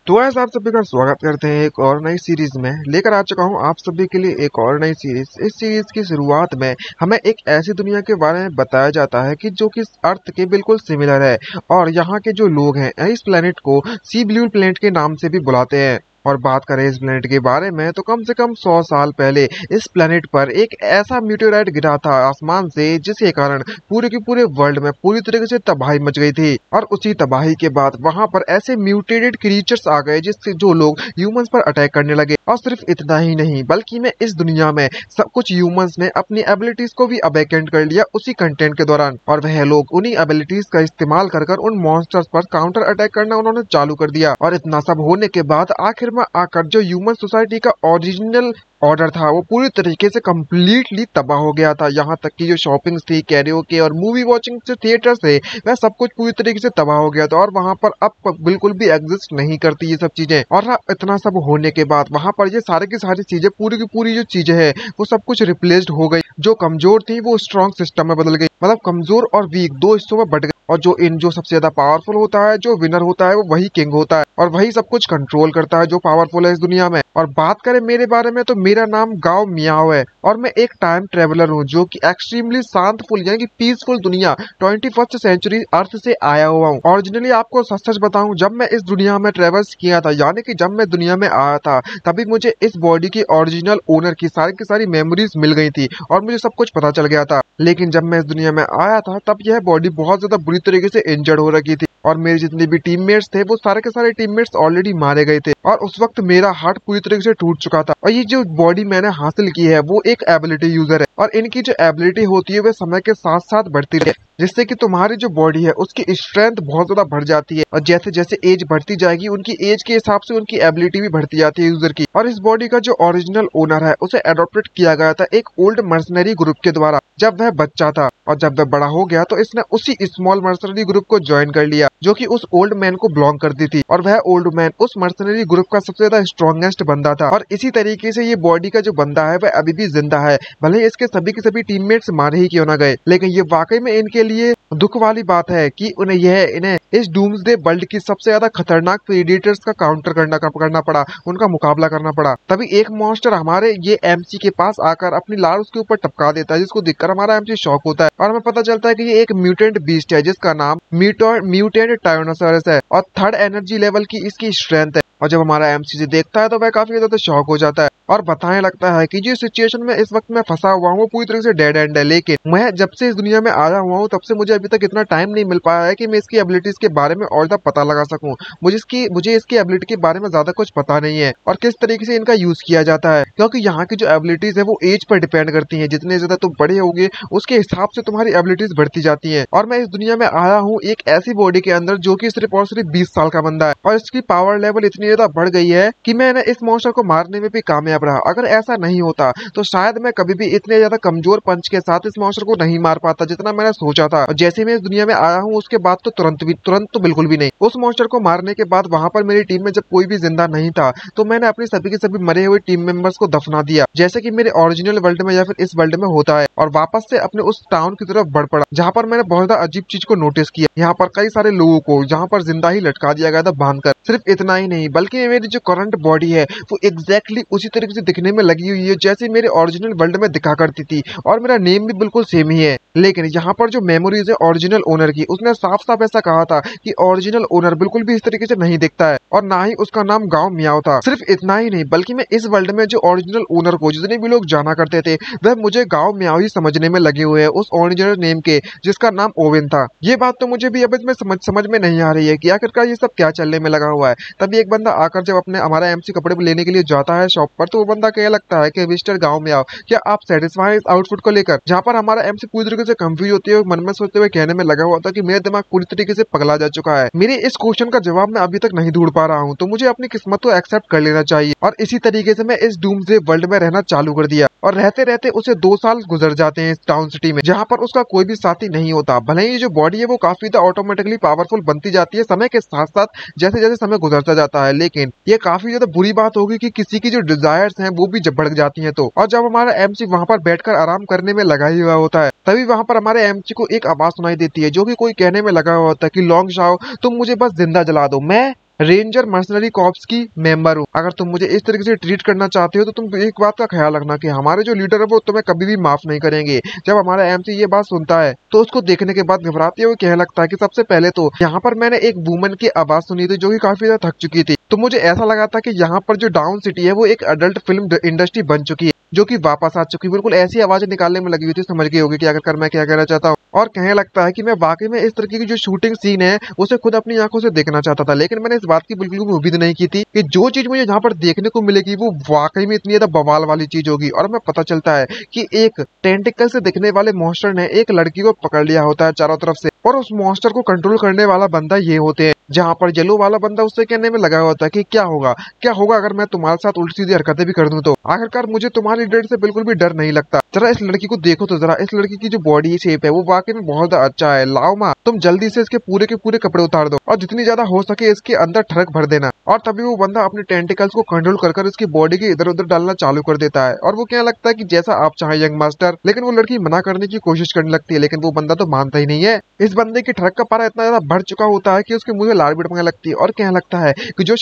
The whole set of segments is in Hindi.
तो ऐसा आप सभी का स्वागत करते हैं एक और नई सीरीज में। लेकर आ चुका हूं आप सभी के लिए एक और नई सीरीज। इस सीरीज की शुरुआत में हमें एक ऐसी दुनिया के बारे में बताया जाता है कि जो कि अर्थ के बिल्कुल सिमिलर है और यहाँ के जो लोग हैं इस प्लेनेट को सी ब्लू प्लेनेट के नाम से भी बुलाते हैं। और बात करें इस प्लेनेट के बारे में तो कम से कम 100 साल पहले इस प्लेनेट पर एक ऐसा मीटेओराइट गिरा था आसमान से, जिसके कारण पूरे के पूरे वर्ल्ड में पूरी तरीके से तबाही मच गई थी। और उसी तबाही के बाद वहां पर ऐसे म्यूटेटेड क्रीचर्स आ गए जिससे जो लोग ह्यूमंस पर अटैक करने लगे। और सिर्फ इतना ही नहीं बल्कि में इस दुनिया में सब कुछ ह्यूमंस ने अपनी एबिलिटीज को भी अबेकेंट कर लिया उसी कंटेंट के दौरान। और वह लोग उन्हीं एबिलिटीज का इस्तेमाल कर उन मॉन्स्टर्स पर काउंटर अटैक करना उन्होंने चालू कर दिया। और इतना सब होने के बाद आखिर में आकर जो ह्यूमन सोसाइटी का ओरिजिनल ऑर्डर था वो पूरी तरीके से कम्प्लीटली तबाह हो गया था। यहाँ तक कि जो शॉपिंग थी, कैरियोके और मूवी वॉचिंग जो थिएटर्स थे, वह सब कुछ पूरी तरीके से तबाह हो गया था। और वहाँ पर अब बिल्कुल भी एग्जिस्ट नहीं करती ये सब चीजें। और इतना सब होने के बाद वहाँ पर ये सारी की सारी चीजें पूरी की पूरी जो चीजें है वो सब कुछ रिप्लेस्ड हो गई। जो कमजोर थी वो स्ट्रॉन्ग सिस्टम में बदल गई, मतलब कमजोर और वीक दो हिस्सों में बढ़ गई। और जो सबसे ज्यादा पावरफुल होता है, जो विनर होता है, वो वही किंग होता है और वही सब कुछ कंट्रोल करता है जो पावरफुल है इस दुनिया में। और बात करें मेरे बारे में तो मेरा नाम गाओ मियाओ है और मैं एक टाइम ट्रेवलर हूँ जो कि एक्सट्रीमली शांतफुल यानी कि पीसफुल दुनिया 21st सेंचुरी अर्थ से आया हुआ हूँ। ओरिजिनली आपको सच सच बताऊं, जब मैं इस दुनिया में ट्रेवल्स किया था, यानी कि जब मैं दुनिया में आया था, तभी मुझे इस बॉडी की ओरिजिनल ओनर की सारी मेमोरीज मिल गई थी और मुझे सब कुछ पता चल गया था। लेकिन जब मैं इस दुनिया में आया था तब यह बॉडी बहुत ज्यादा बुरी तरीके से इंजर्ड हो रखी थी और मेरे जितने भी टीममेट्स थे वो सारे के सारे टीममेट्स ऑलरेडी मारे गए थे। और उस वक्त मेरा हार्ट पूरी तरीके से टूट चुका था। और ये जो बॉडी मैंने हासिल की है वो एक एबिलिटी यूजर है और इनकी जो एबिलिटी होती है वह समय के साथ साथ बढ़ती है, जिससे कि तुम्हारी जो बॉडी है उसकी स्ट्रेंथ बहुत ज्यादा बढ़ जाती है। और जैसे जैसे एज बढ़ती जाएगी उनकी एज के हिसाब से उनकी एबिलिटी भी बढ़ती जाती है यूजर की। और इस बॉडी का जो ओरिजिनल ओनर है उसे एडॉप्टेड किया गया था एक ओल्ड मर्सनरी ग्रुप के द्वारा जब वह बच्चा था। और जब वह बड़ा हो गया तो इसने उसी स्मॉल मर्सनरी ग्रुप को ज्वाइन कर लिया जो कि उस ओल्ड मैन को बिलोंग करती थी। और वह ओल्ड मैन उस मर्सनरी ग्रुप का सबसे ज्यादा स्ट्रॉन्गेस्ट बंदा था। और इसी तरीके से ये बॉडी का जो बंदा है वह अभी भी जिंदा है, भले ही इसके सभी के सभी टीममेट्स मारे ही क्यों ना गए। लेकिन ये वाकई में इनके लिए दुख वाली बात है कि इन्हें इस डूम्सडे वर्ल्ड की सबसे ज्यादा खतरनाक प्रेडेटर्स का काउंटर करना पड़ा, उनका मुकाबला करना पड़ा। तभी एक मॉन्स्टर हमारे ये एमसी के पास आकर अपनी लार उसके ऊपर टपका देता है, जिसको देखकर हमारा एमसी शॉक होता है और हमें पता चलता है कि ये एक म्यूटेंट बीस्ट है जिसका नाम म्यूटेंट टायनोसॉरस है और 3rd एनर्जी लेवल की इसकी स्ट्रेंथ है। और जब हमारा एमसी से देखता है तो वह काफी ज्यादा शॉक हो जाता है और बताने लगता है कि जो सिचुएशन में इस वक्त मैं फंसा हुआ हूँ वो पूरी तरह से डेड एंड है। लेकिन मैं जब से इस दुनिया में आया हुआ हूँ तब से मुझे अभी तक इतना टाइम नहीं मिल पाया है कि मैं इसकी एबिलिटीज के बारे में और ज्यादा पता लगा सकूं। मुझे इसकी एबिलिटी के बारे में ज्यादा कुछ पता नहीं है और किस तरीके से इनका यूज किया जाता है, क्योंकि यहाँ की जो एबिलिटीज है वो एज पर डिपेंड करती है। जितने ज्यादा तुम बड़े होगे उसके हिसाब से तुम्हारी एबिलिटीज बढ़ती जाती है। और मैं इस दुनिया में आया हूँ एक ऐसी बॉडी के अंदर जो कि सिर्फ और सिर्फ 20 साल का बंदा है और इसकी पावर लेवल इतनी ज्यादा बढ़ गई है कि मैंने इस मॉन्स्टर को मारने में भी कामयाब रहा। अगर ऐसा नहीं होता तो शायद मैं कभी भी इतने ज्यादा कमजोर पंच के साथ इस मॉन्स्टर को नहीं मार पाता जितना मैंने सोचा था। और जैसे मैं इस दुनिया में आया हूँ उसके बाद तो तुरंत तो बिल्कुल भी नहीं। उस मॉन्स्टर को मारने के बाद वहां पर मेरी टीम में जब कोई भी जिंदा नहीं था तो मैंने अपने सभी के सभी मरे हुए टीम मेंबर्स को दफना दिया, जैसे कि मेरे ओरिजिनल वर्ल्ड में या फिर इस वर्ल्ड में होता है, और वापस से अपने उस टाउन की तरफ बढ़ पड़ा जहाँ पर मैंने बहुत ज्यादा अजीब चीज को नोटिस किया। यहाँ पर कई सारे लोगों को जहाँ पर जिंदा ही लटका दिया गया था बांधकर। सिर्फ इतना ही नहीं बल्कि मेरी जो करंट बॉडी है वो एग्जैक्टली उसी तरीके से दिखने में लगी हुई है जैसे मेरे ओरिजिनल वर्ल्ड में दिखा करती थी और मेरा नेम भी बिल्कुल सेम ही है। लेकिन यहाँ पर जो मेमोरीज है ओरिजिनल ओनर की, उसने साफ साफ ऐसा कहा था कि ओरिजिनल ओनर बिल्कुल भी इस तरीके से नहीं दिखता है और ना ही उसका नाम गांव मियाओ था। सिर्फ इतना ही नहीं बल्कि मैं इस वर्ल्ड में जो ओरिजिनल ओनर को जितने भी लोग जाना करते थे वह मुझे गांव मियाओ ही समझने में लगे हुए है उस ओरिजिनल नेम के जिसका नाम ओवेन था। ये बात तो मुझे भी अब इसमें समझ में नहीं आ रही है कि आखिरकार ये सब क्या चलने में लगा हुआ है। तभी एक बंदा आकर जब अपने हमारा एमसी कपड़े लेने के लिए जाता है शॉप पर तो वो बंदा क्या लगता है कि मिस्टर गांव में आओ, क्या आप सेटिस्फाई इस आउटफिट को लेकर? जहाँ पर हमारा एमसी पूरी तरीके से कंफ्यूज होती है, मन में सोचते हुए कहने में लगा हुआ था कि मेरा दिमाग पूरी तरीके से पगला जा चुका है, मेरे इस क्वेश्चन का जवाब मैं अभी तक नहीं ढूंढ पा रहा हूँ, तो मुझे अपनी किस्मत को एक्सेप्ट कर लेना चाहिए। और इसी तरीके से मैं इस डूम्सडे वर्ल्ड में रहना चालू कर दिया और रहते रहते उसे 2 साल गुजर जाते हैं इस टाउन सिटी में जहाँ पर उसका कोई भी साथी नहीं होता। भले ही जो बॉडी है वो काफी ऑटोमेटिकली पावरफुल बनती जाती है समय के साथ साथ जैसे जैसे समय गुजरता जाता है, लेकिन ये काफी ज्यादा बुरी बात होगी कि किसी की जो डिजायर्स हैं वो भी जब बढ़ जाती हैं तो। और जब हमारा एमसी वहाँ पर बैठकर आराम करने में लगा ही हुआ होता है तभी वहाँ पर हमारे एमसी को एक आवाज सुनाई देती है जो कि कोई कहने में लगा हुआ होता है कि लॉन्ग शाओ तुम मुझे बस जिंदा जला दो, मैं रेंजर मर्सनरी कॉर्प्स की मेंबर हूँ। अगर तुम मुझे इस तरीके से ट्रीट करना चाहते हो तो तुम एक बात का ख्याल रखना कि हमारे जो लीडर है वो तुम्हें कभी भी माफ नहीं करेंगे। जब हमारा एमसी ये बात सुनता है तो उसको देखने के बाद घबराते हुए कहने लगता है कि सबसे पहले तो यहाँ पर मैंने एक वुमन की आवाज सुनी थी जो कि काफी ज्यादा थक चुकी थी। तो मुझे ऐसा लगा था कि यहाँ पर जो डाउन सिटी है वो एक अडल्ट फिल्म इंडस्ट्री बन चुकी है जो कि वापस आ चुकी है। बिल्कुल ऐसी आवाजें निकालने में लगी हुई थी, समझ गई होगी कि आखिरकार मैं क्या कहना चाहता हूँ। और कहने लगता है कि मैं वाकई में इस तरीके की जो शूटिंग सीन है उसे खुद अपनी आंखों से देखना चाहता था, लेकिन मैंने इस बात की बिल्कुल भी उम्मीद नहीं की थी कि जो चीज मुझे यहाँ पर देखने को मिलेगी वो वाकई में इतनी ज्यादा बवाल वाली चीज होगी। और हमें पता चलता है कि एक टेंटिकल से दिखने वाले मॉन्स्टर ने एक लड़की को पकड़ लिया होता है चारों तरफ से, और उस मॉन्स्टर को कंट्रोल करने वाला बंदा ये होते हैं। जहाँ पर येलो वाला बंदा उससे कहने में लगा होता है कि क्या होगा अगर मैं तुम्हारे साथ उल्टी सीधी हरकतें भी कर दूं तो। आखिरकार मुझे तुम्हारी डेट से बिल्कुल भी डर नहीं लगता। जरा इस लड़की को देखो तो जरा, इस लड़की की जो बॉडी शेप है वो वाकई में बहुत अच्छा है। लाओ माँ, तुम जल्दी से इसके पूरे के पूरे कपड़े उतार दो और जितनी ज्यादा हो सके इसके अंदर ठरक भर देना। और तभी वो बंदा अपने टेंटिकल्स को कंट्रोल कर इसकी बॉडी के इधर उधर डालना चालू कर देता है। और वो क्या लगता है कि जैसा आप चाहे यंग मास्टर, लेकिन वो लड़की मना करने की कोशिश करने लगती है, लेकिन वो बंदा तो मानता ही नहीं है। इस बंदे की ठरक का पारा इतना ज्यादा बढ़ चुका होता है कि उसके मुंह में लार भी टपकने लगती है और कहने लगता है कि जो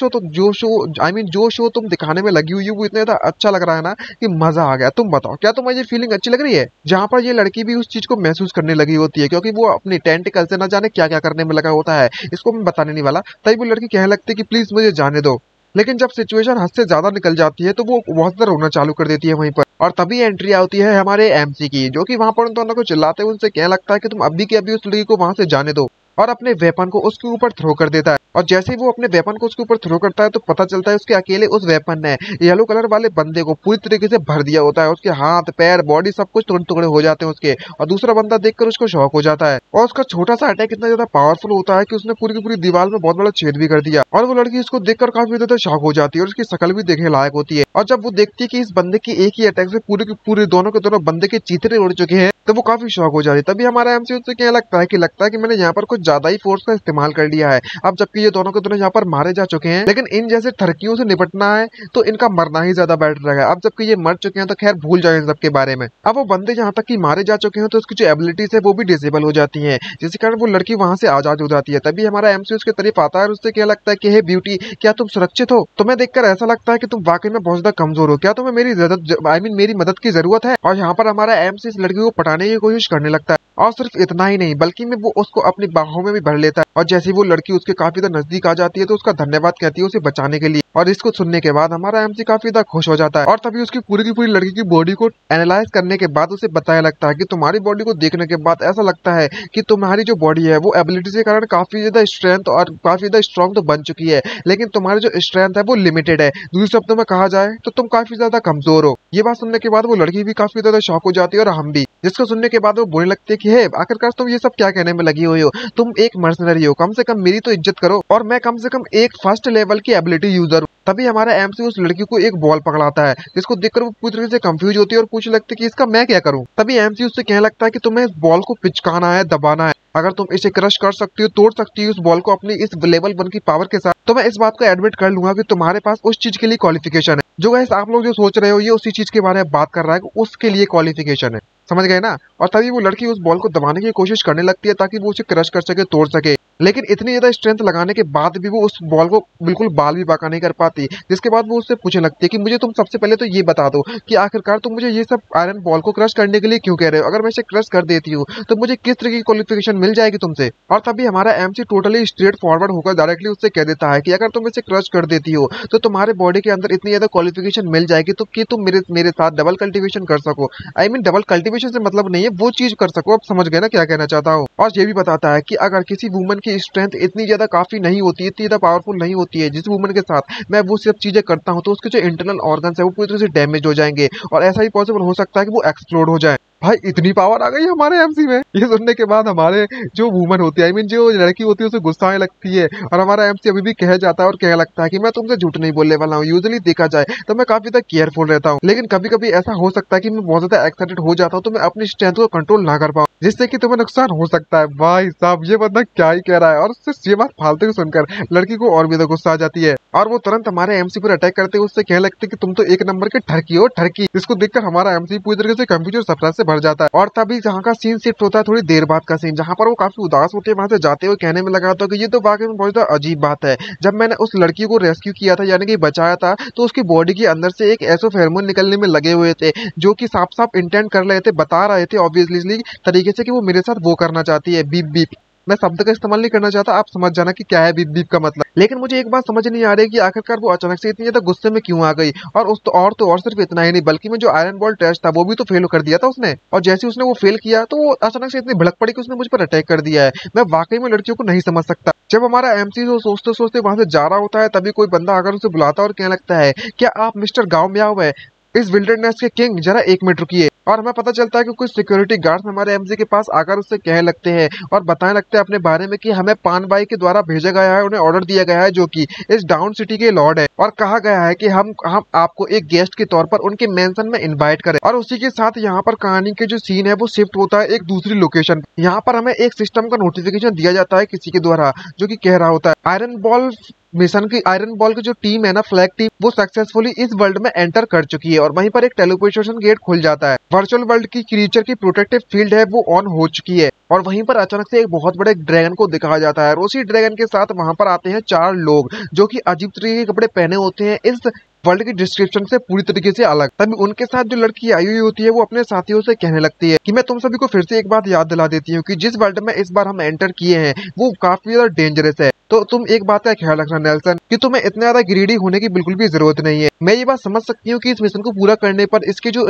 शो तुम दिखाने में लगी हुई है वो इतना ज्यादा अच्छा लग रहा है ना कि मजा आ गया। तुम बताओ क्या तुम्हें ये फीलिंग अच्छी लग रही है? जहाँ पर ये लड़की भी उस चीज को महसूस करने लगी होती है क्योंकि वो अपनी टेंटिकल से न जाने क्या क्या करने में लगा होता है, इसको मैं बताने नहीं वाला। तभी वो लड़की कहने लगती है कि प्लीज मुझे जाने दो। लेकिन जब सिचुएशन हद से ज्यादा निकल जाती है तो वो बहुत ज्यादा रोना चालू कर देती है वहीं पर। और तभी एंट्री आती है हमारे एमसी की, जो कि वहां पर उन दोनों को चिल्लाते हुए उनसे कहने लगता है कि तुम अभी के अभी उस लड़की को वहां से जाने दो, और अपने वेपन को उसके ऊपर थ्रो कर देता है। और जैसे ही वो अपने वेपन को उसके ऊपर थ्रो करता है तो पता चलता है उसके अकेले उस वेपन ने येलो कलर वाले बंदे को पूरी तरीके से भर दिया होता है। उसके हाथ पैर बॉडी सब कुछ टुकड़े टुकड़े हो जाते हैं उसके। और दूसरा बंदा देखकर उसको शॉक हो जाता है, और उसका छोटा सा अटैक इतना ज्यादा पावरफुल होता है कि उसने पूरी की पूरी दीवार में बहुत बड़ा छेद भी कर दिया। और वो लड़की उसको देखकर काफी ज्यादा शॉक हो जाती है और उसकी शक्ल भी देखने लायक होती है। और जब वो देखती है कि इस बंदे की एक ही अटैक से पूरे के पूरे दोनों के दोनों बंदे के चीथड़े उड़ चुके हैं तो वो काफी शॉक हो जाती है। तभी हमारा एमसी उससे क्या लगता है कि मैंने यहाँ पर कुछ ज्यादा ही फोर्स का इस्तेमाल कर लिया है। अब जबकि ये दोनों के दोनों यहाँ पर मारे जा चुके हैं, लेकिन इन जैसे ठरकियों से निपटना है तो इनका मरना ही ज्यादा बेटर रहेगा। अब जबकि ये मर चुके हैं तो खैर भूल जाए इन सबके बारे में। अब वो बंदे यहाँ तक कि मारे जा चुके हैं तो उसकी जो एबिलिटीज है वो भी डिसेबल हो जाती है, जिसके कारण वो लड़की वहां से आजाद हो जाती है। तभी हमारा एमसी उसके तरफ आता है और उससे क्या लगता है कि हे ब्यूटी, क्या तुम सुरक्षित हो? तुम्हें देखकर ऐसा लगता है कि तुम वाकई में बहुत ज्यादा कमजोर हो, क्या तुम्हें मेरी मदद की जरूरत है? और यहाँ पर हमारा एमसी इस लड़की को पटाने की कोशिश करने लगता है। और सिर्फ इतना ही नहीं बल्कि में वो उसको अपनी बाहों में भी भर लेता है। और जैसे ही वो लड़की उसके काफी ज्यादा नजदीक आ जाती है तो उसका धन्यवाद कहती है उसे बचाने के लिए। और इसको सुनने के बाद हमारा एमसी काफी ज्यादा खुश हो जाता है। और तभी उसकी पूरी की पूरी लड़की की बॉडी को एनालाइज करने के बाद उसे बताया लगता है कि तुम्हारी बॉडी को देखने के बाद ऐसा लगता है कि तुम्हारी जो बॉडी है वो एबिलिटी के कारण काफी ज्यादा स्ट्रेंथ और काफी ज्यादा स्ट्रॉन्ग तो बन चुकी है, लेकिन तुम्हारी जो स्ट्रेंथ है वो लिमिटेड है। दूसरे शब्दों में कहा जाए तो तुम काफी ज्यादा कमजोर हो। ये बात सुनने के बाद वो लड़की भी काफी ज्यादा शॉक हो जाती है और हम भी, जिसको सुनने के बाद वो बोलने लगती है कि हे आखिरकार तुम ये सब क्या कहने में लगी हुई हो? तुम एक मर्सनरी हो, कम से कम मेरी तो इज्जत करो, और मैं कम से कम एक फर्स्ट लेवल की एबिलिटी यूजर हूँ। तभी हमारा एमसी उस लड़की को एक बॉल पकड़ाता है जिसको देखकर वो पूरी तरीके से कंफ्यूज होती है और पूछने लगती है कि इसका मैं क्या करूं। तभी एमसी उससे कहने लगता है कि तुम्हें इस बॉल को पिचकाना है, दबाना है। अगर तुम इसे क्रश कर सकती हो, तोड़ सकती हो उस बॉल को अपनी इस लेवल 1 की पावर के साथ, तो मैं इस बात को एडमिट कर लूंगा कि तुम्हारे पास उस चीज के लिए क्वालिफिकेशन है। जो गाइस आप लोग जो सोच रहे हो ये उसी चीज के बारे में बात कर रहा है कि उसके लिए क्वालिफिकेशन है, समझ गए ना? और तभी वो लड़की उस बॉल को दबाने की कोशिश करने लगती है ताकि वो उसे क्रश कर सके, तोड़ सके। लेकिन इतनी ज्यादा स्ट्रेंथ लगाने के बाद भी वो उस बॉल को बिल्कुल बाल भी बाका नहीं कर पाती। जिसके बाद वो उससे पूछने लगती है कि मुझे तुम सबसे पहले तो ये बता दो कि आखिरकार तुम मुझे ये सब आयरन बॉल को क्रश करने के लिए क्यों कह रहे हो? अगर मैं इसे क्रश कर देती हूँ तो मुझे किस तरह की क्वालिफिकेशन मिल जाएगी तुमसे? और तभी हमारा एमसी टोटली स्ट्रेट फॉरवर्ड होकर डायरेक्टली उससे कह देता है कि अगर तुम इसे क्रश कर देती हो तो तुम्हारे बॉडी के अंदर इतनी ज्यादा क्वालिफिकेशन मिल जाएगी तो कि तुम मेरे साथ डबल कल्टीवेशन कर सको। आई मीन डबल कल्टीवेशन से मतलब नहीं है, वो चीज कर सको। अब समझ गए ना क्या कहना चाहता हूँ? और ये भी बताता है कि अगर किसी वुमन की स्ट्रेंथ इतनी ज्यादा काफी नहीं होती, इतनी ज्यादा पावरफुल नहीं होती है, जिस वुमन के साथ मैं वो सब चीजें करता हूँ तो उसके जो इंटरनल ऑर्गन्स है वो पूरी तरह से डैमेज हो जाएंगे और ऐसा ही पॉसिबल हो सकता है कि वो एक्सप्लोड हो जाए। भाई इतनी पावर आ गई हमारे एमसी में। ये सुनने के बाद हमारे जो वुमन होती है, आई मीन जो लड़की होती है, उसे गुस्सा आने लगती है और हमारा एमसी अभी भी कह जाता है और कहने लगता है कि मैं तुमसे झूठ नहीं बोलने वाला हूँ। यूजुअली देखा जाए तो मैं काफी ज्यादा केयरफुल रहता हूँ, लेकिन कभी कभी ऐसा हो सकता है कि मैं बहुत ज्यादा एक्साइटेड हो जाता हूँ तो मैं अपनी स्ट्रेंथ को कंट्रोल ना कर पाऊँ, जिससे कि तुम्हें नुकसान हो सकता है। भाई साहब ये बंदा क्या ही कह रहा है। और उससे ये बात फालतू की सुनकर लड़की को और भी ज्यादा गुस्सा आ जाती है और वो तुरंत हमारे एमसी पर अटैक करते हुए उससे कहने लगते कि तुम तो एक नंबर के ठरकी हो ठरकी। इसको देखकर हमारा एमसी पूरी तरीके से कंफ्यूजन सरप्राइज से भर जाता है। और तभी जहाँ का सीन शिफ्ट होता है थोड़ी देर बाद का सीन, जहाँ पर वो काफी उदास होते हैं, वहां से जाते हुए कहने में लगा था कि ये तो वाकई में बहुत ज्यादा अजीब बात है। जब मैंने उस लड़की को रेस्क्यू किया था यानी कि बचाया था, तो उसकी बॉडी के अंदर से एक ऐसो फेरोमोन निकलने में लगे हुए थे जो कि साफ साफ इंटेंट कर रहे थे, बता रहे थे ऑब्वियसली तरीके से कि वो मेरे साथ वो करना चाहती है, बीप बीप। मैं शब्द का इस्तेमाल नहीं करना चाहता, आप समझ जाना कि क्या है बीप बीप का मतलब। लेकिन मुझे एक बात समझ नहीं आ रही कि आखिरकार वो अचानक से इतनी ज्यादा गुस्से में क्यों आ गई। और उस तो और सिर्फ इतना ही नहीं बल्कि मैं जो आयरन बॉल टेस्ट था वो भी तो फेल कर दिया था उसने। और जैसे उसने वो फेल किया तो वो अचानक से इतनी भड़क पड़ी कि उसने मुझ पर अटैक कर दिया है। मैं वाकई में लड़कियों को नहीं समझ सकता। जब हमारा एमसी जो सोचते सोचते वहां से जा रहा होता है तभी कोई बंदा आकर उसे बुलाता है और कहने लगता है, क्या आप मिस्टर गांव में आओ है इस विल्डरनेस के किंग, जरा 1 मिनट रुकिए। और हमें पता चलता है कि कुछ सिक्योरिटी गार्ड्स हमारे एमसी के पास आकर उससे कहने लगते हैं और बताने लगते हैं अपने बारे में कि हमें पान बाई के द्वारा भेजा गया है, उन्हें ऑर्डर दिया गया है जो कि इस डाउन सिटी के लॉर्ड है, और कहा गया है कि हम आपको एक गेस्ट के तौर पर उनके मेंशन में इनवाइट करें। और उसी के साथ यहाँ पर कहानी के जो सीन है वो शिफ्ट होता है एक दूसरी लोकेशन। यहाँ पर हमें एक सिस्टम का नोटिफिकेशन दिया जाता है किसी के द्वारा जो कि कह रहा होता है आयरन बॉल मिशन की, आयरन बॉल की जो टीम है ना, फ्लैग टीम, वो सक्सेसफुली इस वर्ल्ड में एंटर कर चुकी है। और वहीं पर एक टेलीपोर्टेशन गेट खुल जाता है, वर्चुअल वर्ल्ड की क्रीचर की प्रोटेक्टिव फील्ड है वो ऑन हो चुकी है। और वहीं पर अचानक से एक बहुत बड़े ड्रैगन को दिखाया जाता है और उसी ड्रैगन के साथ वहां पर आते हैं 4 लोग जो कि अजीब तरीके के कपड़े पहने होते हैं, इस वर्ल्ड की डिस्क्रिप्शन से पूरी तरीके से अलग। तभी उनके साथ जो लड़की आई हुई होती है वो अपने साथियों से कहने लगती है कि मैं तुम सभी को फिर से एक बात याद दिला देती हूँ कि जिस वर्ल्ड में इस बार हम एंटर किए हैं वो काफी ज्यादा डेंजरस है। तो तुम एक बात का ख्याल रखना नेल्सन कि तुम्हें इतना ज्यादा ग्रीडी होने की बिल्कुल भी जरूरत नहीं है। मैं ये बात समझ सकती हूँ कि इस मिशन को पूरा करने पर इसके जो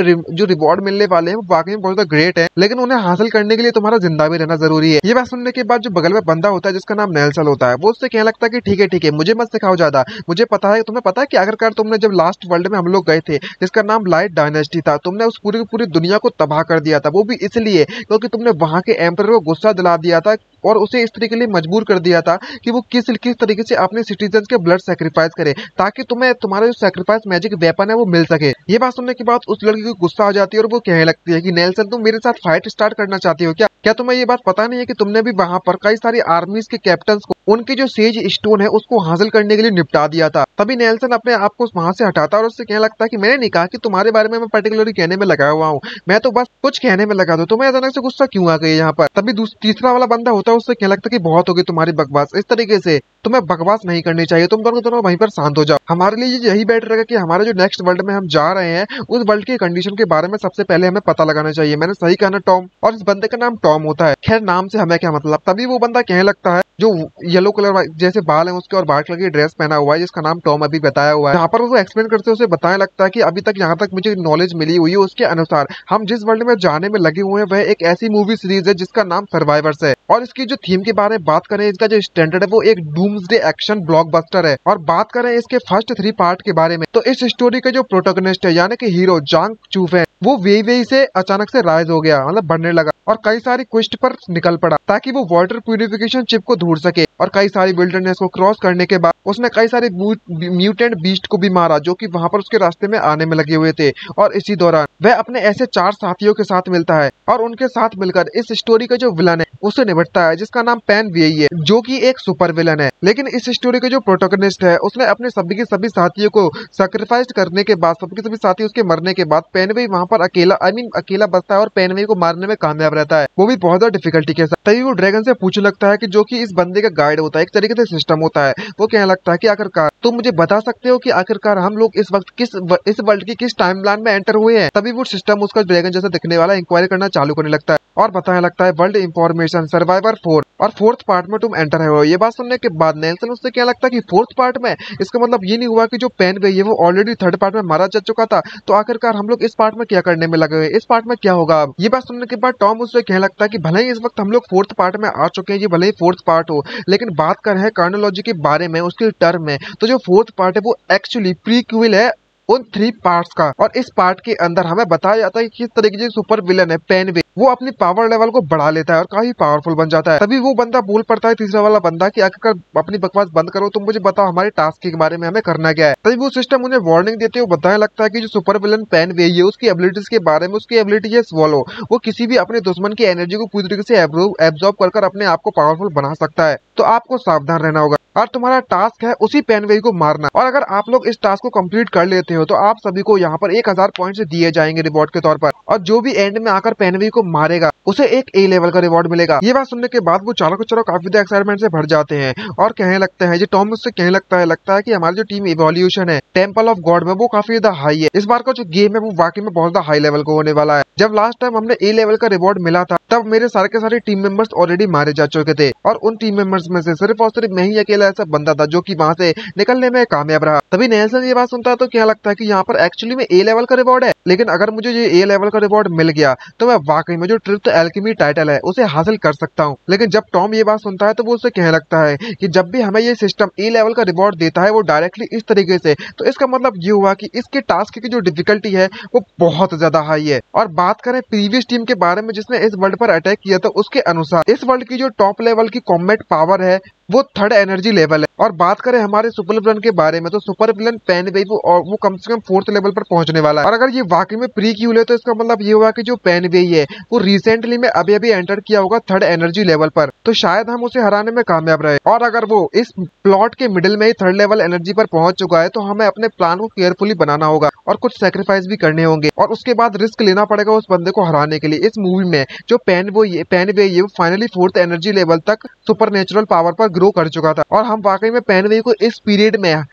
रिवॉर्ड मिलने वाले हैं वो वाकई में बहुत ज्यादा ग्रेट है, लेकिन उन्हें हासिल करने के लिए तुम्हारा जिंदा भी रहना जरूरी है। ये बात सुनने के बाद जो बगल में बंदा होता है जिसका नाम नेल्सन होता है वो उससे कहने लगता है कि ठीक है मुझे मत सिखाओ ज्यादा, मुझे पता है, तुम्हें पता है कि आखिरकार तुमने जब लास्ट वर्ल्ड में हम लोग गए थे जिसका नाम लाइट डायनेस्टी था, तुमने उस पूरी पूरी दुनिया को तबाह कर दिया था, वो भी इसलिए क्योंकि तुमने वहां के एम्परर को गुस्सा दिला दिया था और उसे इस तरीके के लिए मजबूर कर दिया था कि वो किस तरीके से अपने सिटीजन के ब्लड सेक्रीफाइस करे ताकि तुम्हें तुम्हारा जो सेक्रीफाइस मैजिक वेपन है वो मिल सके। ये बात सुनने के बाद उस लड़की को गुस्सा आ जाती है और वो कहने लगती है कि नेल्सन तुम मेरे साथ फाइट स्टार्ट करना चाहती हो क्या? क्या तुम्हें ये बात पता नहीं है कि तुमने भी वहां पर कई सारी आर्मीज के कैप्टन को उनकी जो सेज स्टोन है उसको हासिल करने के लिए निपटा दिया था। तभी नेल्सन अपने आप को वहां से हटाता है और उससे कहने लगता है कि मैंने नहीं कहा कि तुम्हारे बारे में मैं पर्टिकुलरली कहने में लगा हुआ हूँ, मैं तो बस कुछ कहने में लगा दो, तुम्हें अचानक से गुस्सा क्यों आ गई यहाँ पर? तभी तीसरा वाला बंदा होता है उससे कहने लगता है कि बहुत होगी तुम्हारी बकवास, इस तरीके से तुम्हें बकवास नहीं करनी चाहिए, तुम दोनों वहीं पर शांत हो जाओ। हमारे लिए यही बेटर रहेगा कि हमारे जो नेक्स्ट वर्ल्ड में हम जा रहे हैं उस वर्ल्ड की कंडीशन के बारे में सबसे पहले हमें पता लगाना चाहिए। मैंने सही कहा ना टॉम? और इस बंदे का नाम टॉम होता है। खैर नाम से हमें क्या मतलब। तभी वो बंदा कहने लगता है जो येलो कलर जैसे बाल है उसके और व्हाइट कलर की ड्रेस पहना हुआ है जिसका नाम टॉम अभी बताया हुआ है, यहाँ पर वो एक्सप्लेन करते उसे बताने लगता है कि अभी तक यहाँ तक मुझे नॉलेज मिली हुई है उसके अनुसार हम जिस वर्ल्ड में जाने में लगे हुए हैं वह एक ऐसी मूवी सीरीज है जिसका नाम सर्वाइवर्स है। और इसकी जो थीम के बारे में बात करें, इसका जो स्टैंडर्ड है वो एक डूम्सडे एक्शन ब्लॉकबस्टर है। और बात करें इसके फर्स्ट 3 पार्ट के बारे में तो इस स्टोरी के जो प्रोटोगनिस्ट है यानी कि हीरो जांग चूफे वो वेई से अचानक से राइज हो गया, मतलब बढ़ने लगा और कई सारी क्वेस्ट पर निकल पड़ा ताकि वो वाटर प्यूरिफिकेशन चिप को ढूंढ सके। और कई सारी विल्डरनेस को क्रॉस करने के बाद उसने कई सारे म्यूटेंट बीस्ट को भी मारा जो कि वहां पर उसके रास्ते में आने में लगे हुए थे। और इसी दौरान वह अपने ऐसे 4 साथियों के साथ मिलता है और उनके साथ मिलकर इस स्टोरी का जो विलन है उससे निपटता है जिसका नाम पेन वीई है जो कि एक सुपर विलन है। लेकिन इस स्टोरी के जो प्रोटोगनिस्ट है उसने अपने सभी के सभी साथियों को सैक्रिफाइस करने के बाद, सभी के सभी साथी उसके मरने के बाद पेन वी वहां पर अकेला बचता है और पेन वी को मारने में कामयाब रहता है, वो भी बहुत ज्यादा डिफिकल्टी के साथ। तभी वो ड्रैगन से पूछने लगता है कि जो कि इस बंदे का गाइड होता है, एक तरीके से सिस्टम होता है, वो कहने लगता है कि आखिरकार तुम मुझे बता सकते हो कि आखिरकार हम लोग इस वक्त इस वर्ल्ड की किस टाइमलाइन में एंटर हुए हैं? तभी वो सिस्टम उसका ड्रैगन जैसा दिखने वाला इंक्वायरी करना चालू करने लगता है और बताने लगता है वर्ल्ड इंफॉर्मेशन सर्वाइवर 4 और 4th पार्ट में तुम एंटर हो। ये बात सुनने के बाद नेल्सन उससे क्या लगता है कि 4th पार्ट में, इसका मतलब ये नहीं हुआ कि जो पेन वे है वो ऑलरेडी 3rd पार्ट में मारा जा चुका था, तो आखिरकार हम लोग इस पार्ट में क्या करने में लगे हुए, इस पार्ट में क्या होगा अब? ये बात सुनने के बाद टॉम उससे कहने लगता है कि भले ही इस वक्त हम लोग 4th पार्ट में आ चुके हैं, ये भले ही 4th पार्ट हो, लेकिन बात कर रहे हैं कार्नोलॉजी के बारे में, उसके टर्म में, तो जो 4th पार्ट है वो एक्चुअली प्रीक्वल है उन 3 पार्ट्स का। और इस पार्ट के अंदर हमें बताया जाता है कि किस तरीके से सुपर विलन है पेनवे, वो अपनी पावर लेवल को बढ़ा लेता है और काफी पावरफुल बन जाता है। तभी वो बंदा बोल पड़ता है, तीसरा वाला बंदा, कि आखिरकार अपनी बकवास बंद करो, तुम मुझे बताओ हमारे टास्क के बारे में हमें करना क्या है। तभी वो सिस्टम उन्हें वार्निंग देते हुए बताने लगता है कि जो सुपर विलन पेनवे है उसकी एबिलिटीज के बारे में, उसकी एबिलिटी है स्वॉलो, वो किसी भी अपने दुश्मन की एनर्जी को पूरी तरीके से एब्जॉर्ब कर अपने आप को पावरफुल बना सकता है। तो आपको सावधान रहना होगा और तुम्हारा टास्क है उसी पेनवे को मारना। और अगर आप लोग इस टास्क को कंप्लीट कर लेते हो तो आप सभी को यहाँ पर 1000 पॉइंट दिए जाएंगे रिवॉर्ड के तौर पर। और जो भी एंड में आकर पेनवे को मारेगा उसे एक ए लेवल का रिवॉर्ड मिलेगा। ये बात सुनने के बाद वो चारों के चारों काफी ज्यादा एक्साइटमेंट से भर जाते हैं और कहने लगते हैं, जो टॉम उससे कहने लगता है कि हमारी जो टीम इवोल्यूशन है टेम्पल ऑफ गॉड में वो काफी ज्यादा हाई है। इस बार का जो गेम है वो वाकई में बहुत ज्यादा हाई लेवल का होने वाला है। जब लास्ट टाइम हमने ए लेवल का रिवॉर्ड मिला था तब मेरे सारे के सारे टीम मेंबर्स ऑलरेडी मारे जा चुके थे और उन टीम मेंबर्स में से सिर्फ और सिर्फ मैं ही अकेला ऐसा बंदा था जो कि वहां से निकलने में कामयाब रहा। तभी नेल्सन ये बात सुनता है तो क्या लगता है कि यहाँ पर एक्चुअली में ए लेवल का रिवॉर्ड है, लेकिन अगर मुझे ये ए लेवल का रिवॉर्ड मिल गया तो मैं वाकई में जो ट्रिप्स एल्केमी टाइटल है उसे हासिल कर सकता हूँ। लेकिन जब टॉम ये बात सुनता है तो वो उससे कहने लगता है कि जब भी हमें ये सिस्टम ए लेवल का रिवॉर्ड देता है वो डायरेक्टली इस तरीके से, तो इसका मतलब ये हुआ कि इसके टास्क की जो डिफिकल्टी है वो बहुत ज्यादा हाई है। और बात करें प्रीवियस टीम के बारे में जिसने इस वर्ल्ड पर अटैक किया था, उसके अनुसार इस वर्ल्ड की जो टॉप लेवल की कॉम्बैट पावर है वो 3rd एनर्जी लेवल है। और बात करें हमारे सुपर विलन के बारे में तो सुपर विलन पेनवे वो कम से कम 4th लेवल पर पहुंचने वाला है। और अगर ये वाकई में प्री क्यूल है तो इसका मतलब ये हुआ कि जो पेनवे है वो रिसेंटली में अभी एंटर किया होगा 3rd एनर्जी लेवल पर, तो शायद हम उसे हराने में कामयाब रहे। और अगर वो इस प्लॉट के मिडिल में ही 3rd लेवल एनर्जी पर पहुंच चुका है तो हमें अपने प्लान को केयरफुली बनाना होगा और कुछ सेक्रीफाइस भी करने होंगे और उसके बाद रिस्क लेना पड़ेगा उस बंदे को हराने के लिए। इस मूवी में जो पेनवे वो फाइनली 4th एनर्जी लेवल तक सुपर नेचुरल पावर पर ग्रो कर चुका था और हम वाकई में पेनवे को इस पीरियड में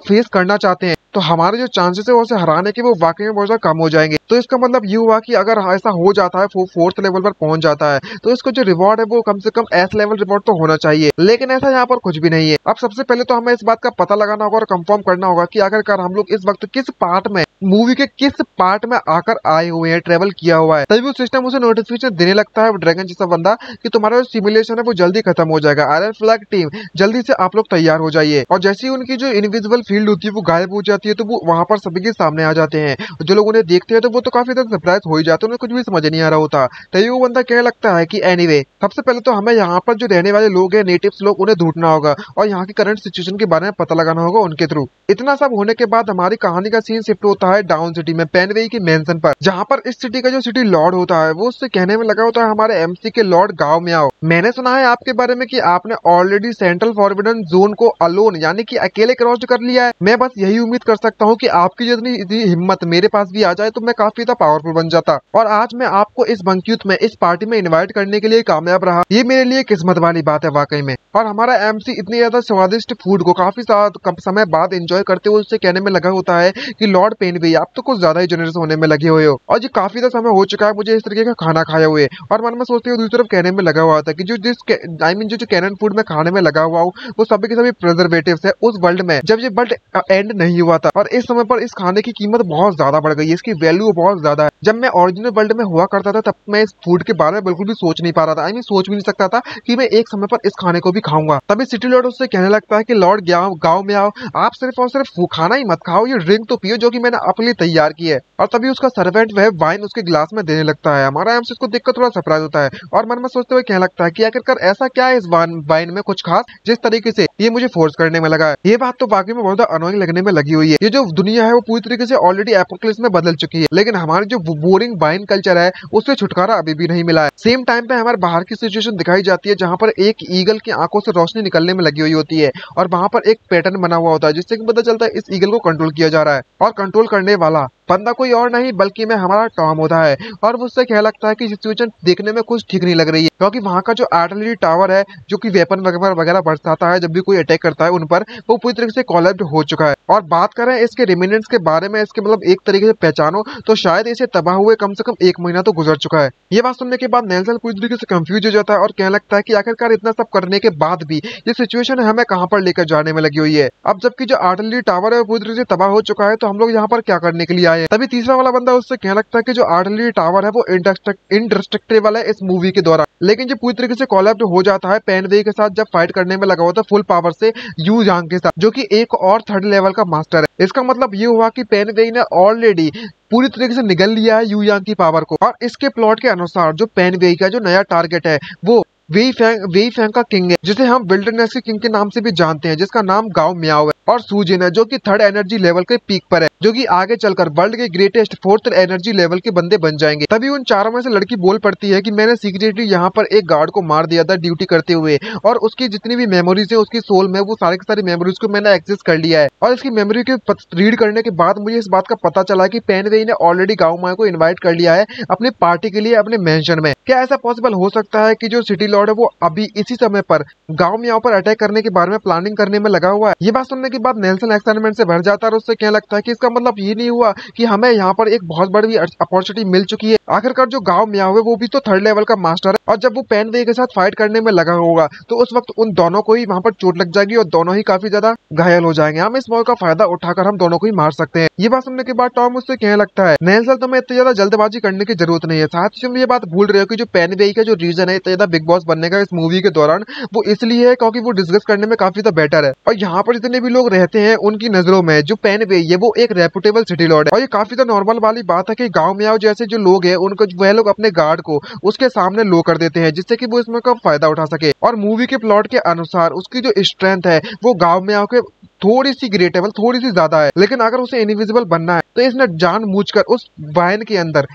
फेस करना चाहते हैं, तो हमारे जो चांसेस है उसे हराने के वो वाकई में बहुत ज्यादा कम हो जाएंगे। तो इसका मतलब ये हुआ कि अगर ऐसा हो जाता है 4th लेवल पर पहुंच जाता है तो इसको जो रिवॉर्ड है वो कम से कम एस लेवल रिवॉर्ड तो होना चाहिए, लेकिन ऐसा यहाँ पर कुछ भी नहीं है। अब सबसे पहले तो हमें इस बात का पता लगाना होगा और कंफर्म करना होगा कि आखिरकार हम लोग इस वक्त किस पार्ट में, मूवी के किस पार्ट में आकर आए हुए हैं, ट्रेवल किया हुआ है। तभी वो सिस्टम उसे नोटिफिकेशन देने लगता है ड्रैगन जैसा बंदा कि तुम्हारा जो सिमुलेशन है वो जल्दी खत्म हो जाएगा, आयरन फ्लैग टीम जल्दी से आप लोग तैयार हो जाइए। और जैसे ही उनकी जो इनविजिबल फील्ड होती है वो गायब हो जाती है तो वो वहां पर सभी के सामने आ जाते हैं। जो लोग उन्हें देखते हैं तो वो तो काफी ज्यादा सरप्राइज हो ही जाते हैं, उन्हें कुछ भी समझ नहीं आ रहा होता। तभी वो बंदा कहने लगता है कि एनीवे सबसे पहले तो हमें यहाँ पर जो रहने वाले लोग हैं, नेटिव्स लोग, उन्हें ढूंढना होगा और यहाँ की करंट सिचुएशन के बारे में पता लगाना होगा उनके थ्रू। इतना सब होने के बाद हमारी कहानी का सीन शिफ्ट होता है डाउन सिटी में, पेनवे की मेंशन पर, जहाँ पर इस सिटी का जो सिटी लॉर्ड होता है वो उससे कहने में लगा होता है हमारे एमसी के लॉर्ड गाँव में आओ। मैंने सुना है आपके बारे में कि आपने ऑलरेडी सेंट्रल फॉरबिडन जोन को अलोन यानी कि अकेले क्रॉस कर लिया है। मैं बस यही उम्मीद कर सकता हूँ कि आपकी जितनी हिम्मत मेरे पास भी आ जाए तो मैं काफी ज्यादा पावरफुल बन जाता। और आज मैं आपको इस बंक्यूट में, इस पार्टी में इनवाइट करने के लिए कामयाब रहा, ये मेरे लिए किस्मत वाली बात है वाकई में। और हमारा एमसी इतनी ज्यादा स्वादिष्ट फूड को काफी कम समय बाद एंजॉय करते हुए उससे कहने में लगा होता है कि लॉर्ड पेनवे आप तो कुछ ज्यादा ही जनरस होने में लगे हुए हो और जी काफी ज्यादा समय हो चुका है मुझे इस तरीके का खाना खाए हुए। और मन में सोचते हुए दूसरी तरफ कहने में लगा हुआ था कि जो कैनन फूड में खाने में लगा हुआ हूँ वो सभी के सभी प्रिजर्वेटिव्स है उस वर्ल्ड में जब ये वर्ल्ड एंड नहीं हुआ था। और इस समय पर इस खाने की कीमत बहुत ज्यादा बढ़ गई है, इसकी वैल्यू बहुत ज्यादा है। जब मैं ओरिजिनल वर्ल्ड में हुआ करता था तब मैं इस फूड के बारे में बिल्कुल भी सोच नहीं पा रहा था, सोच भी नहीं सकता था कि मैं एक समय पर इस खाने को भी खाऊंगा। तभी सिटी लॉर्ड उससे कहने लगता है कि लॉर्ड गाँव में आओ, आप सिर्फ और सिर्फ खाना ही मत खाओ, ये ड्रिंक तो पियो जो कि मैंने अपने लिए तैयार की है। और तभी उसका सर्वेंट वह वाइन उसके गिलास में देने लगता है। हमारा एमसी इसको देखकर थोड़ा सरप्राइज होता है और मन में सोचते हुए कहने लगता है कि आखिरकार ऐसा क्या है इस वाइन में कुछ खास जिस तरीके से ये मुझे फोर्स करने में लगा है। ये बात तो वाकई में बहुत अनोइंग लगने में लगी हुई है। ये जो दुनिया है वो पूरी तरीके से ऑलरेडी एपोकलिप्स में बदल चुकी है, लेकिन हमारी जो बोरिंग वाइन कल्चर है उससे छुटकारा अभी भी नहीं मिला है। सेम टाइम पे हमारे बाहर की सिचुएशन दिखाई जाती है जहाँ पर एक ईगल की आंखों से रोशनी निकलने में लगी हुई होती है और वहां पर एक पैटर्न बना हुआ होता है जिससे कि पता चलता है इस ईगल को कंट्रोल किया जा रहा है और कंट्रोल करने वाला बंदा कोई और नहीं बल्कि मैं हमारा टॉम होता है। और मुझसे कहने लगता है कि सिचुएशन देखने में कुछ ठीक नहीं लग रही है क्योंकि वहां का जो आर्टिलरी टावर है जो कि वेपन वगैरह बरसाता है जब भी कोई अटैक करता है उन पर, वो पूरी तरीके से कोलैप्स हो चुका है। और बात करें इसके रिमेनेंट्स के बारे में, इसके मतलब एक तरीके से पहचानो तो शायद इसे तबाह हुए कम से कम 1 महीना तो गुजर चुका है। ये बात सुनने के बाद नेल्सन पूरी तरीके से कंफ्यूज हो जाता है और कहने लगता है कि आखिरकार इतना सब करने के बाद भी ये सिचुएशन हमें कहाँ पर लेकर जाने में लगी हुई है। अब जबकि जो आर्टिलरी टावर है वो पूरी तरीके से तबाह हो चुका है तो हम लोग यहाँ पर क्या करने के लिए आए हैं। तभी तीसरा वाला बंदा उससे कहने लगता है कि जो आर्टिलरी टावर है वो इंडेस्ट्रक्टिबल है इस मूवी के दौरान। लेकिन जो पूरी तरीके से कोलैप्स हो जाता है पेन वेई के साथ जब फाइट करने में लगा हुआ था फुल पावर से यू यांग के साथ, जो कि एक और थर्ड लेवल का मास्टर है। इसका मतलब ये हुआ कि पेन वेई ने ऑलरेडी पूरी तरीके से निगल लिया है यू यांग की पावर को। और इसके प्लॉट के अनुसार जो पेन वेई का जो नया टारगेट है वो वेई फैंग का किंग है, जिसे हम विल्डरनेस के किंग के नाम से भी जानते हैं, जिसका नाम गाओ मियाओ है। और सूजिन है जो कि थर्ड एनर्जी लेवल के पीक पर है, जो कि आगे चलकर वर्ल्ड के ग्रेटेस्ट फोर्थ एनर्जी लेवल के बंदे बन जाएंगे। तभी उन चारों में से लड़की बोल पड़ती है कि मैंने सीक्रेटली यहाँ पर एक गार्ड को मार दिया था ड्यूटी करते हुए, और उसकी जितनी भी मेमोरीज है उसकी सोल में वो सारी की सारी मेमोरीज को मैंने एक्सेस कर लिया है। और इसकी मेमोरी के रीड करने के बाद मुझे इस बात का पता चला कि पेन वेई ने ऑलरेडी गाओ मियाओ को इन्वाइट कर लिया है अपने पार्टी के लिए अपने मेंशन में। क्या ऐसा पॉसिबल हो सकता है कि जो सिटी लॉर्ड है वो अभी इसी समय पर गाओ मियाओ पर अटैक करने के बारे में प्लानिंग करने में लगा हुआ है? ये बात सुनने के बाद नेल्सन एक्साइटमेंट से भर जाता है और उससे कहने लगता है कि इसका मतलब ये नहीं हुआ कि हमें यहाँ पर एक बहुत बड़ी अपॉर्चुनिटी मिल चुकी है। आखिरकार जो गाओ मियाओ है वो भी तो थर्ड लेवल का मास्टर है, और जब वो पेन वेई के साथ फाइट करने में लगा होगा तो उस वक्त उन दोनों को ही वहाँ पर चोट लग जाएगी और दोनों ही काफी ज्यादा घायल हो जाएंगे। हम इस मौके का फायदा उठाकर हम दोनों को ही मार सकते हैं। ये बात सुनने के बाद टॉम उससे कहने लगता है नेल्सन तुम्हें इतनी ज्यादा जल्दबाजी करने की जरूरत नहीं है। साथ ही तुम ये बात भूल रहे हो कि जो पेन वेई का जो रीजन है इतना ज्यादा बिग बॉस बनने का इस मूवी के दौरान वो इसलिए है क्योंकि वो डिस्कस करने में काफी ज्यादा बेटर है। और यहाँ पर जितने भी लोग रहते हैं उनकी नजरों में जो पेन वेई है वो एक रेपुटेबल सिटी लॉर्ड है। और ये काफी ज्यादा नॉर्मल वाली बात है कि गांव मियाओ जैसे जो लोग हैं उनको वह लोग अपने गार्ड को उसके सामने लो कर देते हैं जिससे कि वो इसमें का फायदा उठा सके। और मूवी के प्लॉट के अनुसार उसकी जो स्ट्रेंथ है वो गांव मियाओ के थोड़ी सी ग्रेट है, थोड़ी सी ज्यादा है। लेकिन अगर उसे इनविजिबल बनना है तो इसने जानबूझकर उस वाइन के अंदर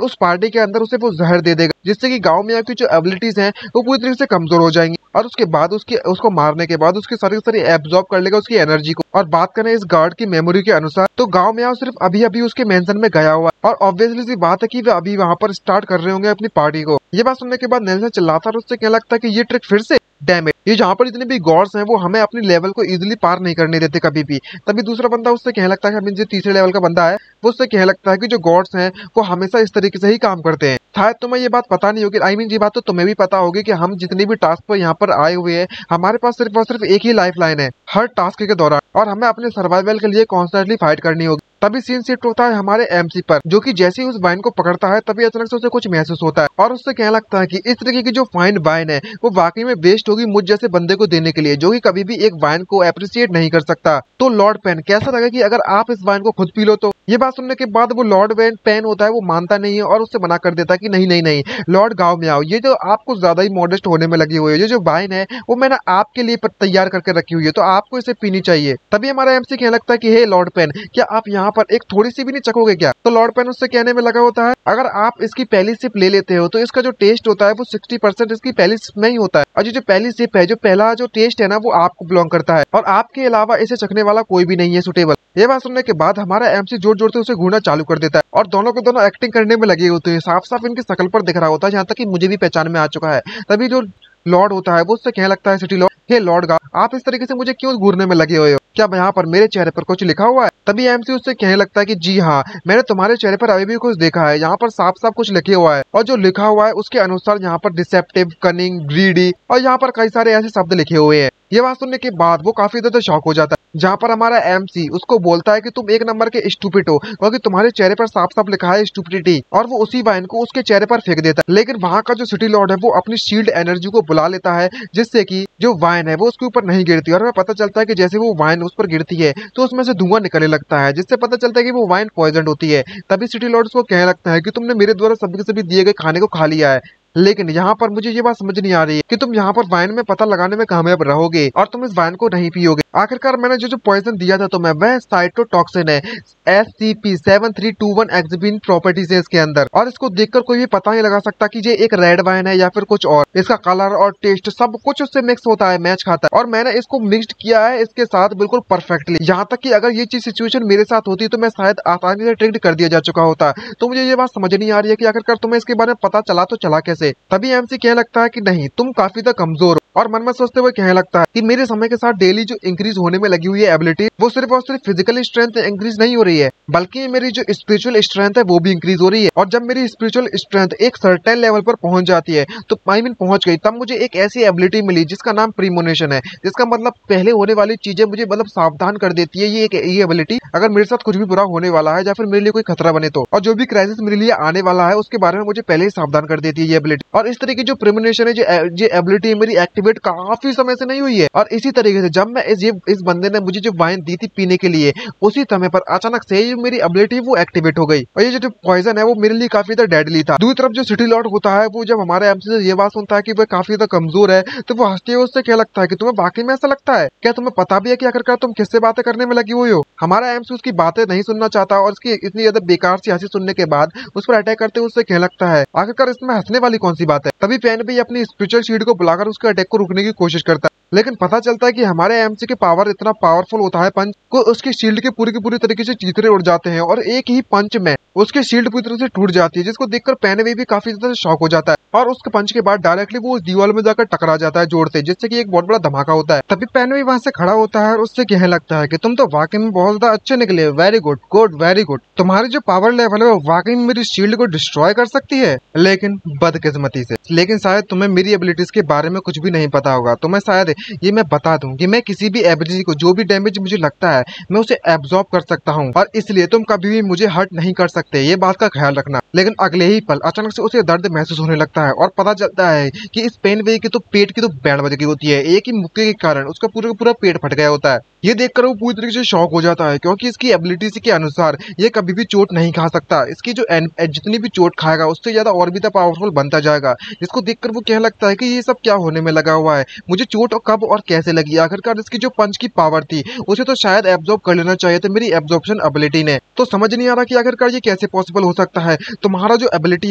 उस पार्टी के अंदर उसे वो जहर दे देगा, जिससे कि गांव मियाओ की जो एबिलिटीज हैं वो पूरी तरीके से कमजोर हो जाएंगी। और उसके बाद उसको मारने के बाद उसकी सारी एब्जॉर्ब कर लेगा उसकी एनर्जी को। और बात करें इस गार्ड की मेमोरी के अनुसार तो गांव मियाओ सिर्फ अभी अभी उसके मेंशन में गया हुआ है, और ऑब्वियसली सी बात है कि वे अभी वहां पर स्टार्ट कर रहे होंगे अपनी पार्टी को। ये बात सुनने के बाद नेल्सन चिल्लाता है, उससे क्या लगता है कि ये ट्रिक फिर से डैमेज, ये जहाँ पर जितने भी गॉड्स हैं वो हमें अपनी लेवल को इजीली पार नहीं करने देते कभी भी। तभी दूसरा बंदा उससे कहने लगता है, जो तीसरे लेवल का बंदा है वो उससे कहने लगता है कि जो गॉड्स हैं वो हमेशा इस तरीके से ही काम करते हैं। शायद तुम्हें ये बात पता नहीं होगी, ये बात तो तुम्हें भी पता होगी कि हम जितने भी टास्क पर यहाँ पर आए हुए हैं हमारे पास सिर्फ और सिर्फ एक ही लाइफ लाइन है हर टास्क के दौरान, और हमें अपने सर्वाइवल के लिए कॉन्स्टेंटली फाइट करनी होगी। तभी सीन शिफ्ट होता है हमारे एमसी पर, जो कि जैसे ही उस वाइन को पकड़ता है तभी अचानक से उसे कुछ महसूस होता है, और उससे कहने लगता है कि इस तरीके की जो फाइन वाइन है वो वाकई में वेस्ट होगी मुझ जैसे बंदे को देने के लिए, जो कि कभी भी एक वाइन को अप्रिशिएट नहीं कर सकता। तो लॉर्ड पेन कैसा लगा कि अगर आप इस वाइन को खुद पी लो तो? ये बात सुनने के बाद वो लॉर्ड पेन होता है वो मानता नहीं है और उससे मना कर देता है कि नहीं नहीं नहीं लॉर्ड गाओ मियाओ, ये जो आपको ज्यादा ही मॉडेस्ट होने में लगी हुई है, ये जो वाइन है वो मैंने आपके लिए तैयार करके रखी हुई है तो आपको इसे पीनी चाहिए। तभी हमारा एमसी कहने लगता है कि हे लॉर्ड पेन, क्या आप यहाँ पर एक थोड़ी सी भी नहीं चखोगे क्या? तो लॉर्ड पेन उससे कहने में लगा होता है, अगर आप इसकी पहली सिप ले लेते हो तो इसका जो टेस्ट होता है वो 60% इसकी पहली सिप में ही होता है, और जो पहली सिप है, जो पहला जो टेस्ट है ना वो आपको बिलोंग करता है, और आपके अलावा इसे चखने वाला कोई भी नहीं है सुटेबल। ये बात सुनने के बाद हमारा एमसी जोर जोर से उसे घूरना चालू कर देता है, और दोनों को दोनों एक्टिंग करने में लगे होते हैं। साफ साफ इनकी शक्ल पर दिख रहा होता है, यहाँ तक कि मुझे भी पहचान में आ चुका है। तभी जो लॉर्ड होता है वो उससे कहने लगता है, सिटी लॉर्ड, हे लॉर्ड गाओ, आप इस तरीके से मुझे क्यों घूरने में लगे हुए हो? क्या यहाँ पर मेरे चेहरे पर कुछ लिखा हुआ है? तभी एमसी उससे कहने लगता है कि जी हाँ, मैंने तुम्हारे चेहरे पर अभी भी कुछ देखा है, यहाँ पर साफ साफ कुछ लिखे हुआ है, और जो लिखा हुआ है उसके अनुसार यहाँ पर डिसेप्टिव, कनिंग, ग्रीडी और यहाँ पर कई सारे ऐसे शब्द लिखे हुए हैं। ये बात सुनने के बाद वो काफी ज्यादा शॉक हो जाता है, जहाँ पर हमारा एमसी उसको बोलता है कि तुम एक नंबर के स्टूपिड हो, क्योंकि तुम्हारे चेहरे पर साफ साफ लिखा है स्टूपिडिटी, और वो उसी वाइन को उसके चेहरे पर फेंक देता है। लेकिन वहाँ का जो सिटी लॉर्ड है वो अपनी शील्ड एनर्जी को बुला लेता है, जिससे कि जो वाइन है वो उसके ऊपर नहीं गिरती, और हमें पता चलता है कि जैसे वो वाइन उस पर गिरती है तो उसमें से धुआं निकलने लगता है, जिससे पता चलता है कि वो वाइन पॉइजन होती है। तभी सिटी लॉर्ड उसको कहने लगता है कि तुमने मेरे द्वारा सभी के सभी दिए गए खाने को खा लिया है, लेकिन यहाँ पर मुझे ये बात समझ नहीं आ रही है कि तुम यहाँ पर वाइन में पता लगाने में कामयाब रहोगे और तुम इस वाइन को नहीं पियोगे। आखिरकार मैंने जो पॉइजन दिया था तुम्हें वह साइटोटॉक्सिन है, SCP-7321 एक्सिबिन प्रॉपर्टीज है इसके अंदर, और इसको देखकर कोई भी पता नहीं लगा सकता कि ये एक रेड वाइन है या फिर कुछ और। इसका कलर और टेस्ट सब कुछ उससे मिक्स होता है, मैच खाता है, और मैंने इसको मिक्स किया है इसके साथ बिल्कुल परफेक्टली। यहाँ तक कि अगर ये चीज सिचुएशन मेरे साथ होती तो मैं शायद आसानी से ट्रिक्ड कर दिया जा चुका होता। तो मुझे ये बात समझ नहीं आ रही है कि आखिरकार तुम्हें इसके बारे में पता चला तो चला कैसे? तभी एमसी कहने लगता है कि नहीं, तुम काफी ज्यादा कमजोर हो, और मन में सोचते हुए कहने लगता है कि मेरे समय के साथ डेली जो इंक्रीज होने में लगी हुई है एबिलिटी, वो सिर्फ और सिर्फ फिजिकल स्ट्रेंथ इंक्रीज नहीं हो रही है, बल्कि मेरी जो स्पिरिचुअल स्ट्रेंथ है वो भी इंक्रीज हो रही है। और जब मेरी स्पिरिचुअल स्ट्रेंथ एक सर्टेन लेवल पर पहुंच जाती है, तो आई मीन पहुंच गई, तब मुझे एक ऐसी एबिलिटी मिली जिसका नाम प्रीमोनेशन है, जिसका मतलब पहले होने वाली चीजें मुझे मतलब सावधान कर देती है। ये एबिलिटी अगर मेरे साथ कुछ भी बुरा होने वाला है या फिर मेरे लिए कोई खतरा बने तो, और जो भी क्राइसिस मेरे लिए आने वाला है उसके बारे में मुझे पहले ही सावधान कर देती है ये एबिलिटी। और इस तरीके की जो प्रीमोनेशन है, जो एबिलिटी मेरी एक्टिवेट काफी समय से नहीं हुई है। और इसी तरीके से जब मैं इस बंदे ने मुझे जो वाइन दी थी पीने के लिए, उसी समय पर अचानक से ही मेरी एबिलिटी वो एक्टिवेट हो गई। और ये जो पॉइजन है वो मेरे लिए काफी ज्यादा डेडली था। दूसरी तरफ जो सिटी लॉर्ड होता है, वो जब हमारे एमसी से ये बात सुनता है कि वह काफी ज्यादा कमजोर है, तो वो हंसते हुए उससे क्या लगता है कि तुम्हें वाकई में ऐसा लगता है क्या? तुम्हें पता भी है कि आखिरकार तुम किससे बातें करने में लगी हुई हो? हमारा एमसी उसकी बातें नहीं सुनना चाहता और उसकी इतनी ज्यादा बेकार सी हंसी सुनने के बाद उस पर अटैक करते हुए उससे क्या लगता है आखिरकार इसमें हंसने वाली कौन सी बात है। तभी फैन भी अपनी स्पिरिचुअल शील्ड को बुलाकर उसके अटैक को रुकने की कोशिश करता है, लेकिन पता चलता है कि हमारे एमसी के पावर इतना पावरफुल होता है पंच को उसकी शील्ड के पूरी तरीके से चीथड़े उड़ जाते हैं और एक ही पंच में उसकी शील्ड पूरी तरह से टूट जाती है, जिसको देखकर पैनवे भी काफी ज्यादा शॉक हो जाता है और उसके पंच के बाद डायरेक्टली वो उस दीवार में जाकर टकरा जाता है जोर से, जिससे कि एक बहुत बड़ा धमाका होता है। तभी पैनवे वहां से खड़ा होता है और उससे कहने लगता है कि तुम तो वाकई में बहुत ज्यादा अच्छे निकले, very good good very good. तुम्हारी जो पावर लेवल है वो वाकई में मेरी शील्ड को डिस्ट्रॉय कर सकती है, लेकिन बदकिस्मती से, लेकिन शायद तुम्हें मेरी एबिलिटीज के बारे में कुछ भी नहीं पता होगा। तो मैं शायद ये मैं बता दूं कि मैं किसी भी एबिलिटी को जो भी डैमेज मुझे लगता है मैं उसे एब्जॉर्ब कर सकता हूँ, और इसलिए तुम कभी भी मुझे हर्ट नहीं कर सकते, ये बात का ख्याल रखना। लेकिन अगले ही पल अचानक से उसे दर्द महसूस होने लगता है और पता चलता है कि इस पेन वे की तो पेट की तो बैंड बज गई होती है। एक ही मुक्के के कारण उसका पूरा का पूरा पेट फट गया होता है। ये देखकर वो पूरी तरीके से शॉक हो जाता है, क्योंकि इसकी एबिलिटी के अनुसार ये कभी भी चोट नहीं खा सकता। इसकी जो जितनी भी चोट खाएगा उससे ज्यादा और भी पावरफुल बनता जाएगा। इसको देखकर वो कहने लगता है कि ये सब क्या होने में लगा हुआ है, मुझे चोट और कब और कैसे लगी? आखिरकार इसकी जो पंच की पावर थी उसे तो शायद एब्जॉर्ब कर लेना चाहिए था मेरी एब्जॉर्प्शन एबिलिटी ने। तो समझ नहीं आ रहा कि आखिरकार ये कैसे पॉसिबल हो सकता है, तुम्हारा जो एबिलिटी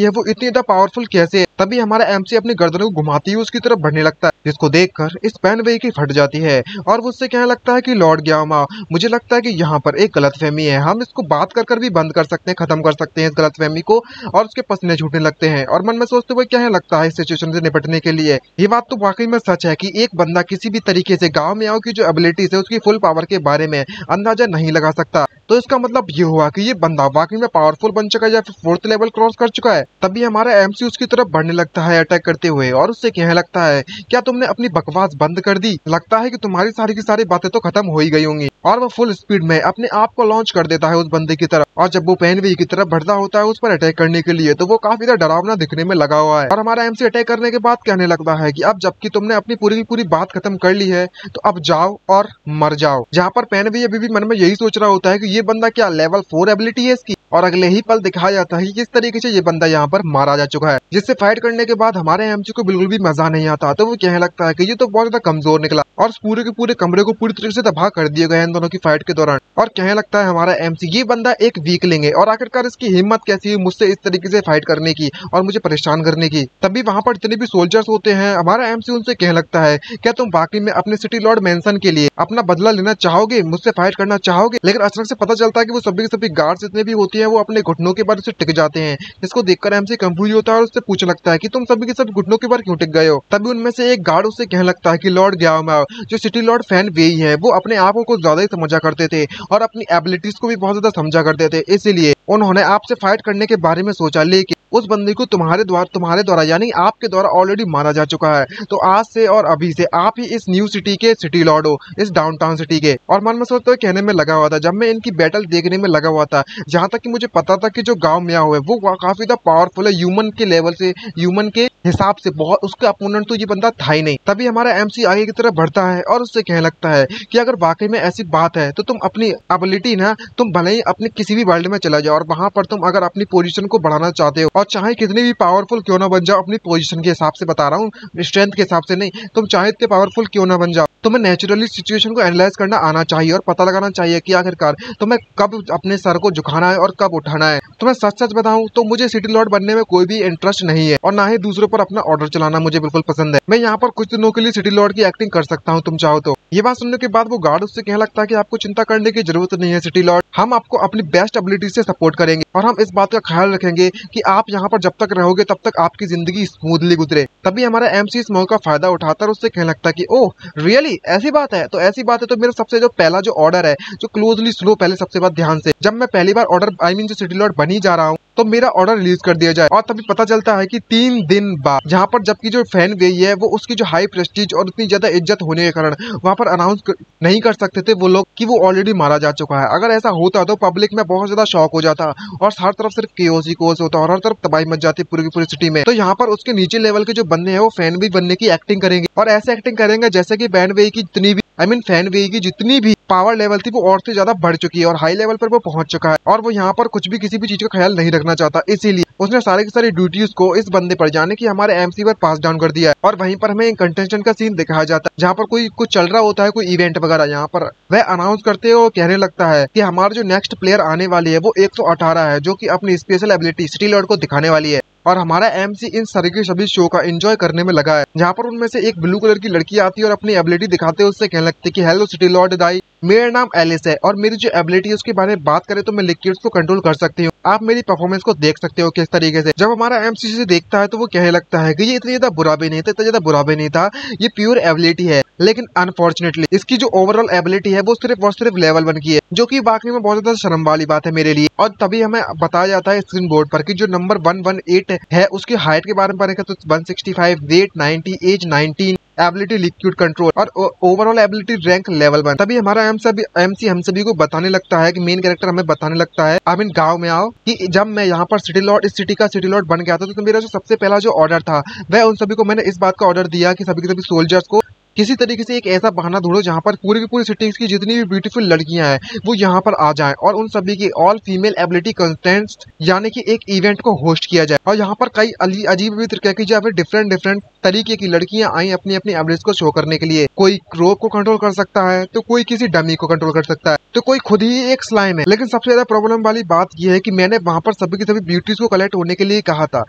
है वो इतनी ज्यादा पावरफुल कैसे है? तभी हमारा एमसी अपनी गर्दन को घुमाती हुई उसकी तरफ बढ़ने लगता है, जिसको देखकर इस पैन वे की फट जाती है और वो उससे कहने लगता है कि लॉर्ड ग्यामा, मुझे लगता है कि यहाँ पर एक गलतफहमी है, हम इसको बात कर भी बंद कर सकते हैं, खत्म कर सकते हैं इस गलतफहमी को। और उसके पसीने छूटने लगते हैं और मन में सोचते हुए क्या लगता है इस सिचुएशन से निपटने के लिए। ये बात तो वाकई में सच है कि एक बंदा किसी भी तरीके से गांव में आओ की जो एबिलिटीज है उसकी फुल पावर के बारे में अंदाजा नहीं लगा सकता। तो इसका मतलब ये हुआ कि ये बंदा वाकई में पावरफुल बन चुका है या फिर फोर्थ लेवल क्रॉस कर चुका है। तभी हमारा एमसी उसकी तरफ बढ़ने लगता है अटैक करते हुए और उससे कहने लगता है, क्या तुमने अपनी बकवास बंद कर दी? लगता है कि तुम्हारी सारी की सारी बातें तो खत्म हो ही गई होंगी। और वो फुल स्पीड में अपने आप को लॉन्च कर देता है उस बंदे की तरफ, और जब वो पेनवे की तरफ बढ़ता होता है उस पर अटैक करने के लिए, तो वो काफी ज्यादा डरावना दिखने में लगा हुआ है। और हमारा एमसी अटैक करने के बाद कहने लगता है कि अब जबकि तुमने अपनी पूरी की पूरी बात खत्म कर ली है तो अब जाओ और मर जाओ। जहाँ पर पेनवे अभी भी मन में यही सोच रहा होता है कि ये बंदा क्या लेवल 4 एबिलिटी है इसकी, और अगले ही पल दिखाया जाता है कि किस तरीके से ये बंदा यहाँ पर मारा जा चुका है, जिससे फाइट करने के बाद हमारे एमसी को बिल्कुल भी मजा नहीं आता। तो वो कहने लगता है कि ये तो बहुत ज्यादा कमजोर निकला और पूरे के पूरे कमरे को पूरी तरीके से तबाह कर दिए गए इन दोनों की फाइट के दौरान। और कहने लगता है हमारा एमसी ये बंदा एक वीकलिंग है और आखिरकार इसकी हिम्मत कैसी है मुझसे इस तरीके से फाइट करने की और मुझे परेशान करने की। तभी वहां पर जितने भी सोल्जर्स होते हैं हमारा एमसी उनसे कहने लगता है, क्या तुम वाकई में अपने सिटी लॉर्ड मेंशन के लिए अपना बदला लेना चाहोगे, मुझसे फाइट करना चाहोगे? लेकिन अचानक से पता चलता है कि वो सभी के सभी गार्ड्स जितने भी होते हैं वो अपने घुटनों के बाद उसे टिक जाते हैं, जिसको देखकर एमसी कंफ्यूज होता है और उससे पूछने लगता है कि तुम सभी के सभी घुटनों के बाद क्यों टिक गए हो? तभी उनमें से एक गार्ड उससे कहने लगता है कि लॉर्ड ग्याओमाओ जो सिटी लॉर्ड फैन वे है वो अपने आप को कुछ ज्यादा ही समझा करते थे और अपनी एबिलिटीज को भी बहुत ज्यादा समझा करते थे, इसीलिए उन्होंने आपसे फाइट करने के बारे में सोचा, लेकिन उस बंदे को तुम्हारे द्वारा यानी आपके द्वारा ऑलरेडी मारा जा चुका है। तो आज से और अभी से आप ही इस न्यू सिटी के सिटी लॉर्ड हो, इस डाउनटाउन सिटी के। और मन में सोचते हुए कहने में लगा हुआ था, जब मैं इनकी बैटल देखने में लगा हुआ था, जहां तक कि मुझे पता था कि जो गांव में है वो काफी ज्यादा पावरफुल है ह्यूमन के लेवल से, ह्यूमन के हिसाब से बहुत, उसका अपोनेंट तो ये बंदा था ही नहीं। तभी हमारा एमसी आगे की तरफ बढ़ता है और उससे कहने लगता है कि अगर वाकई में ऐसी बात है तो तुम अपनी एबिलिटी ना, तुम भले ही अपने किसी भी वर्ल्ड में चला जाओ और वहां पर तुम अगर अपनी पोजीशन को बढ़ाना चाहते हो, और चाहे कितनी भी पावरफुल क्यों ना बन जाओ, अपनी पोजीशन के हिसाब से बता रहा हूँ, स्ट्रेंथ के हिसाब से नहीं, तुम चाहे इतने पावरफुल क्यों ना बन जाओ, तुम्हें नेचुरली सिचुएशन को एनालाइज करना आना चाहिए और पता लगाना चाहिए कि आखिरकार तुम्हें कब अपने सर को झुकाना है और कब उठाना है। तुम्हें सच सच बताऊं तो मुझे सिटी लॉर्ड बनने में कोई भी इंटरेस्ट नहीं है और ना ही दूसरों पर अपना ऑर्डर चलाना मुझे बिल्कुल पसंद है। मैं यहाँ पर कुछ दिनों के लिए सिटी लॉर्ड की एक्टिंग कर सकता हूँ तुम चाहो तो। ये बात सुनने के बाद वो गार्ड उससे कहने लगता है कि आपको चिंता करने की जरूरत नहीं है सिटी लॉर्ड, हम आपको अपनी बेस्ट एबिलिटी से सपोर्ट करेंगे और हम इस बात का ख्याल रखेंगे कि आप यहाँ पर जब तक रहोगे तब तक आपकी जिंदगी स्मूथली गुजरे। तभी हमारा एमसी इस मौके का फायदा उठाता है और उससे कहने लगता है कि ओह रियली ऐसी बात है, तो ऐसी बात है तो मेरा सबसे जो पहला जो ऑर्डर है जो क्लोजली सुनो पहले सबसे बात ध्यान से, जब मैं पहली बार ऑर्डर जो सिटी लॉर्ड बनी जा रहा हूँ तो मेरा ऑर्डर रिलीज कर दिया जाए। और तभी पता चलता है कि 3 दिन बाद जहाँ पर जबकि जो फैन वे है वो उसकी जो हाई प्रेस्टीज और इतनी ज्यादा इज्जत होने के कारण वहाँ पर अनाउंस नहीं कर सकते थे वो लोग कि वो ऑलरेडी मारा जा चुका है। अगर ऐसा होता तो पब्लिक में बहुत ज्यादा शॉक हो जाता और हर तरफ सिर्फ केओस ही केओस होता और हर तरफ तबाही मच जाती पूरी की पूरी सिटी में। तो यहाँ पर उसके नीचे लेवल के जो बंदे हैं वो फैन वे बनने की एक्टिंग करेंगे और ऐसे एक्टिंग करेंगे जैसे कि फैन वे की जितनी भी फैन वे की जितनी भी पावर लेवल थी वो और से ज्यादा बढ़ चुकी है और हाई लेवल पर वो पहुंच चुका है और वो यहाँ पर कुछ भी किसी भी चीज का ख्याल नहीं रखना चाहता। इसीलिए उसने सारी की सारी ड्यूटीज को इस बंदे पर जाने की हमारे एमसी पर पास डाउन कर दिया है। और वहीं पर हमें एक कंटेस्टेंट का सीन दिखाया जाता है जहाँ पर कोई कुछ चल रहा होता है, कोई इवेंट वगैरह, यहाँ पर वह अनाउंस करते हुए कहने लगता है कि हमारा जो नेक्स्ट प्लेयर आने वाली है वो 118 है जो कि अपनी स्पेशल एबिलिटी सिटी लॉर्ड को दिखाने वाली है। और हमारा एमसी इन सारे के सभी शो का एंजॉय करने में लगा है, जहाँ पर उनमें से एक ब्लू कलर की लड़की आती है और अपनी एबिलिटी दिखाते हुए उससे कहने लगती है कि हेलो सिटी लॉर्ड दाई, मेरा नाम एलिस है और मेरी जो एबिलिटी है उसके बारे में बात करें तो मैं लिक्विड्स को कंट्रोल कर सकती हूँ, आप मेरी परफॉर्मेंस को देख सकते हो किस तरीके से। जब हमारा एमसी से देखता है तो वो कहने लगता है कि ये इतना ज्यादा बुरा भी नहीं था, इतना ज्यादा बुरा भी नहीं था, ये प्योर एबिलिटी है, लेकिन अनफॉर्चुनेटली इसकी जो ओवरऑल एबिलिटी है वो सिर्फ लेवल 1 की है, जो कि वाकई में बहुत ज्यादा शर्म वाली बात है मेरे लिए। और तभी हमें बताया जाता है स्क्रीन बोर्ड पर कि जो नंबर 118 है उसकी हाइट के बारे में पढ़ेगा तो 165, weight 90, age 19, ability liquid control और ओवरऑल एबिलिटी रैंक लेवल 1। तभी हमारा एमसी हम सभी को बताने लगता है कि मेन कैरेक्टर हमें बताने लगता है आप इन गांव में आओ कि जब मैं यहाँ पर सिटी लॉर्ड इस सिटी का सिटी लॉर्ड बन गया था तो मेरा जो सबसे पहला जो ऑर्डर था वह उन सभी को मैंने इस बात का ऑर्डर दिया कि सभी के सभी सोल्जर्स को किसी तरीके से एक ऐसा बहाना ढूंढो जहाँ पर पूरी की पूरी सिटीज की जितनी भी ब्यूटीफुल लड़कियां हैं वो यहाँ पर आ जाएं और उन सभी की ऑल फीमेल एबिलिटी कंटेस्ट यानी कि एक इवेंट को होस्ट किया जाए। और यहाँ पर कई अजीब तरीके की जो डिफरेंट तरीके की लड़कियां आई अपनी अपनी एबिलिटीज को शो करने के लिए। कोई क्रोक को कंट्रोल कर सकता है तो कोई किसी डमी को कंट्रोल कर सकता है तो कोई खुद ही एक स्लाइम है। लेकिन सबसे ज्यादा प्रॉब्लम वाली बात यह है कि मैंने वहां पर सभी की सभी ब्यूटीज को कलेक्ट होने के लिए कहा था,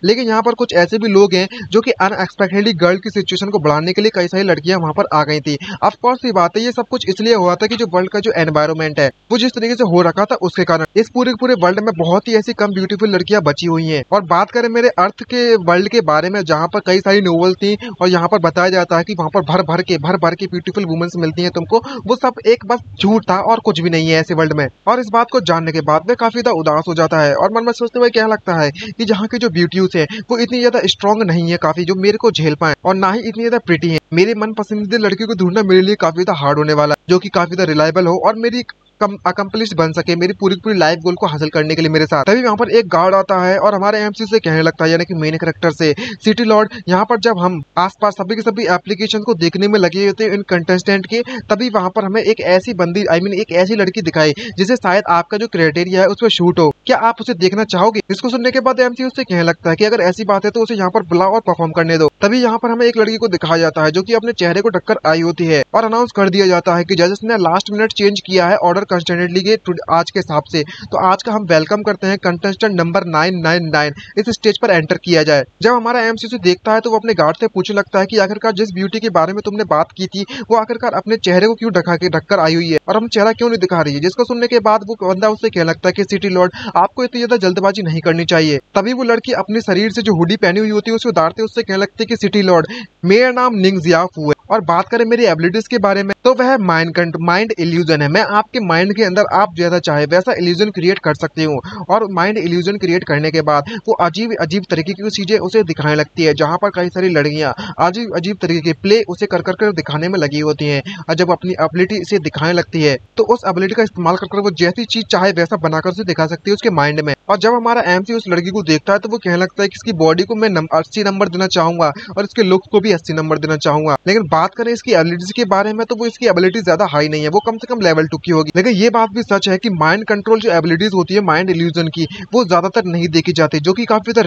लेकिन यहाँ पर कुछ ऐसे भी लोग हैं जो कि अनएक्सपेक्टेडली गर्ल की सिचुएशन को बढ़ाने के लिए कई सारी लड़कियां वहां पर आ गई थी। ऑफ कोर्स ये बात है, ये सब कुछ इसलिए हुआ था कि जो वर्ल्ड का जो एनवायरमेंट है वो जिस तरीके से हो रखा था उसके कारण इस पूरे वर्ल्ड में बहुत ही ऐसी कम ब्यूटीफुल लड़कियां बची हुई हैं। और बात करें मेरे अर्थ के वर्ल्ड के बारे में जहाँ पर कई सारी नोवेल थी और यहाँ पर बताया जाता है कि वहाँ पर भर भर के ब्यूटीफुल वुमेन्स मिलती हैं तुमको, वो सब एक बस झूठ था और कुछ भी नहीं है ऐसे वर्ल्ड में। और इस बात को जानने के बाद वह काफी ज्यादा उदास हो जाता है और मन में सोचते हुए क्या लगता है कि जहाँ की जो ब्यूटीज है वो इतनी ज्यादा स्ट्रॉन्ग नहीं है काफी जो मेरे को झेल पाए और ना ही इतनी ज्यादा प्रिटी है। मेरे मन पसंदीदा लड़की को ढूंढना मेरे लिए काफी ज्यादा हार्ड होने वाला जो कि काफी ज्यादा रिलायबल हो और मेरी अकम्पलिश बन सके मेरी पूरी लाइफ गोल को हासिल करने के लिए मेरे साथ। तभी वहाँ पर एक गार्ड आता है और हमारे एमसी से कहने लगता है यानी कि मेन कैरेक्टर से सिटी लॉर्ड, यहाँ पर जब हम आसपास सभी के सभी एप्लीकेशन को देखने में लगे होते हैं इन कंटेस्टेंट के, तभी वहाँ पर हमें एक ऐसी बंदी एक ऐसी लड़की दिखाई जिसे शायद आपका जो क्राइटेरिया है उसमें शूट हो, क्या आप उसे देखना चाहोगे? इसको सुनने के बाद एमसी उससे कहने लगता है कि अगर ऐसी बात है तो उसे यहाँ पर बुलाओ और परफॉर्म करने दो। तभी यहाँ पर हमें एक लड़की को दिखाया जाता है जो कि अपने चेहरे को ढककर आई होती है और अनाउंस कर दिया जाता है कि जजेस ने लास्ट मिनट चेंज किया है ऑर्डर कंस्टेंटली के आज के हिसाब से, तो आज का हम वेलकम करते हैं कंटेस्टेंट नंबर 999 इस स्टेज पर एंटर किया जाए। जब हमारा एमसी से देखता है तो वो अपने गार्ड से पूछने लगता है कि आखिरकार जिस ब्यूटी के बारे में तुमने बात की थी वो आखिरकार अपने चेहरे को क्यों ढककर आई हुई है और हम चेहरा क्यों नहीं दिखा रही है। जिसको सुनने के बाद वो बंदा उससे कहने लगता है कि सिटी लॉर्ड आपको इतनी ज्यादा जल्दबाजी नहीं करनी चाहिए। तभी वो लड़की अपने शरीर से जो हुडी पहनी हुई होती है उसे उतारते उससे कहने लगती है कि सिटी लॉर्ड मेरा नाम निंग जियाफू है और बात करें मेरी एबिलिटीज के बारे में तो वह माइंड इल्यूजन है। मैं आपके माइंड के अंदर आप जैसा चाहे वैसा इल्यूजन क्रिएट कर सकती हूँ और माइंड इल्यूजन क्रिएट करने के बाद वो अजीब तरीके की चीजें उसे दिखाने लगती है जहाँ पर कई सारी लड़कियां अजीब तरीके के प्ले उसे कर दिखाने में लगी होती हैं और जब अपनी एबिलिटी इसे दिखाने लगती है तो उस एबिलिटी का इस्तेमाल कर वो जैसी चीज चाहे वैसा बनाकर उसे दिखा सकती है उसके माइंड में। और जब हमारा एमसी उस लड़की को देखता है तो वो कहने लगता है कि इसकी बॉडी को मैं 80 नंबर देना चाहूंगा और इसके लुक्स को भी 80 नंबर देना चाहूंगा, लेकिन बात करें इसकी एबिलिटीज के बारे में तो वो इसकी एबिलिटी ज्यादा हाई नहीं है, वो कम से कम लेवल 2 की होगी। लेकिन ये बात भी सच है कि माइंड कंट्रोल जो एबिलिटीज होती है माइंड इल्यूजन की वो ज्यादातर नहीं देखी जाती जो कि काफी ज्यादा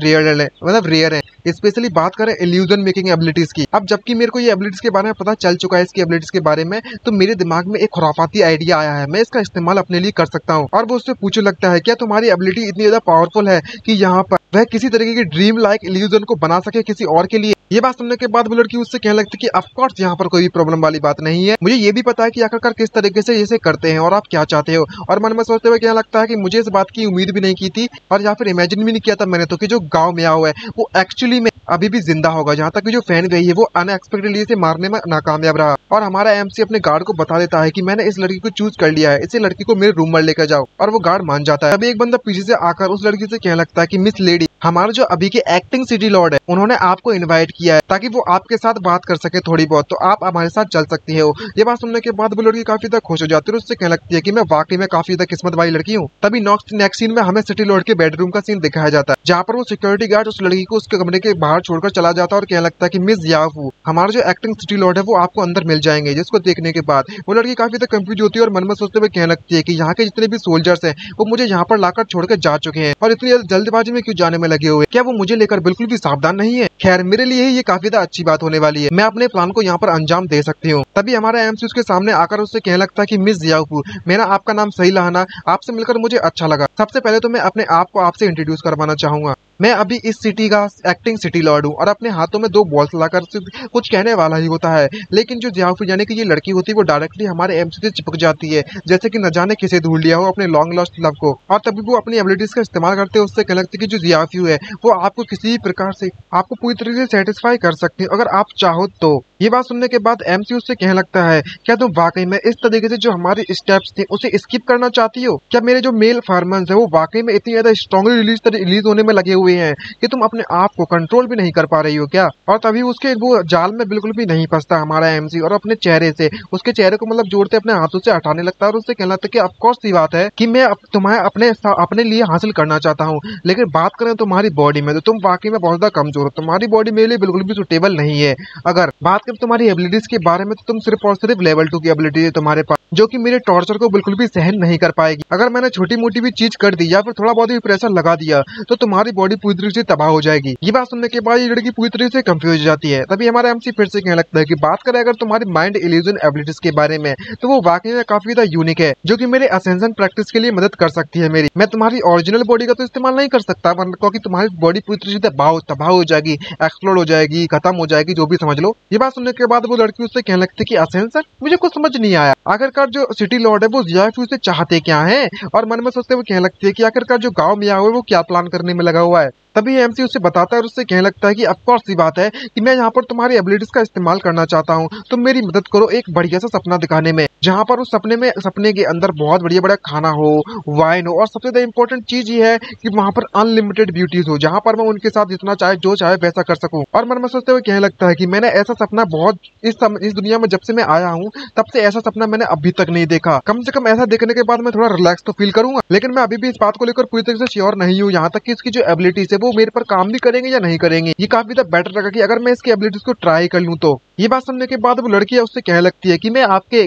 रेयर है, स्पेशली बात करें इल्यूजन मेकिंग एबिलिटीज की। अब जबकि मेरे को ये एबिलिटीज के बारे में पता चल चुका है इसकी एबिलिटीज के बारे में तो मेरे दिमाग में एक खुराफाती आइडिया आया है, मैं इसका इस्तेमाल अपने लिए कर सकता हूँ। और वो उससे पूछने लगता है क्या तुम्हारी तुम्हारी एबिलिटी इतनी ज्यादा पावरफुल है कि यहाँ पर वह किसी तरीके की ड्रीम लाइक इल्यूजन को बना सके किसी और के लिए। ये बात सुनने के बाद वो लड़की उससे कहने लगती कि ऑफ कोर्स यहाँ पर कोई भी प्रॉब्लम वाली बात नहीं है, मुझे ये भी पता है कि आखिरकार किस तरीके से इसे करते हैं और आप क्या चाहते हो। और मन में सोचते हुए क्या लगता है कि मुझे इस बात की उम्मीद भी नहीं की थी और या फिर इमेजिन भी नहीं किया था मैंने तो कि जो गाँव में आया हुआ है वो एक्चुअली में अभी भी जिंदा होगा। जहाँ तक कि जो फैन गई है वो अनएक्सपेक्टेडली इसे मारने में नाकामयाब रहा और हमारा एमसी अपने गार्ड को बता देता है कि मैंने इस लड़की को चूज कर लिया है, इसे लड़की को मेरे रूम में लेकर जाओ। और वो गार्ड मान जाता है। अभी एक बंदा पीछे से आकर उस लड़की से कहने लगता है कि मिस लेडी, हमारे जो अभी के एक्टिंग सिटी लॉर्ड है उन्होंने आपको इनवाइट किया है ताकि वो आपके साथ बात कर सके थोड़ी बहुत, तो आप हमारे साथ चल सकती हो। ये बात सुनने के बाद वो लड़की काफी ज्यादा खुश हो जाती है और उससे कहने लगती है कि मैं वाकई में काफी ज्यादा किस्मत वाली लड़की हूँ। तभी नेक्स्ट सीन में हमें सिटी लॉर्ड के बेडरूम का सीन दिखाया जाता है जहाँ पर वो सिक्योरिटी गार्ड उस लड़की को उसके कमरे के बाहर छोड़कर चला जाता है और कहने लगता है कि मिस याफू, हमारे जो एक्टिंग सिटी लॉर्ड है वो आपको अंदर मिल जाएंगे। जिसको देखने के बाद वो लड़की काफी ज्यादा कंफ्यूज होती है और मन में सोचते हुए कहने लगती है कि यहाँ के जितने भी सोल्जर्स हैं वो मुझे यहाँ पर लाकर छोड़कर जा चुके हैं और इतनी जल्दबाजी में क्यों जाने में लगे हुए, क्या वो मुझे लेकर बिल्कुल भी सावधान नहीं है। खैर मेरे लिए ये काफी ज्यादा अच्छी बात होने वाली है, मैं अपने प्लान को यहाँ पर अंजाम दे सकती हूँ। तभी हमारा एमसी उसके सामने आकर उससे कहने लगता है कि मिस याफू, मेरा आपका नाम सही लहाना, आपसे मिलकर मुझे अच्छा लगा। सबसे पहले तो मैं अपने आप को आपसे इंट्रोड्यूस करवाना चाहूंगा। मैं अभी इस सिटी का एक्टिंग सिटी लॉर्ड हूँ और अपने हाथों में 2 बॉल्स लाकर कुछ कहने वाला ही होता है, लेकिन जो जियाफू यानी कि ये लड़की होती है वो डायरेक्टली हमारे एमसी से चिपक जाती है जैसे कि न जाने किसे ढूंढ लिया हो अपने लॉन्ग लॉस्ट लव को। और तभी वो अपनी एबिलिटीज का इस्तेमाल करते हैं उससे कहने लगती है कि जो जियाफू है वो आपको किसी भी प्रकार से आपको पूरी तरीके से सेटिस्फाई कर सकती है अगर आप चाहो तो। ये बात सुनने के बाद एमसी उससे कहने लगता है क्या तुम वाकई में इस तरीके से जो हमारी स्टेप्स थे उसे स्किप करना चाहती हो, क्या मेरे जो मेल फार्मर्स है वो वाकई में इतनी ज्यादा स्ट्रॉन्गली रिलीज होने में लगे हुए हैं कि तुम अपने आप को कंट्रोल भी नहीं कर पा रही हो क्या। और तभी उसके वो जाल में बिल्कुल भी नहीं फंसता हमारा एमसी और अपने चेहरे से उसके चेहरे को मतलब जोड़ते अपने हाथों से हटाने लगता है और उससे कहना लगता है कि ऑफकोर्स सी बात है कि मैं तुम्हें अपने लिए हासिल करना चाहता हूँ, लेकिन बात करें तुम्हारी बॉडी में तो तुम वाकई में बहुत ज्यादा कमजोर हो, तुम्हारी बॉडी मेरे लिए बिल्कुल भी सुटेबल नहीं है। अगर बात करें तुम्हारी एबिलिटीज के बारे में तो तुम सिर्फ और सिर्फ लेवल 2 की एबिलिटी है तुम्हारे पास जो कि मेरे टॉर्चर को बिल्कुल भी सहन नहीं कर पाएगी। अगर मैंने छोटी मोटी भी चीज कर दी या फिर थोड़ा बहुत भी प्रेशर लगा दिया तो तुम्हारी बॉडी पूरी तरीके से तबाह हो जाएगी। ये बात सुनने के बाद ये लड़की पूरी तरीके से कंफ्यूज हो जाती है। तभी हमारा एमसी फिर से कहने लगता है कि बात करें अगर तुम्हारी माइंड इल्यूजन एबिलिटीज के बारे में तो वो वाकई में काफी ज्यादा यूनिक है जो कि मेरे असेंशन प्रैक्टिस के लिए मदद कर सकती है। मैं तुम्हारी ओरिजिनल बॉडी का तो इस्तेमाल नहीं कर सकता क्योंकि तुम्हारी बॉडी पूरी तरीके से तबाह हो जाएगी, एक्सप्लोड हो जाएगी, खत्म हो जाएगी, जो भी समझ लो। ये बात सुनने के बाद वो लड़की उससे कहने लगती है कि असेंशन, मुझे कुछ समझ नहीं आया, आखिरकार जो सिटी लॉर्ड है वो जियाफू से चाहते क्या है। और मन में सोचते हुए कहने लगती है कि आखिरकार जो गाँव में आया हुआ है वो क्या प्लान करने में लगा हुआ है। तभी एमसी उससे बताता है और उससे कहने लगता है कि ऑफकोर्स सी बात है कि मैं यहाँ पर तुम्हारी एबिलिटीज का इस्तेमाल करना चाहता हूँ, तुम मेरी मदद करो एक बढ़िया सा सपना दिखाने में जहाँ पर उस सपने के अंदर बहुत बढ़िया बढ़िया खाना हो, वाइन हो और सबसे ज्यादा इंपॉर्टेंट चीज ये है कि वहाँ पर अनलिमिटेड ब्यूटीज हो जहाँ पर मैं उनके साथ जितना चाहे जो चाहे वैसा कर सकूँ। और मन में सोचते हुए कहने लगता है कि मैंने ऐसा सपना बहुत इस दुनिया में जब से मैं आया हूँ तब से ऐसा सपना मैंने अभी तक नहीं देखा। कम से कम ऐसा देखने के बाद मैं थोड़ा रिलैक्स तो फील करूंगा, लेकिन मैं अभी भी इस बात को लेकर पूरी तरीके से श्योर नहीं हूँ यहाँ तक कि इसकी जो एबिलिटीज है वो मेरे पर काम भी करेंगे या नहीं करेंगे। ये काफी ज्यादा बेटर लगा कि अगर मैं इसकी एबिलिटीज को ट्राई कर लूँ तो। ये बात सुनने के बाद वो लड़की है उससे कहने लगती है कि मैं आपके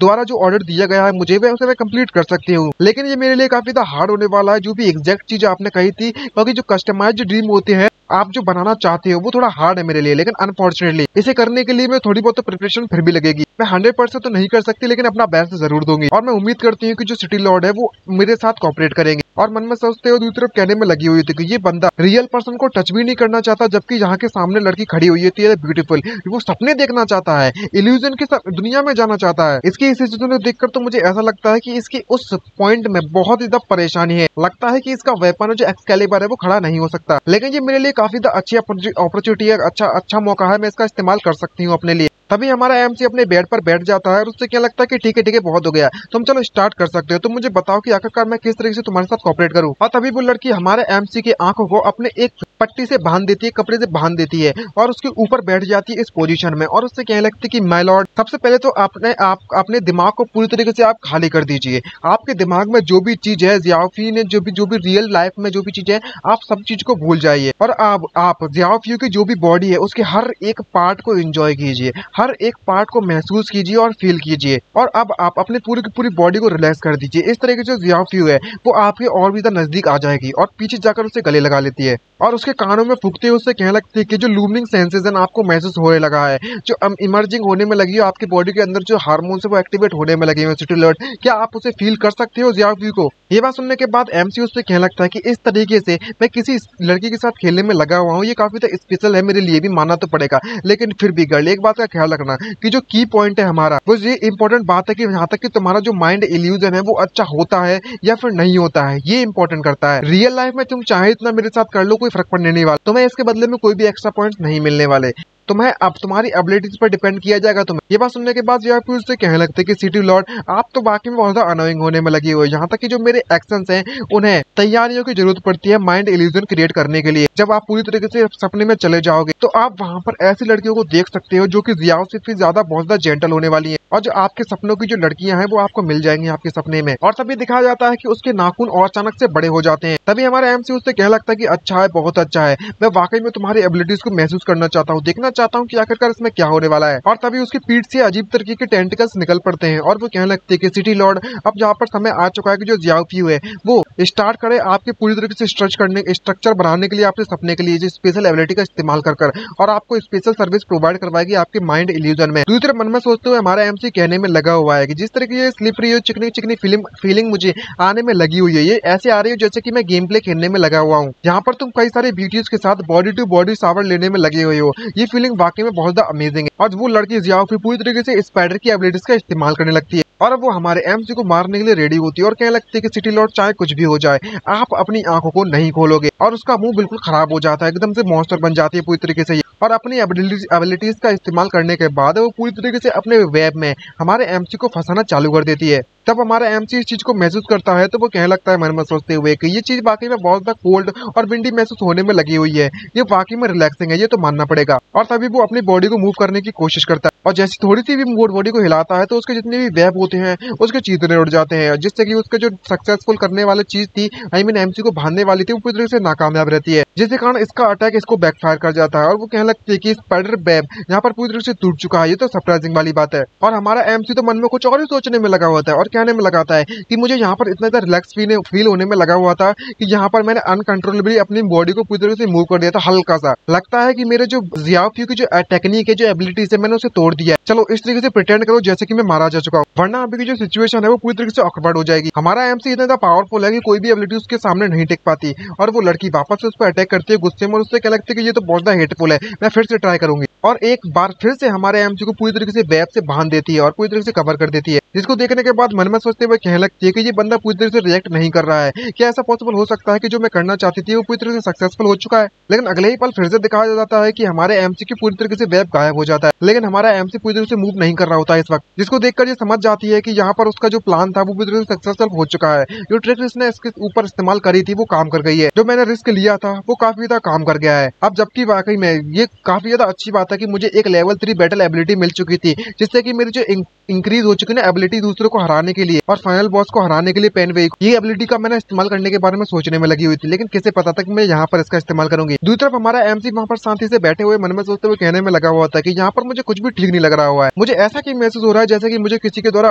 द्वारा जो ऑर्डर दिया गया है मुझे उसे मैं कंप्लीट कर सकती हूँ, लेकिन ये मेरे लिए काफी ज्यादा हार्ड होने वाला है जो भी एग्जैक्ट चीज आपने कही थी, क्योंकि जो कस्टमाइज्ड ड्रीम होते हैं आप जो बनाना चाहते हो वो थोड़ा हार्ड है मेरे लिए। लेकिन अनफॉर्चुनेटली इसे करने के लिए मैं थोड़ी बहुत प्रिपरेशन फिर भी लगेगी। मैं 100% तो नहीं कर सकती लेकिन अपना बेस्ट जरूर दूंगी और मैं उम्मीद करती हूँ कि जो सिटी लॉर्ड है वो मेरे साथ कॉपरेट करेंगे। और मन में सोचते हो दूसरी तरफ कहने में लगी हुई थी कि ये बंदा रियल पर्सन को टच भी नहीं करना चाहता, जबकि यहाँ के सामने लड़की खड़ी हुई है ब्यूटीफुल, वो सपने देखना चाहता है, इल्यूजन की दुनिया में जाना चाहता है। इसकी इस सिचुएशन को देखकर तो मुझे ऐसा लगता है कि इसकी उस पॉइंट में बहुत ज्यादा परेशानी है। लगता है कि इसका वेपन जो एक्सकैलिबर है वो खड़ा नहीं हो सकता, लेकिन ये मेरे लिए काफी अच्छी अपॉर्चुनिटी है, अच्छा मौका है, मैं इसका इस्तेमाल कर सकती हूँ अपने लिए। तभी हमारा एमसी अपने बेड पर बैठ जाता है और उससे क्या लगता है कि ठीक है बहुत हो गया, तुम चलो स्टार्ट कर सकते हो, तुम मुझे बताओ कि आखिरकार मैं किस तरीके से तुम्हारे साथ कॉपरेट करूं। और तभी वो लड़की हमारे एमसी की आंखों को अपने एक पट्टी से बांध देती है, कपड़े से बांध देती है और उसके ऊपर बैठ जाती है इस पोजीशन में और उससे कहने लगती है कि माय लॉर्ड, सबसे पहले तो अपने दिमाग को पूरी तरीके से आप खाली कर दीजिए। आपके दिमाग में जो भी चीज है, जियाफी ने जो भी रियल लाइफ में जो भी चीज है, आप सब चीज को भूल जाइए और आप जियाफी की जो भी बॉडी है उसके हर एक पार्ट को एंजॉय कीजिए, हर एक पार्ट को महसूस कीजिए और फील कीजिए। और अब आप अपने पूरी की पूरी बॉडी को रिलैक्स कर दीजिए। इस तरीके से जियाफी है वो आपके और भी ज्यादा नजदीक आ जाएगी और पीछे जाकर उसे गले लगा लेती है और उसके उसके कानों में फूंकते हुए उससे कहने लगती है कि जो लूमिंग सेंसेशन आपको महसूस होने लगा है, जो इमर्जिंग होने में लगी है आपकी बॉडी के अंदर, जो हार्मोन्स है वो एक्टिवेट होने में लगे हैं सिटी लॉर्ड, क्या आप उसे फील कर सकते हो ज़ियाओफी को? ये बात सुनने के बाद एमसी उससे कहने लगता है कि इस तरीके से मैं किसी लड़की के साथ खेलने में लगा हुआ हूँ, ये काफी तो स्पेशल है मेरे लिए भी, मानना तो पड़ेगा। लेकिन फिर भी गर्ल, एक बात का ख्याल रखना कि जो की पॉइंट है हमारा, वो ये इंपॉर्टेंट बात है कि यहाँ तक कि तुम्हारा जो माइंड इल्यूजन है वो अच्छा होता है या फिर नहीं होता है, ये इंपॉर्टेंट करता है। रियल लाइफ में तुम चाहे इतना मेरे साथ कर लो, कोई फर्क पड़ने नहीं वाला, तुम्हें इसके बदले में कोई भी एक्स्ट्रा पॉइंट्स नहीं मिलने वाले, तुम्हें अब तुम्हारी एबिलिटीज पर डिपेंड किया जाएगा तुम्हें। ये बात सुनने के बाद ज़ियाओफी उससे कहने लगते कि सिटी लॉर्ड, आप तो वाकई में बहुत ज्यादा अनोइंग होने में लगी हुई, यहाँ तक कि जो मेरे एक्शंस हैं उन्हें तैयारियों की जरूरत पड़ती है माइंड इल्यूजन क्रिएट करने के लिए। जब आप पूरी तरीके से सपने में चले जाओगे तो आप वहाँ पर ऐसी लड़कियों को देख सकते हो जो कि ज़ियाओफी से ज्यादा बहुत ज्यादा जेंटल होने वाली है, और जो आपके सपनों की जो लड़कियां हैं वो आपको मिल जाएंगी आपके सपने में। और तभी दिखाया जाता है कि उसके नाखून और अचानक से बड़े हो जाते हैं। तभी हमारा एमसी उससे कहने लगता है कि अच्छा है, बहुत अच्छा है, मैं वाकई में तुम्हारी एबिलिटीज को महसूस करना चाहता हूँ, देखना चाहता हूँ कि आखिरकार इसमें क्या होने वाला है। और तभी उसकी पीठ से अजीब तरीके के टेंटिकल्स निकल पड़ते हैं और वो कहने लगती है कि सिटी लॉर्ड, अब यहाँ पर समय आ चुका है कि जो ज़ियाओफी है वो स्टार्ट करे आपके पूरी तरीके से स्ट्रक्चर बनाने के लिए, आपके सपने के लिए जो स्पेशल एबिलिटी का इस्तेमाल कर और आपको स्पेशल सर्विस प्रोवाइड करवाएगी आपके माइंड इल्यूजन में। दूसरी तरफ मन में सोचते हुए हमारा एमसी कहने में लगा हुआ है कि जिस तरह की ये स्लिपरी चिकनी चिकनी फीलिंग मुझे आने में लगी हुई है, ये ऐसे आ रही है जैसे कि मैं गेम प्ले खेलने में लगा हुआ हूँ, यहाँ पर तुम कई सारे वीडियोस के साथ बॉडी टू बॉडी शावर लेने में लगे हुए हो। ये फीलिंग वाकई में बहुत ज्यादा अमेजिंग है। और वो लड़की ज़ियाओफी पूरी तरीके से स्पाइडर की एबिलिटीज का इस्तेमाल करने लगती है और अब वो हमारे एमसी को मारने के लिए रेडी होती है और कहने लगती है कि सिटी लॉर्ड, चाहे कुछ भी हो जाए आप अपनी आंखों को नहीं खोलोगे। और उसका मुंह बिल्कुल खराब हो जाता है, एकदम से मॉन्स्टर बन जाती है पूरी तरीके से, और अपनी एबिलिटीज का इस्तेमाल करने के बाद वो पूरी तरीके से अपने वेब में हमारे एमसी को फंसाना चालू कर देती है। तब हमारा एमसी इस चीज को महसूस करता है तो वो कहने लगता है मन में सोचते हुए कि ये चीज वाकई में बहुत ज्यादा कोल्ड और विंडी महसूस होने में लगी हुई है, ये वाकई में रिलैक्सिंग है, ये तो मानना पड़ेगा। और तभी वो अपनी बॉडी को मूव करने की कोशिश करता है और जैसे थोड़ी सी भी बॉडी को हिलाता है तो उसके जितने भी वेब होते हैं उसके चीतने उड़ जाते हैं, जिससे कि उसका जो सक्सेसफुल करने वाली चीज थी, आई मीन एमसी को बांधने वाली थी, वो पूरी तरह से नाकामयाब रहती है, जिसके कारण इसका अटैक इसको बैकफायर कर जाता है और वो कहने लगती है कि स्पाइडर वेब यहाँ पर पूरी तरह से टूट चुका है। ये तो सरप्राइजिंग वाली बात है। और हमारा एमसी तो मन में कुछ और ही सोचने में लगा हुआ था और कहने में लगाता है कि मुझे यहाँ पर इतना ज्यादा रिलैक्स फील होने में लगा हुआ था कि यहाँ पर मैंने अनकंट्रोलेबली अपनी बॉडी को पूरी तरह से मूव कर दिया था, हल्का सा लगता है कि मेरे जो ज़ियाओफी की जो टेक्निक है, जो एबिलिटीज है, मैंने उसे तोड़ दिया है। चलो इस तरीके से प्रिटेंड करो जैसे कि मैं मारा जा चुका हूँ, वरना अभी की जो सिचुएशन है वो पूरी तरीके से ऑकवर्ड हो जाएगी। हमारा एमसी इतना ज्यादा पावरफुल है कि कोई भी एबिलिटी उसके सामने नहीं टिक पाती और वो लड़की वापस से उस पर अटैक करती है गुस्से में और उससे क्या लगता है कि ये तो बहुत ज्यादा हेटफुल है, मैं फिर से ट्राई करूंगी। और एक बार फिर से हमारे एमसी को पूरी तरीके से वेब से बांध देती है और पूरी तरीके से कवर कर देती है, जिसको देखने के बाद मन में सोचते हुए कहने लगती है कि ये बंदा पूरी तरह से रिएक्ट नहीं कर रहा है, क्या ऐसा पॉसिबल हो सकता है कि जो मैं करना चाहती थी वो पूरी तरह से सक्सेसफुल हो चुका है। लेकिन अगले ही पल फिर से दिखाया जाता है कि हमारे एमसी की पूरी तरीके से वेब गायब हो जाता है, लेकिन हमारा एमसी पूरी तरह से मूव नहीं कर रहा होता है इस वक्त, जिसको देखकर ये समझ जाती है कि यहाँ पर उसका जो प्लान था वो पूरी तरह से सक्सेसफुल हो चुका है। जो ट्रिक इसने इसके ऊपर इस्तेमाल करी थी वो काम कर गई है, जो मैंने रिस्क लिया था वो काफी ज्यादा काम कर गया है। अब जबकि वाकई में ये काफी ज्यादा अच्छी बात है कि मुझे एक लेवल 3 बैटल एबिलिटी मिल चुकी थी, जिससे कि मेरी जो इंक्रीज हो चुकी है ना एबिलिटी दूसरों को हराने के लिए और फाइनल बॉस को हराने के लिए पेनवे, ये एबिलिटी का मैंने इस्तेमाल करने के बारे में सोचने में लगी हुई थी, लेकिन किसे पता था कि मैं यहाँ पर इसका इस्तेमाल करूंगी। दूसरी तरफ हमारा एमसी वहाँ पर शांति से बैठे हुए मन में सोचते हुए कहने में लगा हुआ था कि यहाँ पर मुझे कुछ भी ठीक नहीं लग रहा हुआ है, मुझे ऐसा कि महसूस हो रहा है जैसे कि मुझे किसी के द्वारा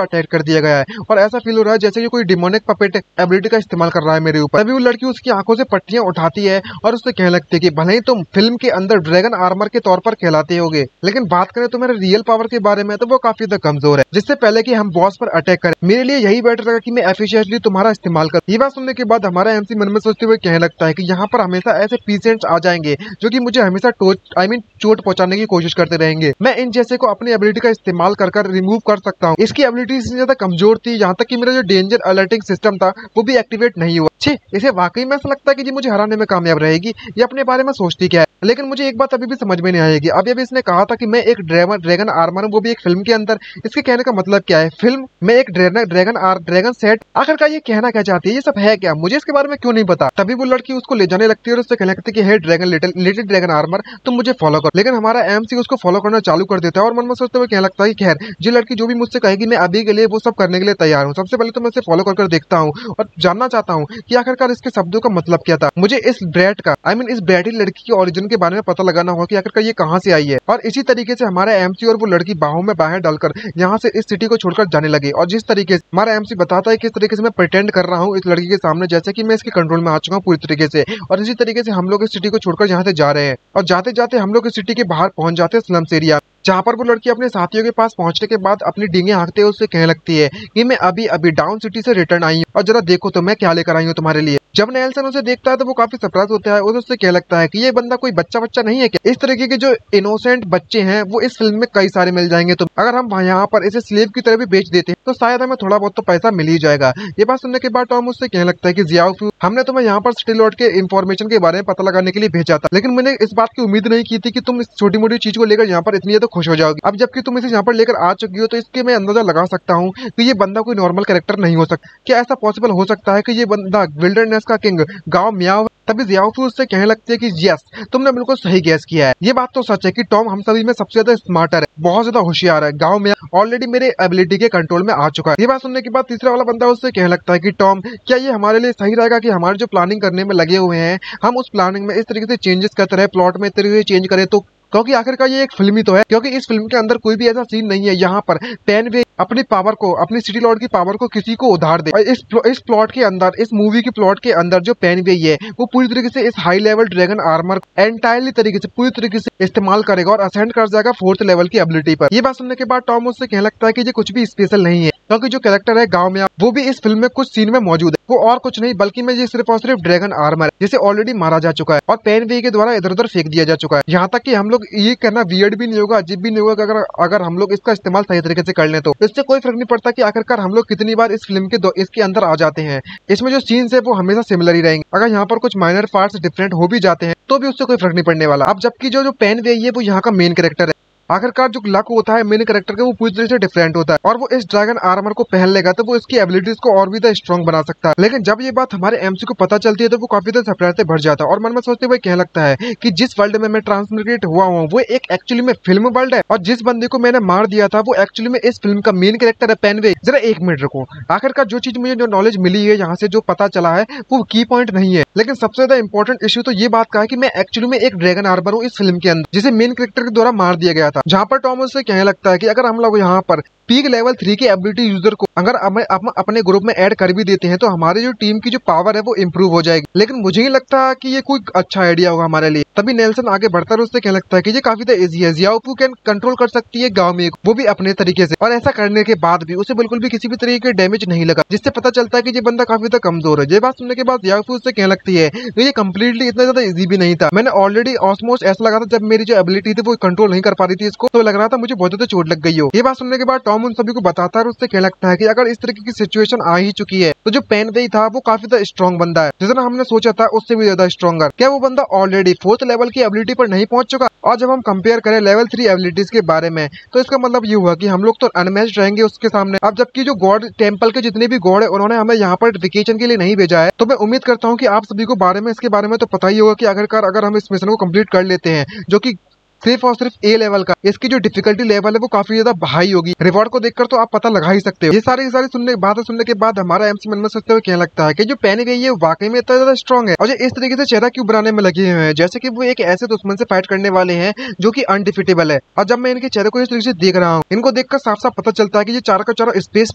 अटैक कर दिया गया है और ऐसा फील हो रहा है जैसे कि कोई डिमोनिक पपेट एबिलिटी का इस्तेमाल कर रहा है मेरे ऊपर। तभी वो लड़की उसकी आंखों से पट्टियां उठाती है और उससे कहने लगती है कि भले ही तुम फिल्म के अंदर ड्रैगन आर्मर के तौर पर कहलाते होगे, लेकिन बात करें तो मेरे रियल पावर के बारे में तो वो काफी ज्यादा कमजोर है, जिससे पहले कि हम बॉस पर अटैक करें मेरे लिए यही बेटर रहेगा कि मैं एफिशिएंटली तुम्हारा इस्तेमाल कर। ये बात सुनने के बाद हमारा एमसी मन में सोचते हुए कहने लगता है कि यहाँ पर हमेशा ऐसे पेशेंट्स आ जाएंगे जो कि मुझे हमेशा चोट पहुंचाने की कोशिश करते रहेंगे, मैं इन जैसे को अपनी एबिलिटी का इस्तेमाल कर रिमूव कर सकता हूँ। इसकी एबिलिटी इतनी ज्यादा कमजोर थी, यहाँ तक कि मेरा जो डेंजर अलर्टिंग सिस्टम था वो भी एक्टिवेट नहीं हुआ। छे, इसे वाकई में ऐसा लगता है कि ये मुझे हराने में कामयाब रहेगी, ये अपने बारे में सोचती क्या है। लेकिन मुझे एक बात अभी भी समझ में नहीं आएगी, अभी इसने कहा था कि मैं एक ड्रैगन आर्मर हूँ, वो भी एक फिल्म के अंदर, इसके कहने का मतलब क्या है? फिल्म में एक ड्रैगन सेट, आखिरकार ये कहना क्या चाहती है? ये सब है क्या? मुझे इसके बारे में क्यों नहीं पता। तभी वो लड़की उसको ले जाने लगती है और उससे कहने लगती है कि हे ड्रैगन लिटिल ड्रैगन आर्मर, तुम मुझे फॉलो करो। लेकिन हमारा एमसी उसको फॉलो करना चालू कर देता है और मन में सोचते हुए कहने लगता है खैर ये लड़की जो भी मुझसे कहेगी मैं अभी के लिए वो सब करने के लिए तैयार हूँ। सबसे पहले तो मैं इसे फॉलो कर देखता हूँ और जानना चाहता हूँ कि आखिरकार इसके शब्दों का मतलब क्या था। मुझे इस ब्रैट का इस ब्रैटी लड़की की ओरिजिन के बारे में पता लगाना होगा कि आखिरकार ये कहाँ से आई है। और इसी तरीके से हमारा एमसी और वो लड़की बाहों में बाहें डालकर यहाँ से इस सिटी को छोड़कर जाने लगे। और जिस तरीके से हमारा एमसी बताता है किस तरीके से मैं प्रिटेंड कर रहा हूँ इस लड़की के सामने जैसे कि मैं इसके कंट्रोल में आ चुका हूँ पूरी तरीके से, और इसी तरीके से हम लोग इस सिटी को छोड़कर यहाँ से जा रहे हैं। और जाते जाते हम लोग इस सिटी के बाहर पहुंच जाते हैं स्लम्स एरिया, जहाँ पर वो लड़की अपने साथियों के पास पहुंचने के बाद अपनी डींगे हाँकते हुए उससे कहने लगती है कि मैं अभी अभी डाउन सिटी से रिटर्न आई हूँ और जरा देखो तो मैं क्या लेकर आई हूँ तुम्हारे लिए। जब नेल्सन उसे देखता है तो वो काफी सरप्राइज होता है और उससे कह लगता है कि ये बंदा कोई बच्चा नहीं है क्या। इस तरीके के जो इनोसेंट बच्चे हैं वो इस फिल्म में कई सारे मिल जाएंगे, तो अगर हम यहाँ पर इसे स्लेव की तरह भी बेच देते हैं तो शायद हमें थोड़ा बहुत तो पैसा मिल ही जाएगा। ये बात सुनने के बाद टॉम उससे कहने लगता है कि जियाओ, हमने तुम्हें यहाँ पर सिटी लॉर्ड के इन्फॉर्मेशन के बारे में पता लगाने के लिए भेजा था, लेकिन मैंने इस बात की उम्मीद नहीं की थी कि तुम इस छोटी मोटी चीज को लेकर यहाँ पर इतनी ज्यादा खुश हो जाओगी। अब जबकि तुम इसे यहाँ पर लेकर आ चुकी हो तो इसके मैं अंदाजा लगा सकता हूँ कि ये बंदा कोई नॉर्मल कैरेक्टर नहीं हो सकता। क्या ऐसा पॉसिबल हो सकता है कि ये बंदा विल्डरनेस का किंग गांव मियाओ? तभी जियाओ उससे कहने लगती है कि यस, तुमने बिल्कुल सही गैस किया है। ये बात तो सच है कि टॉम हम सभी में सबसे ज्यादा स्मार्टर है, बहुत ज्यादा होशियार है। गांव में ऑलरेडी मेरे एबिलिटी के कंट्रोल में आ चुका है। ये बात सुनने के बाद तीसरा वाला बंदा उससे कहने लगता है कि टॉम, क्या ये हमारे लिए सही रहेगा कि हमारे जो प्लानिंग करने में लगे हुए हैं हम उस प्लानिंग में इस तरीके से चेंजेस करते रहे, प्लॉट में इस तरीके से चेंज करें? तो क्योंकि आखिरकार ये एक फिल्म ही तो है, क्योंकि इस फिल्म के अंदर कोई भी ऐसा सीन नहीं है यहाँ पर पेन वे अपनी पावर को, अपनी सिटी लॉर्ड की पावर को किसी को उधार दे। और इस प्लॉट के अंदर, इस मूवी के प्लॉट के अंदर जो पेन वे है वो पूरी तरीके से इस high level dragon armour entirely तरीके से पूरी तरीके से इस्तेमाल करेगा और असेंड कर जाएगा 4th लेवल की एबिलिटी पर। ये बात सुनने के बाद टॉम उससे कहने लगता है कि ये कुछ भी स्पेशल नहीं है, क्योंकि जो कैरेक्टर है गांव में वो भी इस फिल्म में कुछ सीन में मौजूद है। वो और कुछ नहीं बल्कि मैं ये सिर्फ और सिर्फ ड्रैगन आर्मर है जिसे ऑलरेडी मारा जा चुका है और पेन वे के द्वारा इधर उधर फेंक दिया जा चुका है। यहाँ तक कि हम लोग ये कहना वियर्ड भी नहीं होगा, अजीब भी नहीं होगा अगर हम लोग इसका इस्तेमाल सही तरीके से कर लें तो इससे कोई फर्क नहीं पड़ता कि आखिरकार हम लोग कितनी बार इस फिल्म के इसके अंदर आ जाते हैं। इसमें जो सीन्स है वो हमेशा सिमिलर ही रहेंगे। अगर यहाँ पर कुछ माइनर पार्ट्स डिफरेंट हो भी जाते हैं तो भी उससे कोई फर्क नहीं पड़ने वाला। अब जबकि जो पेन वे है वो यहाँ का मेन कैरेक्टर है, आखिरकार जो लक होता है मेन कैरेक्टर का वो पूरी तरह से डिफरेंट होता है और वो इस ड्रैगन आर्मर को पहन लेगा तो वो इसकी एबिलिटीज को और भी ज्यादा स्ट्रॉन्ग बना सकता है। लेकिन जब ये बात हमारे एमसी को पता चलती है तो वो काफी ज्यादा सरप्राइज से भर जाता है और मन में सोचते हुए कहने लगता है कि जिस वर्ल्ड में मैं ट्रांसमिग्रेट हुआ हूँ वो एक एक्चुअली में फिल्म वर्ल्ड है और जिस बंदे को मैंने मार दिया था वो एक्चुअली में इस फिल्म का मेन कैरेक्टर है पेन वे। जरा एक मिनट रुको, आखिरकार जो चीज मुझे जो नॉलेज मिली है यहाँ से जो पता चला है वो की पॉइंट नहीं है, लेकिन सबसे ज्यादा इंपॉर्टेंट इश्यू तो ये बात का है कि मैं एक्चुअली में एक ड्रैगन आर्मर हूँ इस फिल्म के अंदर जिसे मेन कैरेक्टर के द्वारा मार दिया गया था। जहाँ पर टॉम उससे कहने लगता है कि अगर हम लोग यहाँ पर पीक लेवल 3 के एबिलिटी यूजर को अगर हमें अपने ग्रुप में ऐड कर भी देते हैं तो हमारे जो टीम की जो पावर है वो इम्प्रूव हो जाएगी, लेकिन मुझे नहीं लगता कि ये कोई अच्छा आइडिया होगा हमारे लिए। तभी नेल्सन आगे बढ़ता है उससे कहने लगता है कि ये काफी ज्यादा इजी है, जियाओ कैन कंट्रोल कर सकती है गांव में वो भी अपने तरीके से, और ऐसा करने के बाद भी उसे बिल्कुल भी किसी भी तरीके का डैमेज नहीं लगा, जिससे पता चलता है कि ये बंदा काफी ज्यादा कमजोर है। ये बात सुनने के बाद जियाओ उससे कहने लगती है ये कम्प्लीटली इतना ज्यादा इजी भी नहीं था, मैंने ऑलरेडी ऑलमोस्ट ऐसा लगा था जब मेरी जो एबिलिटी थी वो कंट्रोल नहीं कर पा रही थी इसको, तो लग रहा था मुझे बहुत ज्यादा चोट लग गई हो। ये बात सुनने के बाद टॉम उन सभी को बताता है और उससे कहने लगता है कि अगर इस तरीके की सिचुएशन आ ही चुकी है तो जो पेन वे था वो काफी ज्यादा स्ट्रॉन्ग बंदा है, जितना हमने सोचा था उससे भी ज्यादा स्ट्रॉन्गर। क्या वो बंदा ऑलरेडी 4th लेवल की एबिलिटी पर नहीं पहुंच चुका? और जब हम कंपेयर करें लेवल 3 एबिलिटीज के बारे में तो इसका मतलब ये हुआ कि हम लोग तो अनमैच्ड रहेंगे उसके सामने। अब जबकि जो गॉड टेम्पल के जितने भी गॉड है उन्होंने हमें यहाँ पर वेकेशन के लिए नहीं भेजा है, तो मैं उम्मीद करता हूँ कि आप सभी को इसके बारे में तो पता ही होगा कि आखिरकार अगर हम इस मिशन को कंप्लीट कर लेते हैं जो कि सिर्फ और सिर्फ ए लेवल का, इसकी जो डिफिकल्टी लेवल है वो काफी ज्यादा हाई होगी। रिवॉर्ड को देखकर तो आप पता लगा ही सकते हो। ये सारी बातें सुनने के बाद हमारा एमसी मन में सोचते हुए कहने लगता है कि जो पेन वे है वाकई में इतना ज्यादा स्ट्रॉन्ग है और जो इस तरीके से चेहरा क्यों बनाने में लगे हुए हैं जैसे कि वो एक ऐसे दुश्मन से फाइट करने वाले हैं जो कि अनडिफिटेबल है। और जब मैं इनके चेहरे को इस तरीके से देख रहा हूँ इनको देखकर साफ साफ पता चलता है कि ये चारों का चारों स्पेस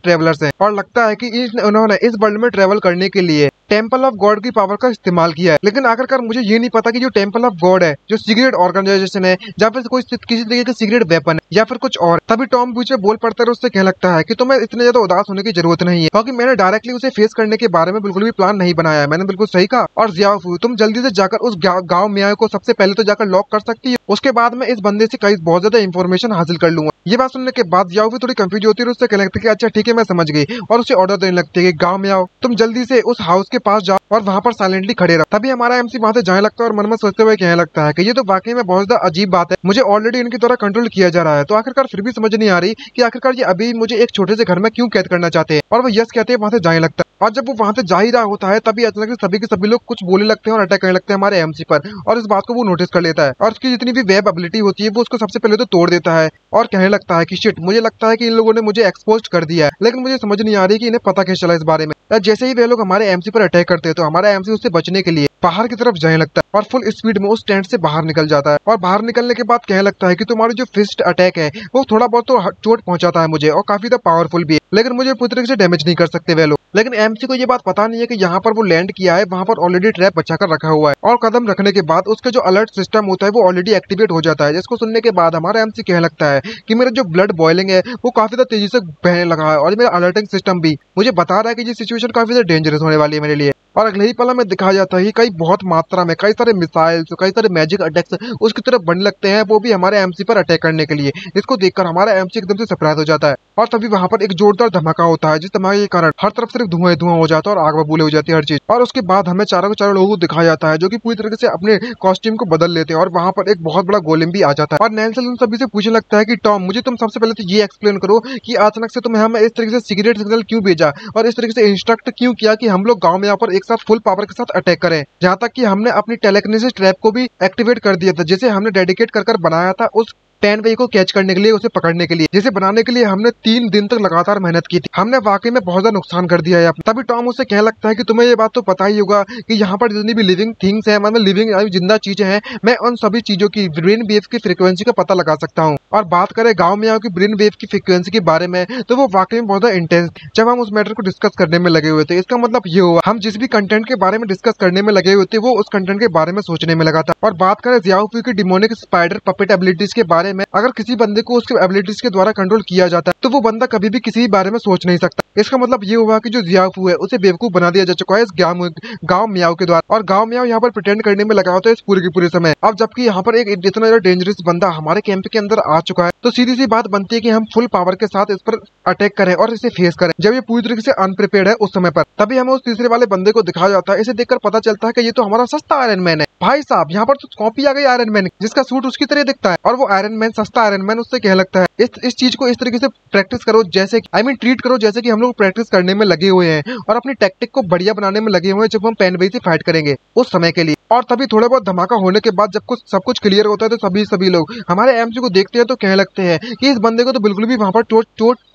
ट्रेवलर्स हैं और लगता है कि उन्होंने इस वर्ल्ड में ट्रेवल करने के लिए टेम्पल ऑफ गॉड की पावर का इस्तेमाल किया है। लेकिन आखिरकार मुझे ये नहीं पता कि जो टेम्पल ऑफ गॉड है जो सीक्रेट ऑर्गेनाइजेशन है या फिर कोई किसी तरीके का सीक्रेट वेपन है या फिर कुछ और। तभी टॉम बीच में बोल पड़ता है उससे कहने लगता है कि तुम्हें इतने ज्यादा उदास होने की जरूरत नहीं है, क्योंकि मैंने डायरेक्टली उसे फेस करने के बारे में बिल्कुल भी प्लान नहीं बनाया है। मैंने बिल्कुल सही कहा। और जियाओ तुम जल्दी से जाकर उस गाँव मियाओ को सबसे पहले तो जाकर लॉक कर सकती है, उसके बाद मैं इस बंदे से कई बहुत ज्यादा इंफॉर्मेशन हासिल कर लूंगा। ये बात सुनने के बाद जियाओ भी थोड़ी कंफ्यूज होती है, उससे कहने लगती है कि अच्छा ठीक है मैं समझ गई, और उसे ऑर्डर देने लगती है कि गाँव में आओ, तुम जल्दी से उस हाउस के पास जाओ और वहाँ पर साइलेंटली खड़े रहो। तभी हमारा एमसी वहाँ से जाने लगता है और मन में सोचते हुए कहने लगता है कि ये तो वाकई में बहुत ज्यादा अजीब बात है, मुझे ऑलरेडी इनकी द्वारा कंट्रोल किया जा रहा है, तो आखिरकार फिर भी समझ नहीं आ रही कि आखिरकार ये अभी मुझे एक छोटे से घर में क्यों कैद करना चाहते हैं। और वो यस कहते हैं वहाँ से जाने लगता है। और जब वो वहाँ से जा ही रहा होता है तभी अचानक से सभी के सभी लोग कुछ बोलने लगते हैं और अटैक करने लगते हैं हमारे एमसी पर, और इस बात को वो नोटिस कर लेता है और उसकी जितनी भी वेब एबिलिटी होती है वो उसको सबसे पहले तो तोड़ देता है और कहने लगता है कि शिट, मुझे लगता है कि इन लोगों ने मुझे एक्सपोज कर दिया है, लेकिन मुझे समझ नहीं आ रही कि इन्हें पता कैसे चला इस बारे में। जैसे ही वे लोग हमारे एमसी पर अटैक करते हैं तो हमारा एमसी उससे बचने के लिए बाहर की तरफ जाने लगता है और फुल स्पीड में उस टेंट से बाहर निकल जाता है। और बाहर निकलने के बाद कहने लगता है कि तुम्हारी जो फिस्ट अटैक है वो थोड़ा बहुत तो चोट पहुंचाता है मुझे और काफी ज्यादा पावरफुल भी है, लेकिन मुझे पूरी तरीके से डैमेज नहीं कर सकते वे लोग। लेकिन एमसी को ये बात पता नहीं है कि यहाँ पर वो लैंड किया है, वहाँ पर ऑलरेडी ट्रैप बचा कर रखा हुआ है और कदम रखने के बाद उसका जो अलर्ट सिस्टम होता है वो ऑलरेडी एक्टिवेट हो जाता है। जिसको सुनने के बाद हमारा एमसी कहने लगता है कि मेरा जो ब्लड बॉइलिंग है वो काफी ज्यादा तेजी से बहने लगा है और मेरा अलर्टिंग सिस्टम भी मुझे बता रहा है कि ये सिचुएशन काफी ज्यादा डेंजरस होने वाली है मेरे लिए। और अगले ही पल में दिखाया जाता है कि कई बहुत मात्रा में कई सारे मिसाइल्स, कई सारे मैजिक अटैक्स उसकी तरफ बनने लगते हैं, वो भी हमारे एमसी पर अटैक करने के लिए। इसको देखकर हमारा एमसी एकदम से सरप्राइज हो जाता है और तभी वहां पर एक जोरदार धमाका होता है, जिस धमाके के कारण हर तरफ सिर्फ धुआं धुआं हो जाता है और आग बबूले हो जाती है हर चीज। और उसके बाद हमें चारों के चारों लोगों को दिखाया जाता है जो कि पूरी तरीके से अपने कॉस्ट्यूम को बदल लेते हैं और वहां पर एक बहुत बड़ा गोलेम भी आ जाता है। और नेल्सन उन सभी से पूछने लगता है कि टॉम, मुझे तुम सबसे पहले तो ये एक्सप्लेन करो कि अचानक से तुम्हें हमें इस तरीके से सीक्रेट सिग्नल क्यों भेजा और इस तरीके से इंस्ट्रक्ट क्यों किया कि हम लोग गाँव में यहाँ पर एक साथ फुल पावर के साथ अटैक करें। यहाँ तक कि हमने अपनी टेलेकिनेसिस ट्रैप को भी एक्टिवेट कर दिया था, जिसे हमने डेडिकेट कर बनाया था उस पेनवे को कैच करने के लिए, उसे पकड़ने के लिए, जिसे बनाने के लिए हमने 3 दिन तक लगातार मेहनत की थी। हमने वाकई में बहुत ज्यादा नुकसान कर दिया है। तभी टॉम उसे कहने लगता है कि तुम्हें ये बात तो पता ही होगा कि यहाँ पर जितनी भी लिविंग थिंग्स है, मतलब लिविंग जिंदा चीजें हैं, मैं उन सभी चीजों की ब्रेन वेव की फ्रीक्वेंसी का पता लगा सकता हूँ। और बात करें गाँव में की ब्रेन वेव की फ्रीक्वेंसी के बारे में, तो वो वाकई में बहुत ज्यादा इंटेंस। जब हम उस मैटर को डिस्कस करने में लगे हुए थे, इसका मतलब ये हुआ हम जिस भी कंटेंट के बारे में डिस्कस करने में लगे हुए थे वो उस कंटेंट के बारे में सोचने में लगा था। और बात करें ज़ियाओफी की डिमोनिक स्पाइडर पपेट एबिलिटीज के बारे में, अगर किसी बंदे को उसके एबिलिटीज के द्वारा कंट्रोल किया जाता है तो वो बंदा कभी भी किसी बारे में सोच नहीं सकता। इसका मतलब ये हुआ कि जो ज़ियाओफी है उसे बेवकूफ बना दिया जा चुका है इस गांव मियाओ के द्वारा। और गांव मियाओ यहाँ पर प्रिटेंड करने में लगा होता है इस पूरे के पूरे समय। अब जबकि यहाँ पर एक इतना डेंजरस बंदा हमारे कैंप के अंदर आ चुका है, तो सीधी सी बात बनती है कि हम फुल पावर के साथ इस पर अटैक करें और इसे फेस करें, जब ये पूरी तरीके से अनप्रिपेयर्ड है उस समय पर। तभी हमें उस तीसरे वाले बंदे को दिखाया जाता है। इसे देखकर पता चलता है कि ये तो हमारा सस्ता आयरन मैन है। भाई साहब, यहाँ पर तो कॉपी आ गई आयरन मैन, जिसका सूट उसकी तरह दिखता है और वो आयरन मैन, सस्ता आयरन मैन उससे कहने लगता है इस चीज को इस तरीके से प्रैक्टिस करो, जैसे ट्रीट करो जैसे कि हम लोग प्रैक्टिस करने में लगे हुए हैं और अपनी टैक्टिक को बढ़िया बनाने में लगे हुए हैं, जब हम पेनवे से फाइट करेंगे उस समय के लिए। और तभी थोड़ा बहुत धमाका होने के बाद जब सब कुछ क्लियर होता है तो सभी लोग हमारे एमसी को देखते हैं तो कहने लगते हैं कि इस बंदे को तो बिल्कुल भी वहां पर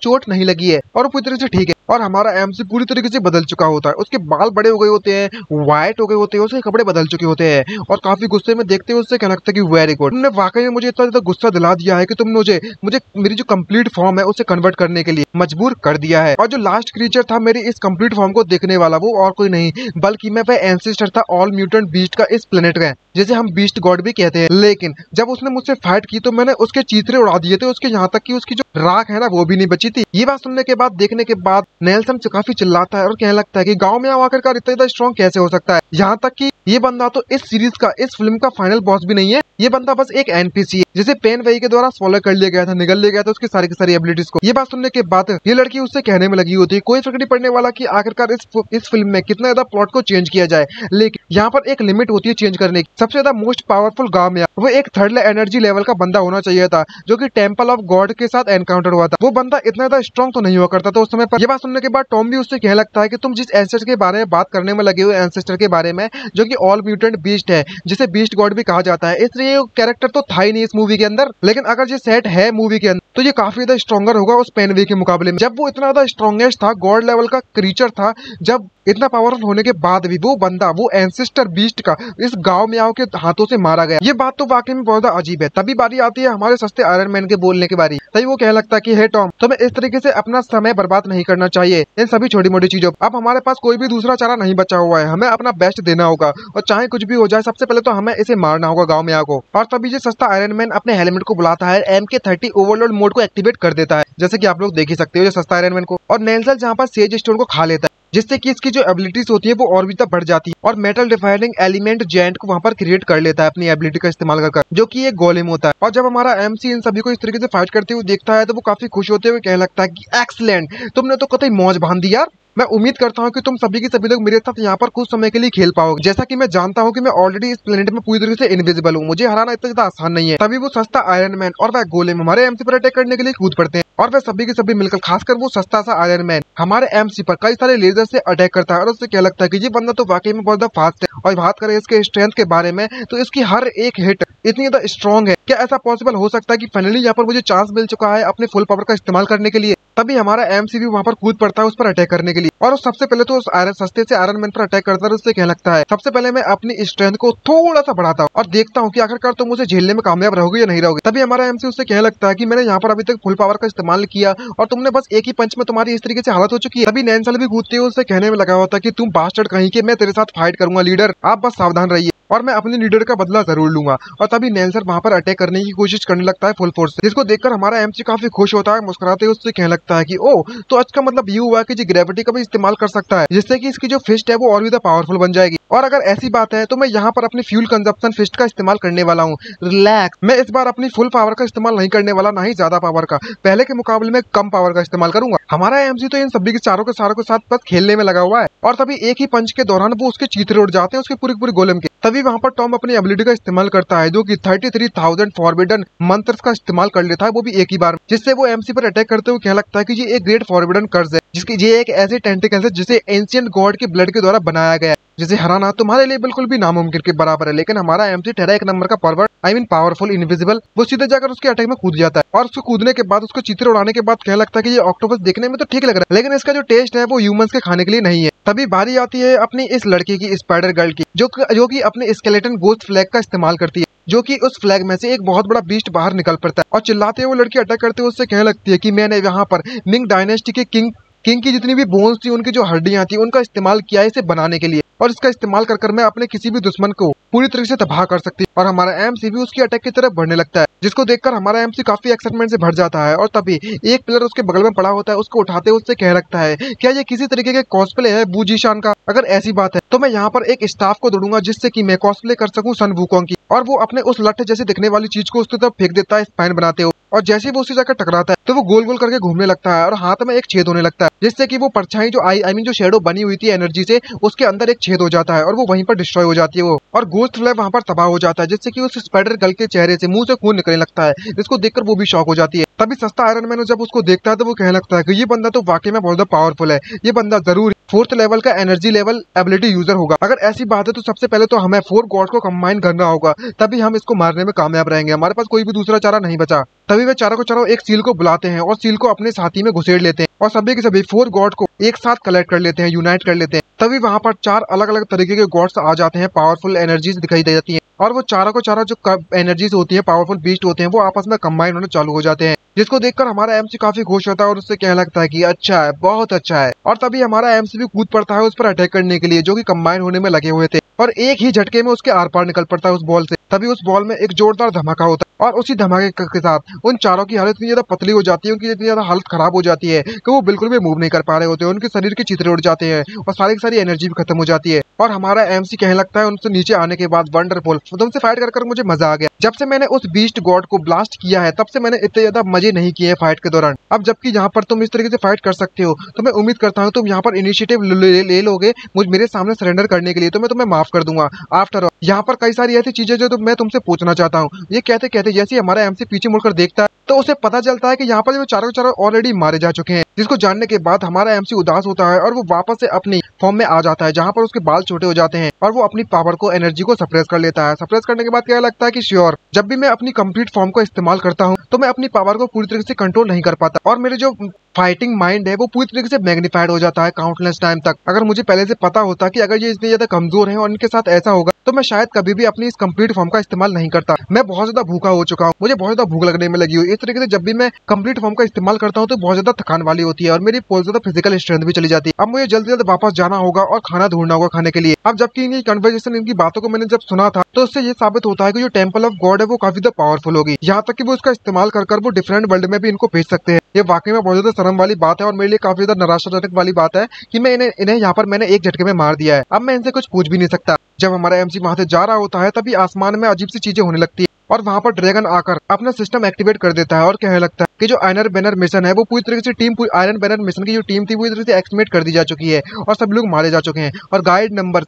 चोट नहीं लगी है और वो पूरी तरह से ठीक है। और हमारा एमसी पूरी तरीके से बदल चुका होता है, उसके बाल बड़े हो गए होते हैं, व्हाइट हो गए होते हैं, उसके कपड़े बदल चुके होते हैं और काफी गुस्से में देखते हुए उससे कहना लगता है कि वेरी गुड, तुमने वाकई में मुझे इतना ज्यादा गुस्सा दिला दिया है कि तुमने मुझे मेरी जो कंप्लीट फॉर्म है उसे कन्वर्ट करने के लिए मजबूर कर दिया है। और जो लास्ट क्रीचर था मेरी इस कंप्लीट फॉर्म को देखने वाला, वो और कोई नहीं बल्कि मैं वह एंसेस्टर था ऑल म्यूटेंट बीस्ट का इस प्लेनेट का, जिसे हम बीस्ट गॉड भी कहते हैं। लेकिन जब उसने मुझसे फाइट की तो मैंने उसके चीथड़े उड़ा दिए थे, उसके यहाँ तक कि उसकी जो राख है ना वो भी नहीं बची थी। ये बात सुनने के बाद, देखने के बाद नेल्सन काफी चिल्लाता है और कहने लगता है कि गांव में आखिरकार इतना ज्यादा स्ट्रॉन्ग कैसे हो सकता है। यहाँ तक कि ये बंदा तो इस सीरीज का, इस फिल्म का फाइनल बॉस भी नहीं है, ये बंदा बस एक एनपीसी है जिसे पेन वही के द्वारा फॉलो कर लिया गया था, निगल लिया गया था उसकी सारी की सारी एबिलिटीज को। ये बात सुनने के बाद ये लड़की उससे कहने में लगी होती है कोई फर्क नहीं पड़ने वाला कि आखिरकार इस फिल्म में कितना ज्यादा प्लॉट को चेंज किया जाए, लेकिन यहाँ पर एक लिमिट होती है चेंज करने की। सबसे ज्यादा मोस्ट पावरफुल गांव में वो एक थर्ड एनर्जी लेवल का बंदा होना चाहिए था, जो कि टेम्पल ऑफ गॉड के साथ एनकाउंटर हुआ था। वो बंदा इतना ज्यादा स्ट्रॉन्ग तो नहीं हुआ करता था उस समय पर। ये बात सुनने के बाद टॉम भी उससे कहने लगता है कि तुम जिस एंसेस्टर के बारे में बात करने में लगे हुए, एंसेस्टर के बारे में जो कि ऑल म्यूटेंट बीस्ट है, जिसे बीस्ट गॉड भी कहा जाता है, इसलिए कैरेक्टर तो था ही नहीं इस मूवी के अंदर, लेकिन अगर ये सेट है मूवी के अंदर तो ये काफी ज्यादा स्ट्रॉन्गर होगा उस पेनवे के मुकाबले में। जब वो इतना ज्यादा स्ट्रॉन्गेस्ट था, गॉड लेवल का क्रीचर था, जब इतना पावरफुल होने के बाद भी वो बंदा, वो एंसेस्टर बीस्ट का इस गांव में आओ के हाथों से मारा गया, ये बात तो वाकई में बहुत अजीब है। तभी बारी आती है हमारे सस्ते आयरन मैन के बोलने की बारी। तभी वो कहने लगता है कि हे टॉम, तुम्हें इस तरीके से अपना समय बर्बाद नहीं करना चाहिए इन सभी छोटी मोटी चीजों। अब हमारे पास कोई भी दूसरा चारा नहीं बचा हुआ है, हमें अपना बेस्ट देना होगा और चाहे कुछ भी हो जाए सबसे पहले तो हमें इसे मारना होगा गाँव में को। और तभी ये सस्ता आयरन मैन अपने हेलमेट को बुलाता है, MK30 ओवरलोड मोड को एक्टिवेट कर देता है, जैसे कि आप लोग देख ही सकते हो सस्ता आयरन मैन को। और नेल्सन जहाँ पर सेज स्टोन को खा लेता है, जिससे कि इसकी जो एबिलिटीज होती है वो और भी तक बढ़ जाती है और मेटल डिफाइनिंग एलिमेंट जेंट को वहां पर क्रिएट कर लेता है अपनी एबिलिटी का इस्तेमाल कर, जो कि एक गोलेम होता है। और जब हमारा एमसी इन सभी को इस तरीके से फाइट करते हुए देखता है तो वो काफी खुश होते हुए कहने लगता है कि एक्सीलेंट, तुमने तो कतई मौज बांध दी यार। मैं उम्मीद करता हूँ कि तुम सभी के सभी लोग मेरे साथ यहाँ पर कुछ समय के लिए खेल पाओगे, जैसा कि मैं जानता हूँ कि मैं ऑलरेडी इस प्लेनेट में पूरी तरीके से इनविजिबल हूँ, मुझे हराना इतना ज्यादा आसान नहीं है। तभी वो सस्ता आयरन मैन और वह गोलेम हमारे एमसी पर अटैक करने के लिए कूद पड़ते हैं और वह सभी के सभी मिलकर, खासकर वो सस्ता सा आयरन मैन हमारे एमसी पर कई सारे लेजर से अटैक करता है और उससे क्या लगता है कि ये बंदा तो वाकई में बहुत ज्यादा फास्ट है। और बात करें इसके स्ट्रेंथ के बारे में तो इसकी हर एक हिट इतनी ज्यादा स्ट्रॉन्ग है। क्या ऐसा पॉसिबल हो सकता है कि फाइनली यहाँ पर मुझे चांस मिल चुका है अपने फुल पावर का इस्तेमाल करने के लिए? तभी हमारा एमसी भी वहाँ पर कूद पड़ता है उस पर अटैक करने के लिए, और सबसे पहले तो उस सस्ते से आयरन मैन पर अटैक करता है। उससे कहने लगता है सबसे पहले मैं अपनी स्ट्रेंथ को थोड़ा सा बढ़ाता हूँ और देखता हूँ कि आखिरकार तुम मुझे झेलने में कामयाब रहोगे या नहीं रहोगे। तभी हमारा एमसी उससे कहने लगता है कि मैंने यहाँ पर अभी तक फुल पावर का इस्तेमाल किया और तुमने बस एक ही पंच में तुम्हारी इस तरीके से हालत हो चुकी है। तभी नैंसल भी कूदती है उससे कहने में लगा होता है कि तुम बास्टर्ड कहीं के, मैं तेरे साथ फाइट करूंगा लीडर, आप बस सावधान रहिए और मैं अपने लीडर का बदला जरूर लूंगा। और तभी नेल्सन वहां पर अटैक करने की कोशिश करने लगता है फुल फोर्स से, जिसको देखकर हमारा एमसी काफी खुश होता है, मुस्कुराते हुए उससे कहने लगता है कि ओ तो आज का मतलब ये हुआ कि जी ग्रेविटी का भी इस्तेमाल कर सकता है, जिससे कि इसकी जो फिस्ट है वो और भी ज्यादा पावरफुल बन जाएगी। और अगर ऐसी बात है तो मैं यहाँ पर अपनी फ्यूल कंजप्शन फिस्ट का इस्तेमाल करने वाला हूँ। रिलैक्स, मैं इस बार अपनी फुल पावर का इस्तेमाल नहीं करने वाला, ना ही ज्यादा पावर का, पहले के मुकाबले में कम पावर का इस्तेमाल करूंगा। हमारा एमसी तो इन सभी के चारों के साथ बस खेलने में लगा हुआ है और तभी एक ही पंच के दौरान वो उसके चीथड़े उड़ जाते हैं उसके पूरे गोलेम के। तभी वहां पर टॉम अपनी एबिलिटी का इस्तेमाल करता है जो कि 33,000 फॉरबिडन मंत्र्स का इस्तेमाल कर लेता है, वो भी एक ही बार, जिससे वो एमसी पर अटैक करते हुए कहने लगता है कि ये एक ग्रेट फॉरबिडन कर्ज है, जिसकी ये एक ऐसे टेंटिकल्स है जिसे एंशिएंट गॉड के ब्लड के द्वारा बनाया गया है, जिसे हराना तुम्हारे लिए बिल्कुल भी नामुमकिन के बराबर है। लेकिन हमारा एमसी ठहरा एक नंबर का pervert, I mean powerful, invisible. वो सीधे जाकर उसके अटैक में कूद जाता है और उसको कूदने के बाद, उसको चित्र उड़ाने के बाद कहने लगता है कि ये ऑक्टोपस देखने में तो ठीक लग रहा है, लेकिन इसका जो टेस्ट है वो ह्यूमंस के खाने के लिए नहीं है। तभी बारी आती है अपनी इस लड़की की, स्पाइडर गर्ल की, जो कि अपने स्केलेटन गोस्ट फ्लैग का इस्तेमाल करती है, जो कि उस फ्लैग में से एक बहुत बड़ा बीस्ट बाहर निकल पड़ता है और चिल्लाते हुए वो लड़की अटैक करते हुए उससे कहने लगती है कि मैंने यहाँ पर मिंग डायनेस्टी के किंग की जितनी भी बोन्स थी, उनकी जो हड्डियां थी, उनका इस्तेमाल किया है इसे बनाने के लिए, और इसका इस्तेमाल कर मैं अपने किसी भी दुश्मन को पूरी तरह से तबाह कर सकती हूँ। और हमारा एमसी भी उसकी अटैक की तरफ बढ़ने लगता है, जिसको देखकर हमारा एमसी काफी एक्साइटमेंट से भर जाता है। और तभी एक प्लेयर उसके बगल में पड़ा होता है, उसको उठाते हुए उससे कह लगता है क्या ये किसी तरीके के कॉस्प्ले है बू जीशान का? अगर ऐसी बात है तो मैं यहाँ पर एक स्टाफ को ढूंढूंगा जिससे कि मैं कॉस्प्ले कर सकूं सन वूकोंग की। और वो अपने उस लट्ठ जैसे दिखने वाली चीज को उसकी तरफ फेंक देता है स्पाइन बनाते हुए, और जैसे ही वो उसी जाकर टकराता है तो वो गोल गोल करके घूमने लगता है और हाथ में एक छेद होने लगता है, जिससे कि वो परछाई जो आई मीन जो शेडो बनी हुई थी एनर्जी से, उसके अंदर एक छेद हो जाता है और वो वहीं पर डिस्ट्रॉय हो जाती है वो, और गोस्ट फ्लैग वहां पर तबाह हो जाता है, जिससे कि उस स्पाइडर गर्ल के चेहरे से मुंह से खून निकलने लगता है, जिसको देखकर वो भी शॉक हो जाती है। तभी सस्ता आयरन मैन जब उसको देखता है तो वो कहने लगता है कि ये बंदा तो वाकई में बहुत ज्यादा पावरफुल है, ये बंदा जरूर 4th लेवल का एनर्जी लेवल एबिलिटी यूजर होगा। अगर ऐसी बात है तो सबसे पहले तो हमें 4 गॉड को कंबाइन करना होगा, तभी हम इसको मारने में कामयाब रहेंगे, हमारे पास कोई भी दूसरा चारा नहीं बचा। तभी वे चारों को चारों एक सील को बुलाते हैं और सील को अपने साथी में घुसेड़ लेते हैं और सभी के सभी 4 गॉड को एक साथ कलेक्ट कर लेते हैं, यूनाइट कर लेते हैं। तभी वहां पर 4 अलग अलग तरीके के गॉड्स आ जाते हैं, पावरफुल एनर्जीज दिखाई दे जाती हैं, और वो चारों को चारों जो एनर्जीज होती है, पावरफुल बीस्ट होते हैं, वो आपस में कंबाइन होने चालू हो जाते हैं, जिसको देखकर हमारा एमसी काफी खुश होता है और उससे कहने लगता है कि अच्छा है, बहुत अच्छा है। और तभी हमारा एमसी भी कूद पड़ता है उस पर अटैक करने के लिए, जो कि कंबाइन होने में लगे हुए थे, और एक ही झटके में उसके आर पार निकल पड़ता है उस बॉल से। तभी उस बॉल में एक जोरदार धमाका होता है और उसी धमाके के साथ उन चारों की हालत इतनी ज्यादा पतली हो जाती है, उनकी इतनी ज्यादा हालत खराब हो जाती है कि वो बिल्कुल भी मूव नहीं कर पा रहे होते, उनके शरीर के चित्रे उड़ जाते हैं और सारी की सारी एनर्जी भी खत्म हो जाती है। और हमारा एमसी कहने लगता है उनसे नीचे आने के बाद, वंडरफुल, तुमसे फाइट कर मुझे मजा आ गया। जब से मैंने उस बीस्ट गॉड को ब्लास्ट किया है तब से मैंने इतने ज्यादा मजे नहीं किए फाइट के दौरान। अब जबकि यहाँ पर तुम इस तरीके से फाइट कर सकते हो तो मैं उम्मीद करता हूँ तुम यहाँ पर इनिशिएटिव ले लोगे मुझे मेरे सामने सरेंडर करने के लिए, तो मैं तुम्हें माफ कर दूंगा। आफ्टर ऑल यहाँ पर कई सारी ऐसी चीजें जो मैं तुमसे पूछना चाहता हूँ। ये कहते कहते जैसे हमारा एमसी पीछे मुड़कर देखता है तो उसे पता चलता है कि यहाँ पर जो चारों चारों ऑलरेडी मारे जा चुके हैं, जिसको जानने के बाद हमारा एमसी उदास होता है और वो वापस से अपनी फॉर्म में आ जाता है, जहाँ पर उसके बाल छोटे हो जाते हैं और वो अपनी पावर को, एनर्जी को सप्रेस कर लेता है। सप्रेस करने के बाद क्या लगता है कि श्योर, जब भी मैं अपनी कंप्लीट फॉर्म को इस्तेमाल करता हूँ तो मैं अपनी पावर को पूरी तरीके से कंट्रोल नहीं कर पाता और मेरे जो फाइटिंग माइंड है वो पूरी तरीके से मैग्नीफाइड हो जाता है काउंटलेस टाइम तक। अगर मुझे पहले से पता होता कि अगर ये इतने ज्यादा कमजोर हैं और इनके साथ ऐसा होगा तो मैं शायद कभी भी अपनी इस कंप्लीट फॉर्म का इस्तेमाल नहीं करता। मैं बहुत ज्यादा भूखा हो चुका हूँ, मुझे बहुत ज्यादा भूख लगने में लगी हुई। इस तरीके से जब भी मैं कंप्लीट फॉर्म का इस्तेमाल करता हूँ तो बहुत ज्यादा थकान वाली होती है और मेरी बहुत ज्यादा फिजिकल स्ट्रेंथ भी चली जाती है। अब मुझे जल्द से जल्द वापस जाना होगा और खाना ढूंढना होगा खाने के लिए। अब जबकि इनकी कन्वर्सेशन, इनकी बातों को मैंने जब सुना था तो उससे ये साबित होता है कि जो टेम्पल ऑफ गॉड है वो काफी ज्यादा पावरफुल होगी, यहाँ तक कि वो इसका इस्तेमाल कर वो डिफरेंट वर्ल्ड में भी इनको भेज सकते हैं। ये वाकई में बहुत ज्यादा शर्म वाली बात है और मेरे लिए काफी ज्यादा निराशाजनक वाली बात है कि मैं इन्हें यहाँ पर मैंने एक झटके में मार दिया है। अब मैं इनसे कुछ पूछ भी नहीं सकता। जब हमारा एमसी वहां से जा रहा होता है तभी आसमान में अजीब सी चीजें होने लगती है और वहां पर ड्रैगन आकर अपना सिस्टम एक्टिवेट कर देता है और कहने लगता है कि जो आयरन बैनर मिशन है वो पूरी तरीके से टीम, आयरन बैनर मिशन की जो टीम थी पूरी तरह से एक्टिवेट कर दी जा चुकी है और सब लोग मारे जा चुके हैं और गाइड नंबर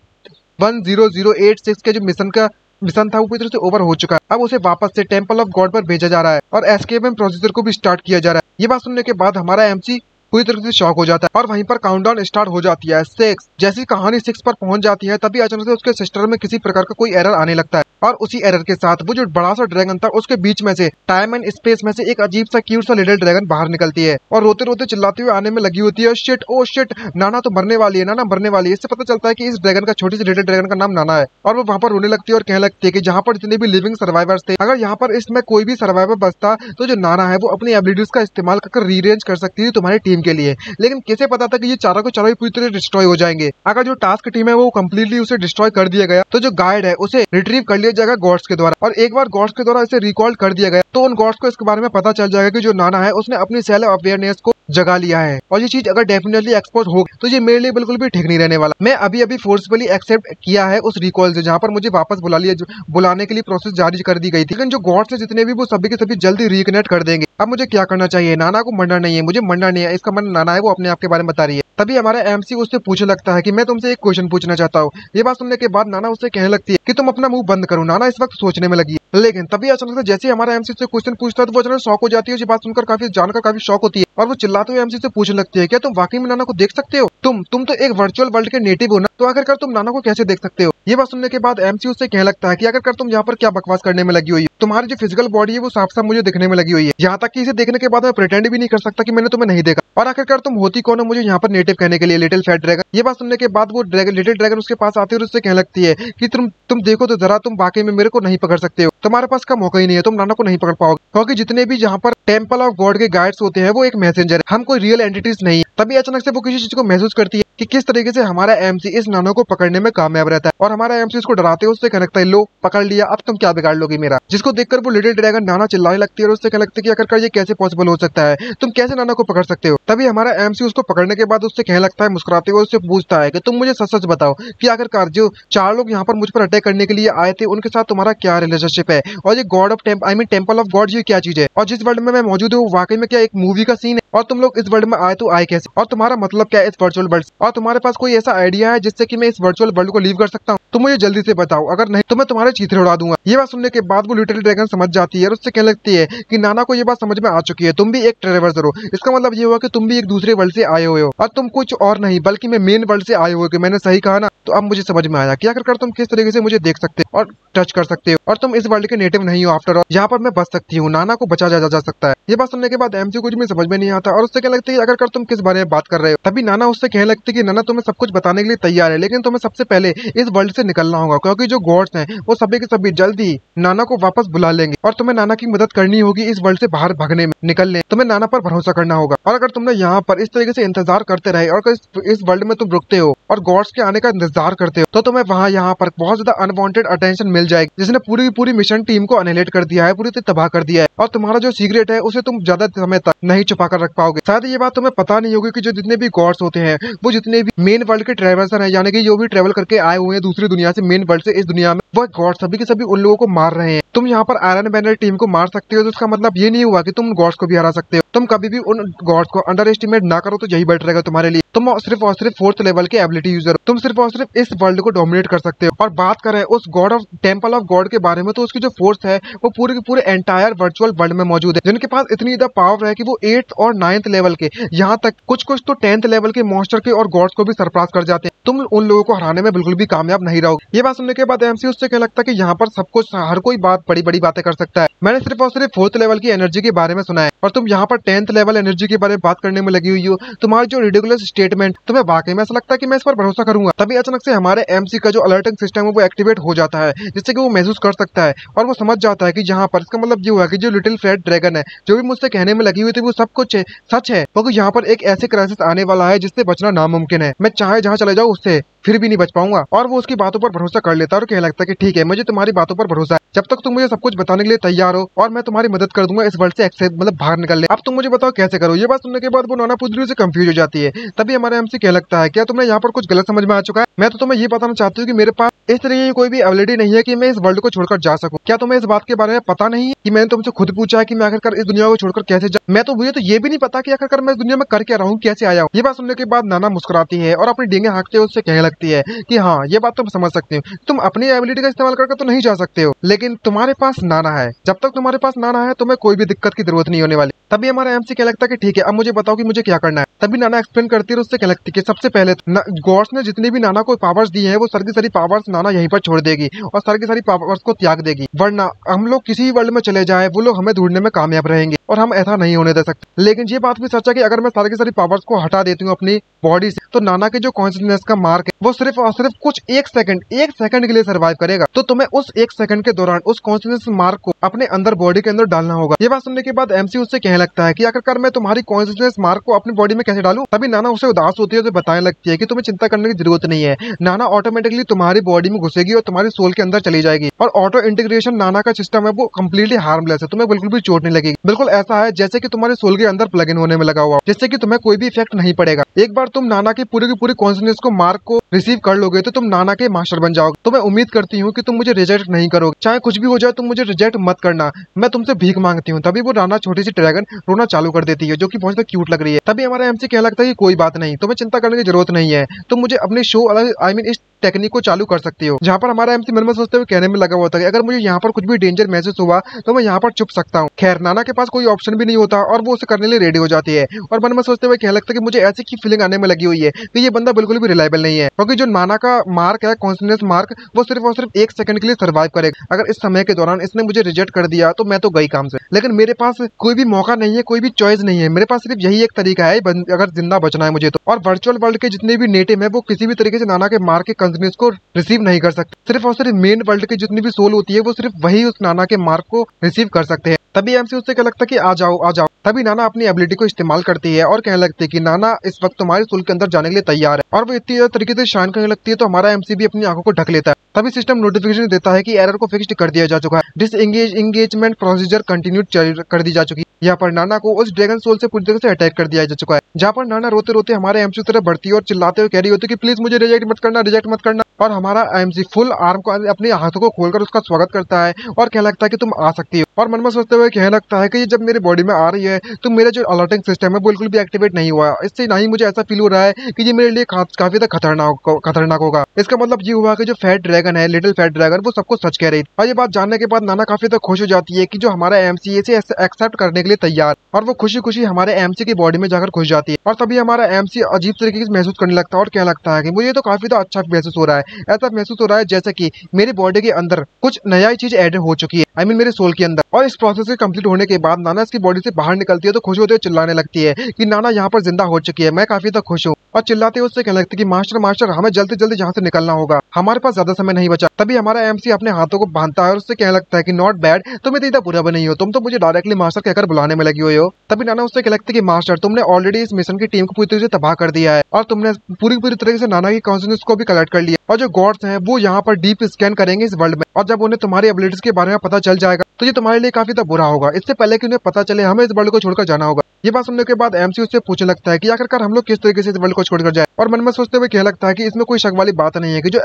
10086 के जो मिशन था वो पूरी तरह से ओवर हो चुका है। अब उसे वापस से टेम्पल ऑफ गॉड पर भेजा जा रहा है और एस्केप प्रोसीजर को भी स्टार्ट किया जा रहा है। ये बात सुनने के बाद हमारा एमसी पूरी तरीके से शॉक हो जाता है और वहीं पर काउंटडाउन स्टार्ट हो जाती है 6। जैसी कहानी 6 पर पहुंच जाती है तभी अचानक से उसके सिस्टम में किसी प्रकार का कोई एरर आने लगता है और उसी एरर के साथ वो जो बड़ा सा ड्रैगन था उसके बीच में से टाइम एंड स्पेस में से एक अजीब सा क्यूट सा लिटिल ड्रैगन बाहर निकलती है और रोते रोते चिल्लाते हुए आने में लगी होती है। शिट, ओ शिट, नाना तो मरने वाली है, नाना मरने वाली है। इससे पता चलता है कि इस ड्रैगन का, छोटी सी लिटिल ड्रैगन का नाम नाना है और वो वहाँ पर रोने लगती है और कहने लगती है कि जहाँ पर जितने भी लिविंग सर्वाइवर्स थे, अगर यहाँ पर इसमें कोई भी सर्वाइवर बचता तो जो नाना है वो अपनी एबिलिटीज का इस्तेमाल कर रीअरेंज कर सकती है तुम्हारी टीम के लिए। लेकिन कैसे पता था कि ये चारों के चारों ही पूरी तरह डिस्ट्रॉय हो जाएंगे। अगर जो टास्क टीम है वो कम्प्लीटली उसे डिस्ट्रॉय कर दिया गया तो जो गाइड है उसे रिट्रीव कर लिया जाएगा गॉड्स के द्वारा, और एक बार गॉड्स के द्वारा इसे रिकॉल कर दिया गया तो उन गॉड्स को इसके बारे में पता चल जाएगा कि जो नाना है उसने अपनी सेल्फ अवेयरनेस को जगा लिया है। और ये चीज अगर डेफिनेटली एक्सपोज हो तो ये मेरे लिए बिल्कुल भी ठीक नहीं रहने वाला। मैं अभी अभी फोर्सफुली एक्सेप्ट किया है उस रिकॉल से, जहाँ पर मुझे वापस बुलाने के लिए प्रोसेस जारी कर दी गई थी। लेकिन जो गॉड्स है जितने भी वो सभी के सभी जल्दी रिकनेक्ट कर देंगे। अब मुझे क्या करना चाहिए? नाना को मरना नहीं है, मुझे मरना नहीं है। इसका मन नाना है वो अपने आप के बारे में बता रही है। तभी हमारा एमसी उससे पूछने लगता है कि मैं तुमसे एक क्वेश्चन पूछना चाहता हूँ। ये बात सुनने के बाद नाना उससे कहने लगती है कि तुम अपना मुंह बंद करो। नाना इस वक्त सोचने में लगी है। लेकिन तभी अचानक से जैसे हमारा एमसी से क्वेश्चन पूछता है तो वो अचानक शॉक हो जाती है। ये बात सुनकर जानकर काफी शॉक होती है और वो चिल्लाते हुए एमसी से पूछने लगती है, क्या तुम वाकई में नाना को देख सकते हो? तुम तो एक वर्चुअल वर्ल्ड के नेटिव हो ना, तो आखिरकार तुम नाना को कैसे देख सकते हो? ये बात सुनने के बाद एमसी उससे कहने लगता है कि आखिरकार तुम यहाँ पर क्या बकवास करने में लगी हुई है? तुम्हारी जो फिजिकल बॉडी है वो साफ साफ मुझे दिखने में लगी हुई है। यहाँ तक कि इसे देखने के बाद मैं प्रिटेंड भी नहीं कर सकता कि मैंने तुम्हें नहीं देखा। और आखिरकार तुम होती कौन हो मुझे यहाँ पर नेटिव कहने के लिए, लिटिल फैट ड्रैगन? ये बात सुनने के बाद वो लिटिल ड्रैगन उसके पास आती है और उससे कहने लगती है कि तुम देखो तो जरा, तुम वाकई में मेरे को नहीं पकड़ सकते हो। तुम्हारे पास का मौका ही नहीं है, तुम नाना को नहीं पकड़ पाओगे, क्योंकि जितने भी यहाँ पर टेम्पल ऑफ गॉड के गाइड्स होते हैं वो एक मैसेंजर है, हम कोई रियल एंटिटीज नहीं है। तभी अचानक से वो किसी चीज को महसूस करती है कि किस तरीके से हमारा एमसी इस नाना को पकड़ने में कामयाब रहता है और हमारा एमसी उसको डराते हुए उससे कहने लगता है, लो पकड़ लिया, अब तुम क्या बिगाड़ लोगी मेरा? जिसको देखकर वो लिटिल ड्रैगन नाना चिल्लाने लगती है और उससे कहने लगती है कि आखिरकार ये कैसे पॉसिबल हो सकता है, तुम कैसे नाना को पकड़ सकते हो? तभी हमारा एमसी उसको पकड़ने के बाद उससे कहने लगता है, मुस्कुराते हुए उससे पूछता है कि तुम मुझे सच सच बताओ कि आखिरकार जो 4 लोग यहाँ पर मुझ पर अटैक करने के लिए आए थे उनके साथ तुम्हारा क्या रिलेशनशिप है, और ये God of temple of God ये क्या चीज है, और जिस वर्ल्ड में मैं मौजूद हूँ वाकई में क्या एक मूवी का सीन है, और तुम लोग इस वर्ल्ड में आए तो आए कैसे, और तुम्हारा मतलब क्या है इस वर्चुअल वर्ल्ड, और तुम्हारे पास कोई ऐसा आइडिया है जिससे कि मैं इस वर्चुअल वर्ल्ड को लीव कर सकता हूँ? तुम मुझे जल्दी से बताओ, अगर नहीं तो मैं तुम्हारे चीथड़े उड़ा दूंगा। ये बात सुनने के बाद वो लिटिल ड्रैगन समझ जाती है और उससे कहने लगती है कि नाना को ये बात समझ में आ चुकी है, तुम भी एक ट्रैवर्सर हो। इसका मतलब ये हुआ कि तुम भी एक दूसरे वर्ल्ड से आए हुए हो और तुम कुछ और नहीं बल्कि मैं मेन वर्ल्ड से आए हुए हो। मैंने सही कहा ना? तो अब मुझे समझ में आया कि आखिरकार तुम किस तरीके से मुझे देख सकते हो और टच कर सकते हो, और तुम इस वर्ल्ड के नेटिव नहीं हो। आफ्टर ऑल यहाँ पर मैं बच सकती हूँ, नाना को बचा जा सकता है। ये बात सुनने के बाद एमसी कुछ भी समझ में नहीं आता और उससे कहने लगती है आखिरकार तुम किस बारे में बात कर रहे हो? तभी नाना उससे कहने लगती है कि नाना तुम्हें सब कुछ बताने के लिए तैयार है, लेकिन तुम्हें सबसे पहले इस वर्ल्ड से निकलना होगा, क्योंकि जो गॉड्स हैं वो सभी के सभी जल्दी नाना को वापस बुला लेंगे और तुम्हें नाना की मदद करनी होगी इस वर्ल्ड से बाहर भागने में, निकलने। तुम्हें नाना पर भरोसा करना होगा, और अगर तुमने यहाँ पर इस तरीके से इंतजार करते रहे और इस वर्ल्ड में तुम रुकते हो और गॉड्स के आने का इंतजार करते हो तो तुम्हें वहाँ यहाँ पर बहुत ज्यादा अनवांटेड अटेंशन मिल जाएगी, जिसने पूरी मिशन टीम को अनहिलेट कर दिया है, पूरी तरह तबाह कर दिया है, और तुम्हारा जो सीक्रेट है उसे तुम ज्यादा समय तक नहीं छुपा कर रख पाओगे। शायद ये बात तुम्हें पता नहीं होगी कि जो जितने भी गॉड्स होते हैं वो जितने भी मेन वर्ल्ड के ट्रेवलर हैं, यानी कि जो भी ट्रेवल करके आए हुए हैं दूसरी दुनिया से मेन वर्ल्ड से इस दुनिया में, वो गॉड सभी के सभी उन लोगों को मार रहे हैं। तुम यहाँ पर आयरन बैनर टीम को मार सकते हो तो उसका मतलब ये नहीं हुआ कि तुम गॉड्स को भी हरा सकते हो। तुम कभी भी उन गॉड्स को अंडर एस्टिमेट ना करो तो यही बेटर रहेगा तुम्हारे लिए। तुम सिर्फ और सिर्फ 4th लेवल के एबिलिटी यूजर हो, तुम सिर्फ और सिर्फ इस वर्ल्ड को डोमिनेट कर सकते हो। और बात करें उस God of temple of God के बारे में तो उसकी जो फोर्स है वो पूरे के पूरे एंटायर वर्चुअल वर्ल्ड में मौजूद है, जिनके पास इतनी ज्यादा पावर है कि वो 8th और 9th लेवल के, यहाँ तक कुछ तो 10th लेवल के मॉन्स्टर के और गॉड्स को भी सरपास कर जाते हैं। तुम उन लोगों को हराने में बिल्कुल भी कामयाब नहीं रहोगे। ये बात सुनने के बाद एमसी उससे क्या लगता है कि यहाँ पर सब कुछ हर कोई बात बड़ी बड़ी बातें कर सकता है। मैंने सिर्फ और सिर्फ 4th लेवल की एनर्जी के बारे में सुना है और तुम यहाँ पर 10th लेवल एनर्जी के बारे में बात करने में लगी हुई हो। तुम्हारी जो रिडिकुलस स्टेटमेंट, तुम्हें वाकई में ऐसा लगता है कि मैं इस पर भरोसा करूंगा? तभी अचानक से हमारे एमसी का जो अलर्टिंग सिस्टम है वो एक्टिवेट हो जाता है, जिससे कि वो महसूस कर सकता है और वो समझ जाता है कि यहाँ पर इसका मतलब ये हुआ कि जो लिटिल फ्लैट ड्रैगन है जो भी मुझसे कहने में लगी हुई थी वो सब कुछ सच है, क्योंकि यहाँ पर एक ऐसे क्राइसिस आने वाला है जिससे बचना नामुमकिन है। मैं चाहे जहाँ चले जाऊँ उससे फिर भी नहीं बच पाऊंगा। और वो उसकी बातों पर भरोसा कर लेता है और कहने लगता है कि ठीक है, मुझे तुम्हारी बातों पर भरोसा है, जब तक तुम मुझे सब कुछ बताने के लिए तैयार हो और मैं तुम्हारी मदद कर दूंगा इस वर्ल्ड से एक्सेप्ट मतलब बाहर निकलने। अब तुम मुझे बताओ कैसे करो? ये बात सुनने के बाद वो नाना पूरी तरह से कंफ्यूज हो जाती है। तभी हमारे एमसी कहने लगता है, क्या तुम्हें यहाँ पर कुछ गलत समझ में आ चुका है? मैं तो तुम्हें ये बताना चाहती हूँ कि मेरे पास इस तरीके की कोई भी एबिलिटी नहीं है कि मैं इस वर्ल्ड को छोड़कर जा सकूं। क्या तुम्हें इस बात के बारे में पता नहीं है कि मैंने तुमसे खुद पूछा है कि मैं आखिरकार इस दुनिया को छोड़कर कैसे जा? मैं तो मुझे तो ये भी नहीं पता कि आखिरकार मैं इस दुनिया में कर क्या रहा हूँ, कैसे आया हूँ। ये बात सुनने के बाद नाना मुस्कुराती है और अपनी डींगे हाँकते हुए उससे कहने लगती लगती है कि हाँ ये बात तुम समझ सकते हो, तुम अपनी एबिलिटी का इस्तेमाल करके तो नहीं जा सकते हो, लेकिन तुम्हारे पास नाना है, जब तक तुम्हारे पास नाना है तुम्हें कोई भी दिक्कत की जरूरत नहीं होने वाली। तभी हमारा एमसी क्या लगता है कि ठीक है अब मुझे बताओ कि मुझे क्या करना है। तभी नाना एक्सप्लेन करती है, उससे क्या लगती है कि सबसे पहले गॉड्स ने जितनी भी नाना को पावर्स दी है वो सारी की सारी पावर्स नाना यहीं पर छोड़ देगी और सारी की सारी पावर्स को त्याग देगी, वरना हम लोग किसी वर्ल्ड में चले जाए वो लोग हमें ढूंढने में कामयाब रहेंगे और हम ऐसा नहीं होने दे सकते। लेकिन ये बात भी सच है कि अगर मैं सारी की सारी पावर्स को हटा देती हूँ अपनी बॉडी से तो नाना के जो कॉन्शियसनेस का मार्क है वो सिर्फ और सिर्फ कुछ एक सेकंड के लिए सर्वाइव करेगा। तो तुम्हें उस एक सेकंड के दौरान उस कॉन्शियसनेस मार्क को अपने अंदर बॉडी के अंदर डालना होगा। ये बात सुनने के बाद एमसी उससे कहने लगता है कि आखिरकार मैं तुम्हारी कॉन्शियसनेस मार्क को अपनी बॉडी में कैसे डालूं। तभी नाना उसे उदास होती है तो बताने लगती है कि तुम्हें चिंता करने की जरूरत नहीं है, नाना ऑटोमेटिकली तुम्हारी बॉडी में घुसेगी और तुम्हारी सोल के अंदर चली जाएगी और ऑटो इंटीग्रेशन नाना का सिस्टम है वो कम्प्लीटली हार्मलेस है, तुम्हें बिल्कुल भी चोट नहीं लगेगी। बिल्कुल ऐसा है जैसे कि तुम्हारे सोल के अंदर प्लग इन होने में लगा हुआ, जिससे कि तुम्हें कोई भी इफेक्ट नहीं पड़ेगा। एक बार तुम नाना की पूरी कॉन्शियसनेस को मार्क को रिसीव कर लोगे तो तुम नाना के मास्टर बन जाओगे। तो मैं उम्मीद करती हूँ कि तुम मुझे रिजेक्ट नहीं करोगे, चाहे कुछ भी हो जाए तुम मुझे रिजेक्ट मत करना, मैं तुमसे भीख मांगती हूँ। तभी वो नाना छोटी सी ड्रैगन रोना चालू कर देती है जो कि बहुत क्यूट लग रही है। तभी हमारा एमसी कहने लगता है कि कोई बात नहीं, तुम्हें चिंता करने की जरूरत नहीं है, तुम मुझे अपने शो आई मीन इस टेक्निक को चालू कर सकती हो। जहाँ पर हमारा एमसी मन में सोचते हुए कहने में लगा हुआ था कि अगर मुझे यहाँ पर कुछ भी डेंजर महसूस हुआ तो मैं यहाँ पर छुप सकता हूँ। खैर नाना के पास कोई ऑप्शन भी नहीं होता और वो उसे करने लिए रेडी हो जाती है और मन में सोचते हुए कहने लगता है कि मुझे ऐसी की फीलिंग आने में लगी हुई है कि ये बंदा बिल्कुल भी रिलायबल नहीं है, क्योंकि जो नाना का मार्क है कॉन्शियसनेस मार्क वो सिर्फ और सिर्फ एक सेकंड के लिए सर्वाइव करेगा। अगर इस समय के दौरान इसने मुझे रिजेक्ट कर दिया तो मैं तो गई काम से। लेकिन मेरे पास कोई भी मौका नहीं है, कोई भी चॉइस नहीं है, मेरे पास सिर्फ यही एक तरीका है अगर जिंदा बचना है मुझे तो। और वर्चुअल वर्ल्ड के जितने भी नेटिव है वो किसी भी तरीके से नाना के मार्क के कॉन्शियसनेस को रिसीव नहीं कर सकते, सिर्फ और सिर्फ मेन वर्ल्ड की जितनी भी सोल होती है वो सिर्फ वही उस नाना के मार्क को रिसीव कर सकते हैं। तभी एमसी उससे क्या लगता है कि आ जाओ आ जाओ। तभी नाना अपनी एबिलिटी को इस्तेमाल करती है और कहने लगती है कि नाना इस वक्त तुम्हारे सोल के अंदर जाने के लिए तैयार है, और वो इतनी ज्यादा तरीके से शाइन करने लगती है तो हमारा एमसी भी अपनी आंखों को ढक लेता है। तभी सिस्टम नोटिफिकेशन देता है कि एरर को फिक्स्ड कर दिया जा चुका है, डिसएंगेजमेंट प्रोसीजर कंटिन्यू कर दी जा चुकी है। यहाँ पर नाना को उस ड्रैगन सोल से पूरी तरह से अटैक कर दिया जा चुका है, जहाँ पर नाना रोते रोते हमारे एमसी की तरफ बढ़ती है और चिल्लाते हुए कह रही होती है कि प्लीज मुझे रिजेक्ट मत करना, रिजेक्ट मत करना। और हमारा एमसी फुल आर्म को अपने हाथों को खोलकर उसका स्वागत करता है और कहने लगता है कि तुम आ सकती हो। और मन में सोचते हुए कहने लगता है कि ये जब मेरी बॉडी में आ रही है तो मेरा जो अलर्टिंग सिस्टम है बिल्कुल भी एक्टिवेट नहीं हुआ, इससे ना ही मुझे ऐसा फील हो रहा है कि ये मेरे लिए काफी ज्यादा खतरनाक होगा। इसका मतलब ये हुआ कि जो फैट ड्रैगन है, लिटिल फैट ड्रैगन, वो सबको सच कह रही थी। और ये बात जानने के बाद नाना काफी ज्यादा खुश हो जाती है कि जो हमारा एमसी इसे एक्सेप्ट करने के लिए तैयार, और वो खुशी खुशी हमारे एमसी की बॉडी में जाकर घुस जाती है। और तभी हमारा एमसी अजीब तरीके से महसूस करने लगता है और कहने लगता है कि मुझे तो काफी ज्यादा अच्छा महसूस हो रहा है, ऐसा महसूस हो रहा है जैसे कि मेरी बॉडी के अंदर कुछ नया ही चीज ऐड हो चुकी है, आई मीन मेरे सोल के अंदर। और इस प्रोसेस के कंप्लीट होने के बाद नाना इसकी बॉडी से बाहर निकलती है तो खुश होते हुए चिल्लाने लगती है कि नाना यहाँ पर जिंदा हो चुकी है, मैं काफी ज्यादा खुश हूँ। और चिल्लाते हुए उससे कहने लगती है कि मास्टर मास्टर हमें जल्दी जल्दी यहाँ से निकलना होगा, हमारे पास ज्यादा समय नहीं बचा। तभी हमारा एमसी अपने हाथों को बांधता है और उससे कहने लगता है कि नॉट बैड, तुम इतना बुरा भी नहीं हो, तुम तो मुझे डायरेक्टली मास्टर कहकर बुलाने में लगी हुई हो। तभी नाना उससे कहने लगती है कि मास्टर तुमने ऑलरेडी इस मिशन की टीम को पूरी तरह से तबाह कर दिया है और तुमने पूरी तरीके से नाना की कॉन्शियसनेस को भी कलेक्ट कर लिया, और जो गॉड्स हैं वो यहाँ पर डीप स्कैन करेंगे इस वर्ल्ड में, और जब उन्हें तुम्हारी एबिलिटीज के बारे में पता चल जाएगा तो ये तुम्हारे लिए काफी ज्यादा बुरा होगा। इससे पहले कि उन्हें पता चले हमें इस वर्ल्ड को छोड़कर जाना होगा। ये बात सुनने के बाद एमसी उससे पूछने लगता है कि आखिरकार हम लोग किस तरीके से इस वर्ल्ड को छोड़कर जाए, और मन में सोचते हुए कहने लगता है कि इसमें कोई शक वाली बात नहीं है कि जो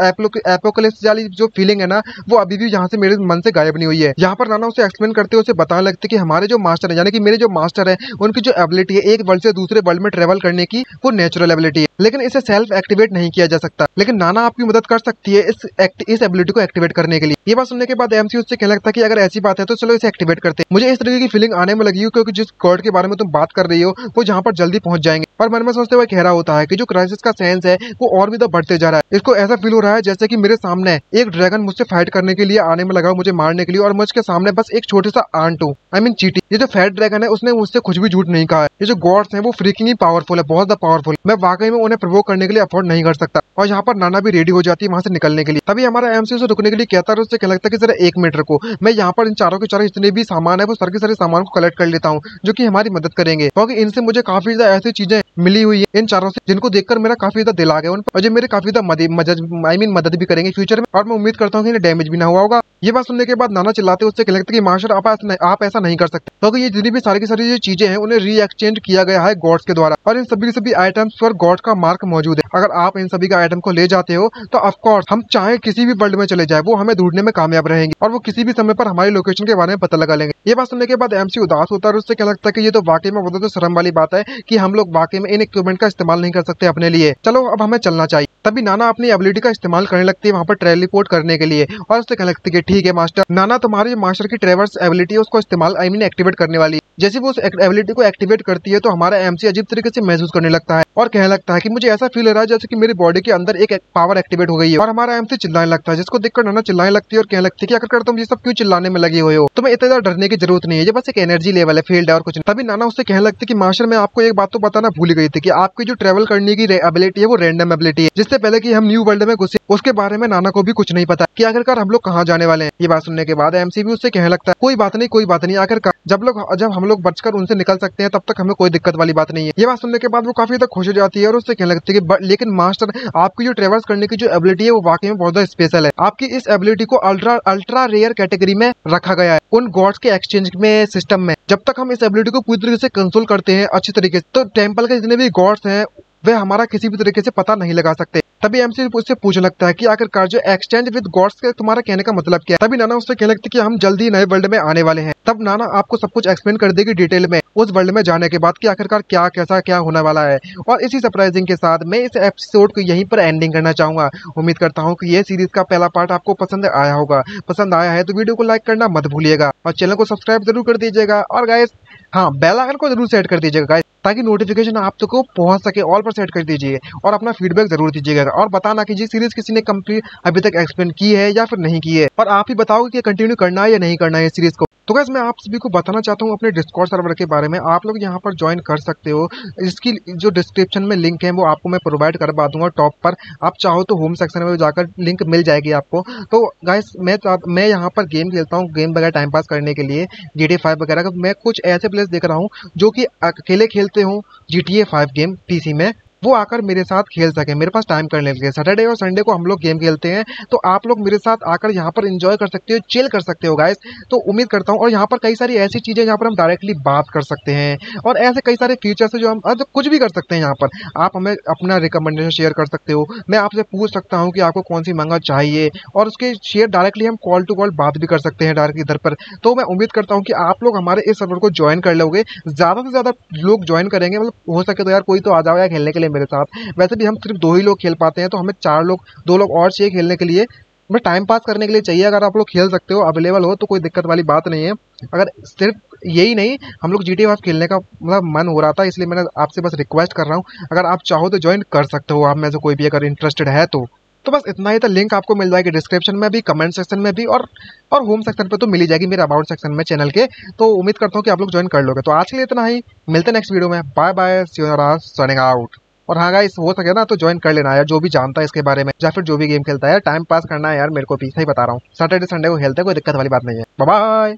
एपोकलिप्स वाली जो फीलिंग है ना वो अभी भी यहाँ से मेरे मन से गायब नहीं हुई है। यहाँ पर नाना उसे एक्सप्लेन करते हुए उसे बताने लगते कि हमारे जो मास्टर है यानी कि मेरे जो मास्टर है उनकी जो एबिलिटी है एक वर्ल्ड से दूसरे वर्ल्ड में ट्रेवल करने की, वो नेचुरल एबिलिटी है, लेकिन इसे सेल्फ एक्टिवेट नहीं किया जा सकता। लेकिन नाना आपकी मदद कर सकती है इस एबिलिटी को एक्टिवेट करने के लिए। ये बात सुनने के बाद एमसी उससे कहने लगता है कि अगर ऐसी बात है तो चलो इसे एक्टिवेट करते हैं। मुझे इस तरीके की फीलिंग आने में लगी हो क्योंकि जिस गॉड के बारे में तुम बात कर रही हो वो जहाँ पर जल्दी पहुंच जाएंगे। और मन में सोचते हुए कह रहा होता है कि जो क्राइसिस का सेंस है वो और भी तो बढ़ते जा रहा है। इसको ऐसा फील हो रहा है जैसे कि मेरे सामने एक ड्रैगन मुझसे फाइट करने के लिए आने में लगा, मुझे मारने के लिए, और मुझके सामने बस एक छोटे सा आंट हूँ, आई मीन चीटी। ये जो फैट ड्रैगन है उसने मुझसे कुछ भी झूठ नहीं कहा है। ये जो गॉड्स हैं वो फ्रीकिंग पावरफुल है, बहुत ज्यादा पावरफुल। मैं वाकई में उन्हें प्रोवोक करने के लिए अफोर्ड नहीं कर सकता। और यहाँ पर नाना भी रेडी हो जाती है वहां से निकलने के लिए। तभी हमारा एमसी उसे रुकने के लिए कहता है, उससे कहने लगता है कि जरा 1 मिनट रुको, मैं यहाँ पर इन चारों के चारों जितने भी सामान है वो सारे के सारे सामान को कलेक्ट कर लेता हूँ जो कि हमारी मदद करेंगे, क्योंकि इनसे मुझे काफी ज्यादा ऐसी चीजें मिली हुई है इन चारों से जिनको देखकर मेरा काफी ज्यादा दिल आ गया और जो मेरे काफी ज्यादा मदद भी करेंगे फ्यूचर में, और मैं उम्मीद करता हूँ कि इन्हें डैमेज भी ना हुआ होगा। ये बात सुनने के बाद नाना चिल्लाते उससे कहने लगता है कि मास्टर आप ऐसा नहीं कर सकते, क्योंकि ये जितनी भी सारी की सारी जो चीजें हैं उन्हें री एक्सचेंज किया गया है गॉड्स के द्वारा, और इन सभी आइटम्स पर गॉड का मार्क मौजूद है। अगर आप इन सभी का आइटम को ले जाते हो तो ऑफकोर्स हम चाहे किसी भी वर्ल्ड में चले जाए वो हमें ढूंढने में कामयाब रहेंगे और वो किसी भी समय पर हमारी लोकेशन के बारे में पता लगा लेंगे। ये बात सुनने के बाद एमसी उदास होता है और उससे क्या लगता है कि ये तो वाकई में बहुत शर्म वाली बात है कि हम लोग वाकई में इन इक्विपमेंट का इस्तेमाल नहीं कर सकते अपने लिए, चलो अब हमें चलना चाहिए। तभी नाना अपनी एबिलिटी का इस्तेमाल करने लगती है वहाँ पर टेलीपोर्ट करने के लिए और उससे कहने लगती है कि ठीक है मास्टर। नाना तुम्हारी मास्टर की ट्रेवर्स एबिलिटी है उसको इस्तेमाल एक्टिवेट करने वाली है। जैसे वो उस एबिलिटी को एक्टिवेट करती है तो हमारा एमसी अजीब तरीके से महसूस करने लगता है और कहने लगता है कि मुझे ऐसा फील हो रहा है जैसे कि मेरी बॉडी के अंदर एक पावर एक्टिवेट हो गई है। और हमारा एमसी चिल्लाने लगता है, जिसको देखकर नाना चिल्लाने लगती है और कहने लगती है कि आखिरकार तुम ये सब क्यों चिल्लाने में लगे हुए हो, तुम्हें इतना ज्यादा डरने की जरूरत नहीं है, ये बस एक एनर्जी लेवल है, फील्ड है और कुछ नहीं। तभी नाना उससे कहने लगती है कि मास्टर मैं आपको एक बात तो बताना भूल गई थी कि आपकी जो ट्रेवल करने की एबिलिटी है वो रैंडम एबिलिटी है। जिससे पहले कि हम न्यू वर्ल्ड में घुसे उसके बारे में नाना को भी कुछ नहीं पता कि आखिरकार हम लोग कहाँ जाने वाले हैं। ये बात सुनने के बाद एमसी भी उससे कहने लगता है कोई बात नहीं आखिरकार जब हम लोग बचकर उनसे निकल सकते हैं तब तक हमें कोई दिक्कत वाली बात नहीं है। ये बात सुनने के बाद वो काफी तक खुश हो जाती है और उससे कहने लगती है कि लेकिन मास्टर आपकी जो ट्रेवल्स करने की जो एबिलिटी है वो वाकई में बहुत ज्यादा स्पेशल है। आपकी इस एबिलिटी को अल्ट्रा रेयर कैटेगरी में रखा गया है उन गॉड्स के एक्सचेंज में सिस्टम में। जब तक हम इस एबिलिटी को पूरी तरीके से कंट्रोल करते हैं अच्छी तरीके से तो टेम्पल के जितने भी गॉड्स हैं वे हमारा किसी भी तरीके से पता नहीं लगा सकते। तभी एमसी उससे पूछने लगता है कि आखिरकार जो एक्सचेंज विद गॉड्स के तुम्हारा कहने का मतलब क्या है। तभी नाना उससे कहने लगती है कि हम जल्दी नए वर्ल्ड में आने वाले हैं। तब नाना आपको सब कुछ एक्सप्लेन कर देगी डिटेल में उस वर्ल्ड में जाने के बाद कि आखिरकार क्या कैसा क्या होने वाला है। और इसी सरप्राइजिंग के साथ मैं इस एपिसोड को यहीं पर एंडिंग करना चाहूंगा। उम्मीद करता हूँ कि ये सीरीज का पहला पार्ट आपको पसंद आया होगा। पसंद आया है तो वीडियो को लाइक करना मत भूलिएगा और चैनल को सब्सक्राइब जरूर कर दीजिएगा। और गाइस हाँ बेल आइकन को जरूर सेट कर दीजिएगा गाइस ताकि नोटिफिकेशन आप तक को पहुंच सके। ऑल पर सेट कर दीजिए और अपना फीडबैक जरूर दीजिएगा और बताना कि जी सीरीज किसी ने कंप्लीट अभी तक एक्सप्लेन की है या फिर नहीं की है और आप ही बताओगे कि कंटिन्यू करना है या नहीं करना है सीरीज को। तो गाइस मैं आप सभी को बताना चाहता हूँ अपने डिस्कॉर्ड सर्वर के बारे में। आप लोग यहाँ पर ज्वाइन कर सकते हो, इसकी जो डिस्क्रिप्शन में लिंक है वो आपको मैं प्रोवाइड करवा दूंगा टॉप पर। आप चाहो तो होम सेक्शन में जाकर लिंक मिल जाएगी आपको। तो गाइस मैं यहाँ पर गेम खेलता हूँ, गेम वगैरह टाइम पास करने के लिए GTA 5 वगैरह का। मैं कुछ ऐसे प्लेयर्स देख रहा हूँ जो कि अकेले खेलते हो GTA 5 गेम पीसी में, वो आकर मेरे साथ खेल सके, मेरे पास टाइम करने के लिए। सैटरडे और संडे को हम लोग गेम खेलते हैं तो आप लोग मेरे साथ आकर यहाँ पर एंजॉय कर सकते हो, चिल कर सकते हो गाइस। तो उम्मीद करता हूँ और यहाँ पर कई सारी ऐसी चीजें जहाँ पर हम डायरेक्टली बात कर सकते हैं और ऐसे कई सारे फीचर्स है जो हम कुछ भी कर सकते हैं। यहाँ पर आप हमें अपना रिकमेंडेशन शेयर कर सकते हो, मैं आपसे पूछ सकता हूँ कि आपको कौन सी मंगा चाहिए और उसके शेयर डायरेक्टली हम कॉल टू कॉल बात भी कर सकते हैं डायरेक्ट इधर पर। तो मैं उम्मीद करता हूँ कि आप लोग हमारे इस सर्वर को ज्वाइन कर लोगे, ज्यादा से ज्यादा लोग ज्वाइन करेंगे। मतलब हो सके तो यार कोई तो आ जाओ खेलने के लिए मेरे साथ। वैसे भी हम सिर्फ 2 ही लोग खेल पाते हैं तो हमें 4 लोग 2 लोग और चाहिए खेलने के लिए, मैं टाइम पास करने के लिए चाहिए। अगर आप लोग खेल सकते हो अवेलेबल हो तो कोई दिक्कत वाली बात नहीं है। अगर सिर्फ यही नहीं हम लोग GTA 5 खेलने का मतलब मन हो रहा था इसलिए मैंने आपसे बस रिक्वेस्ट कर रहा हूँ, अगर आप चाहो तो ज्वाइन कर सकते हो आप में से कोई भी अगर इंटरेस्टेड है तो बस इतना ही था। लिंक आपको मिल जाएगी डिस्क्रिप्शन में भी, कमेंट सेक्शन में भी और होम सेक्शन पे तो मिल ही जाएगी मेरे अबाउट सेक्शन में चैनल के। तो उम्मीद करता हूँ कि आप लोग ज्वाइन कर लोगे। तो आज के लिए इतना ही, मिलते हैं नेक्स्ट वीडियो में। Bye bye, see you signing out. और हाँ गाइस हो सके ना तो ज्वाइन कर लेना यार जो भी जानता है इसके बारे में या फिर जो भी गेम खेलता है। टाइम पास करना है यार मेरे को भी, सही बता रहा हूँ। सैटरडे संडे को खेलते हैं, कोई दिक्कत वाली बात नहीं है। Bye bye.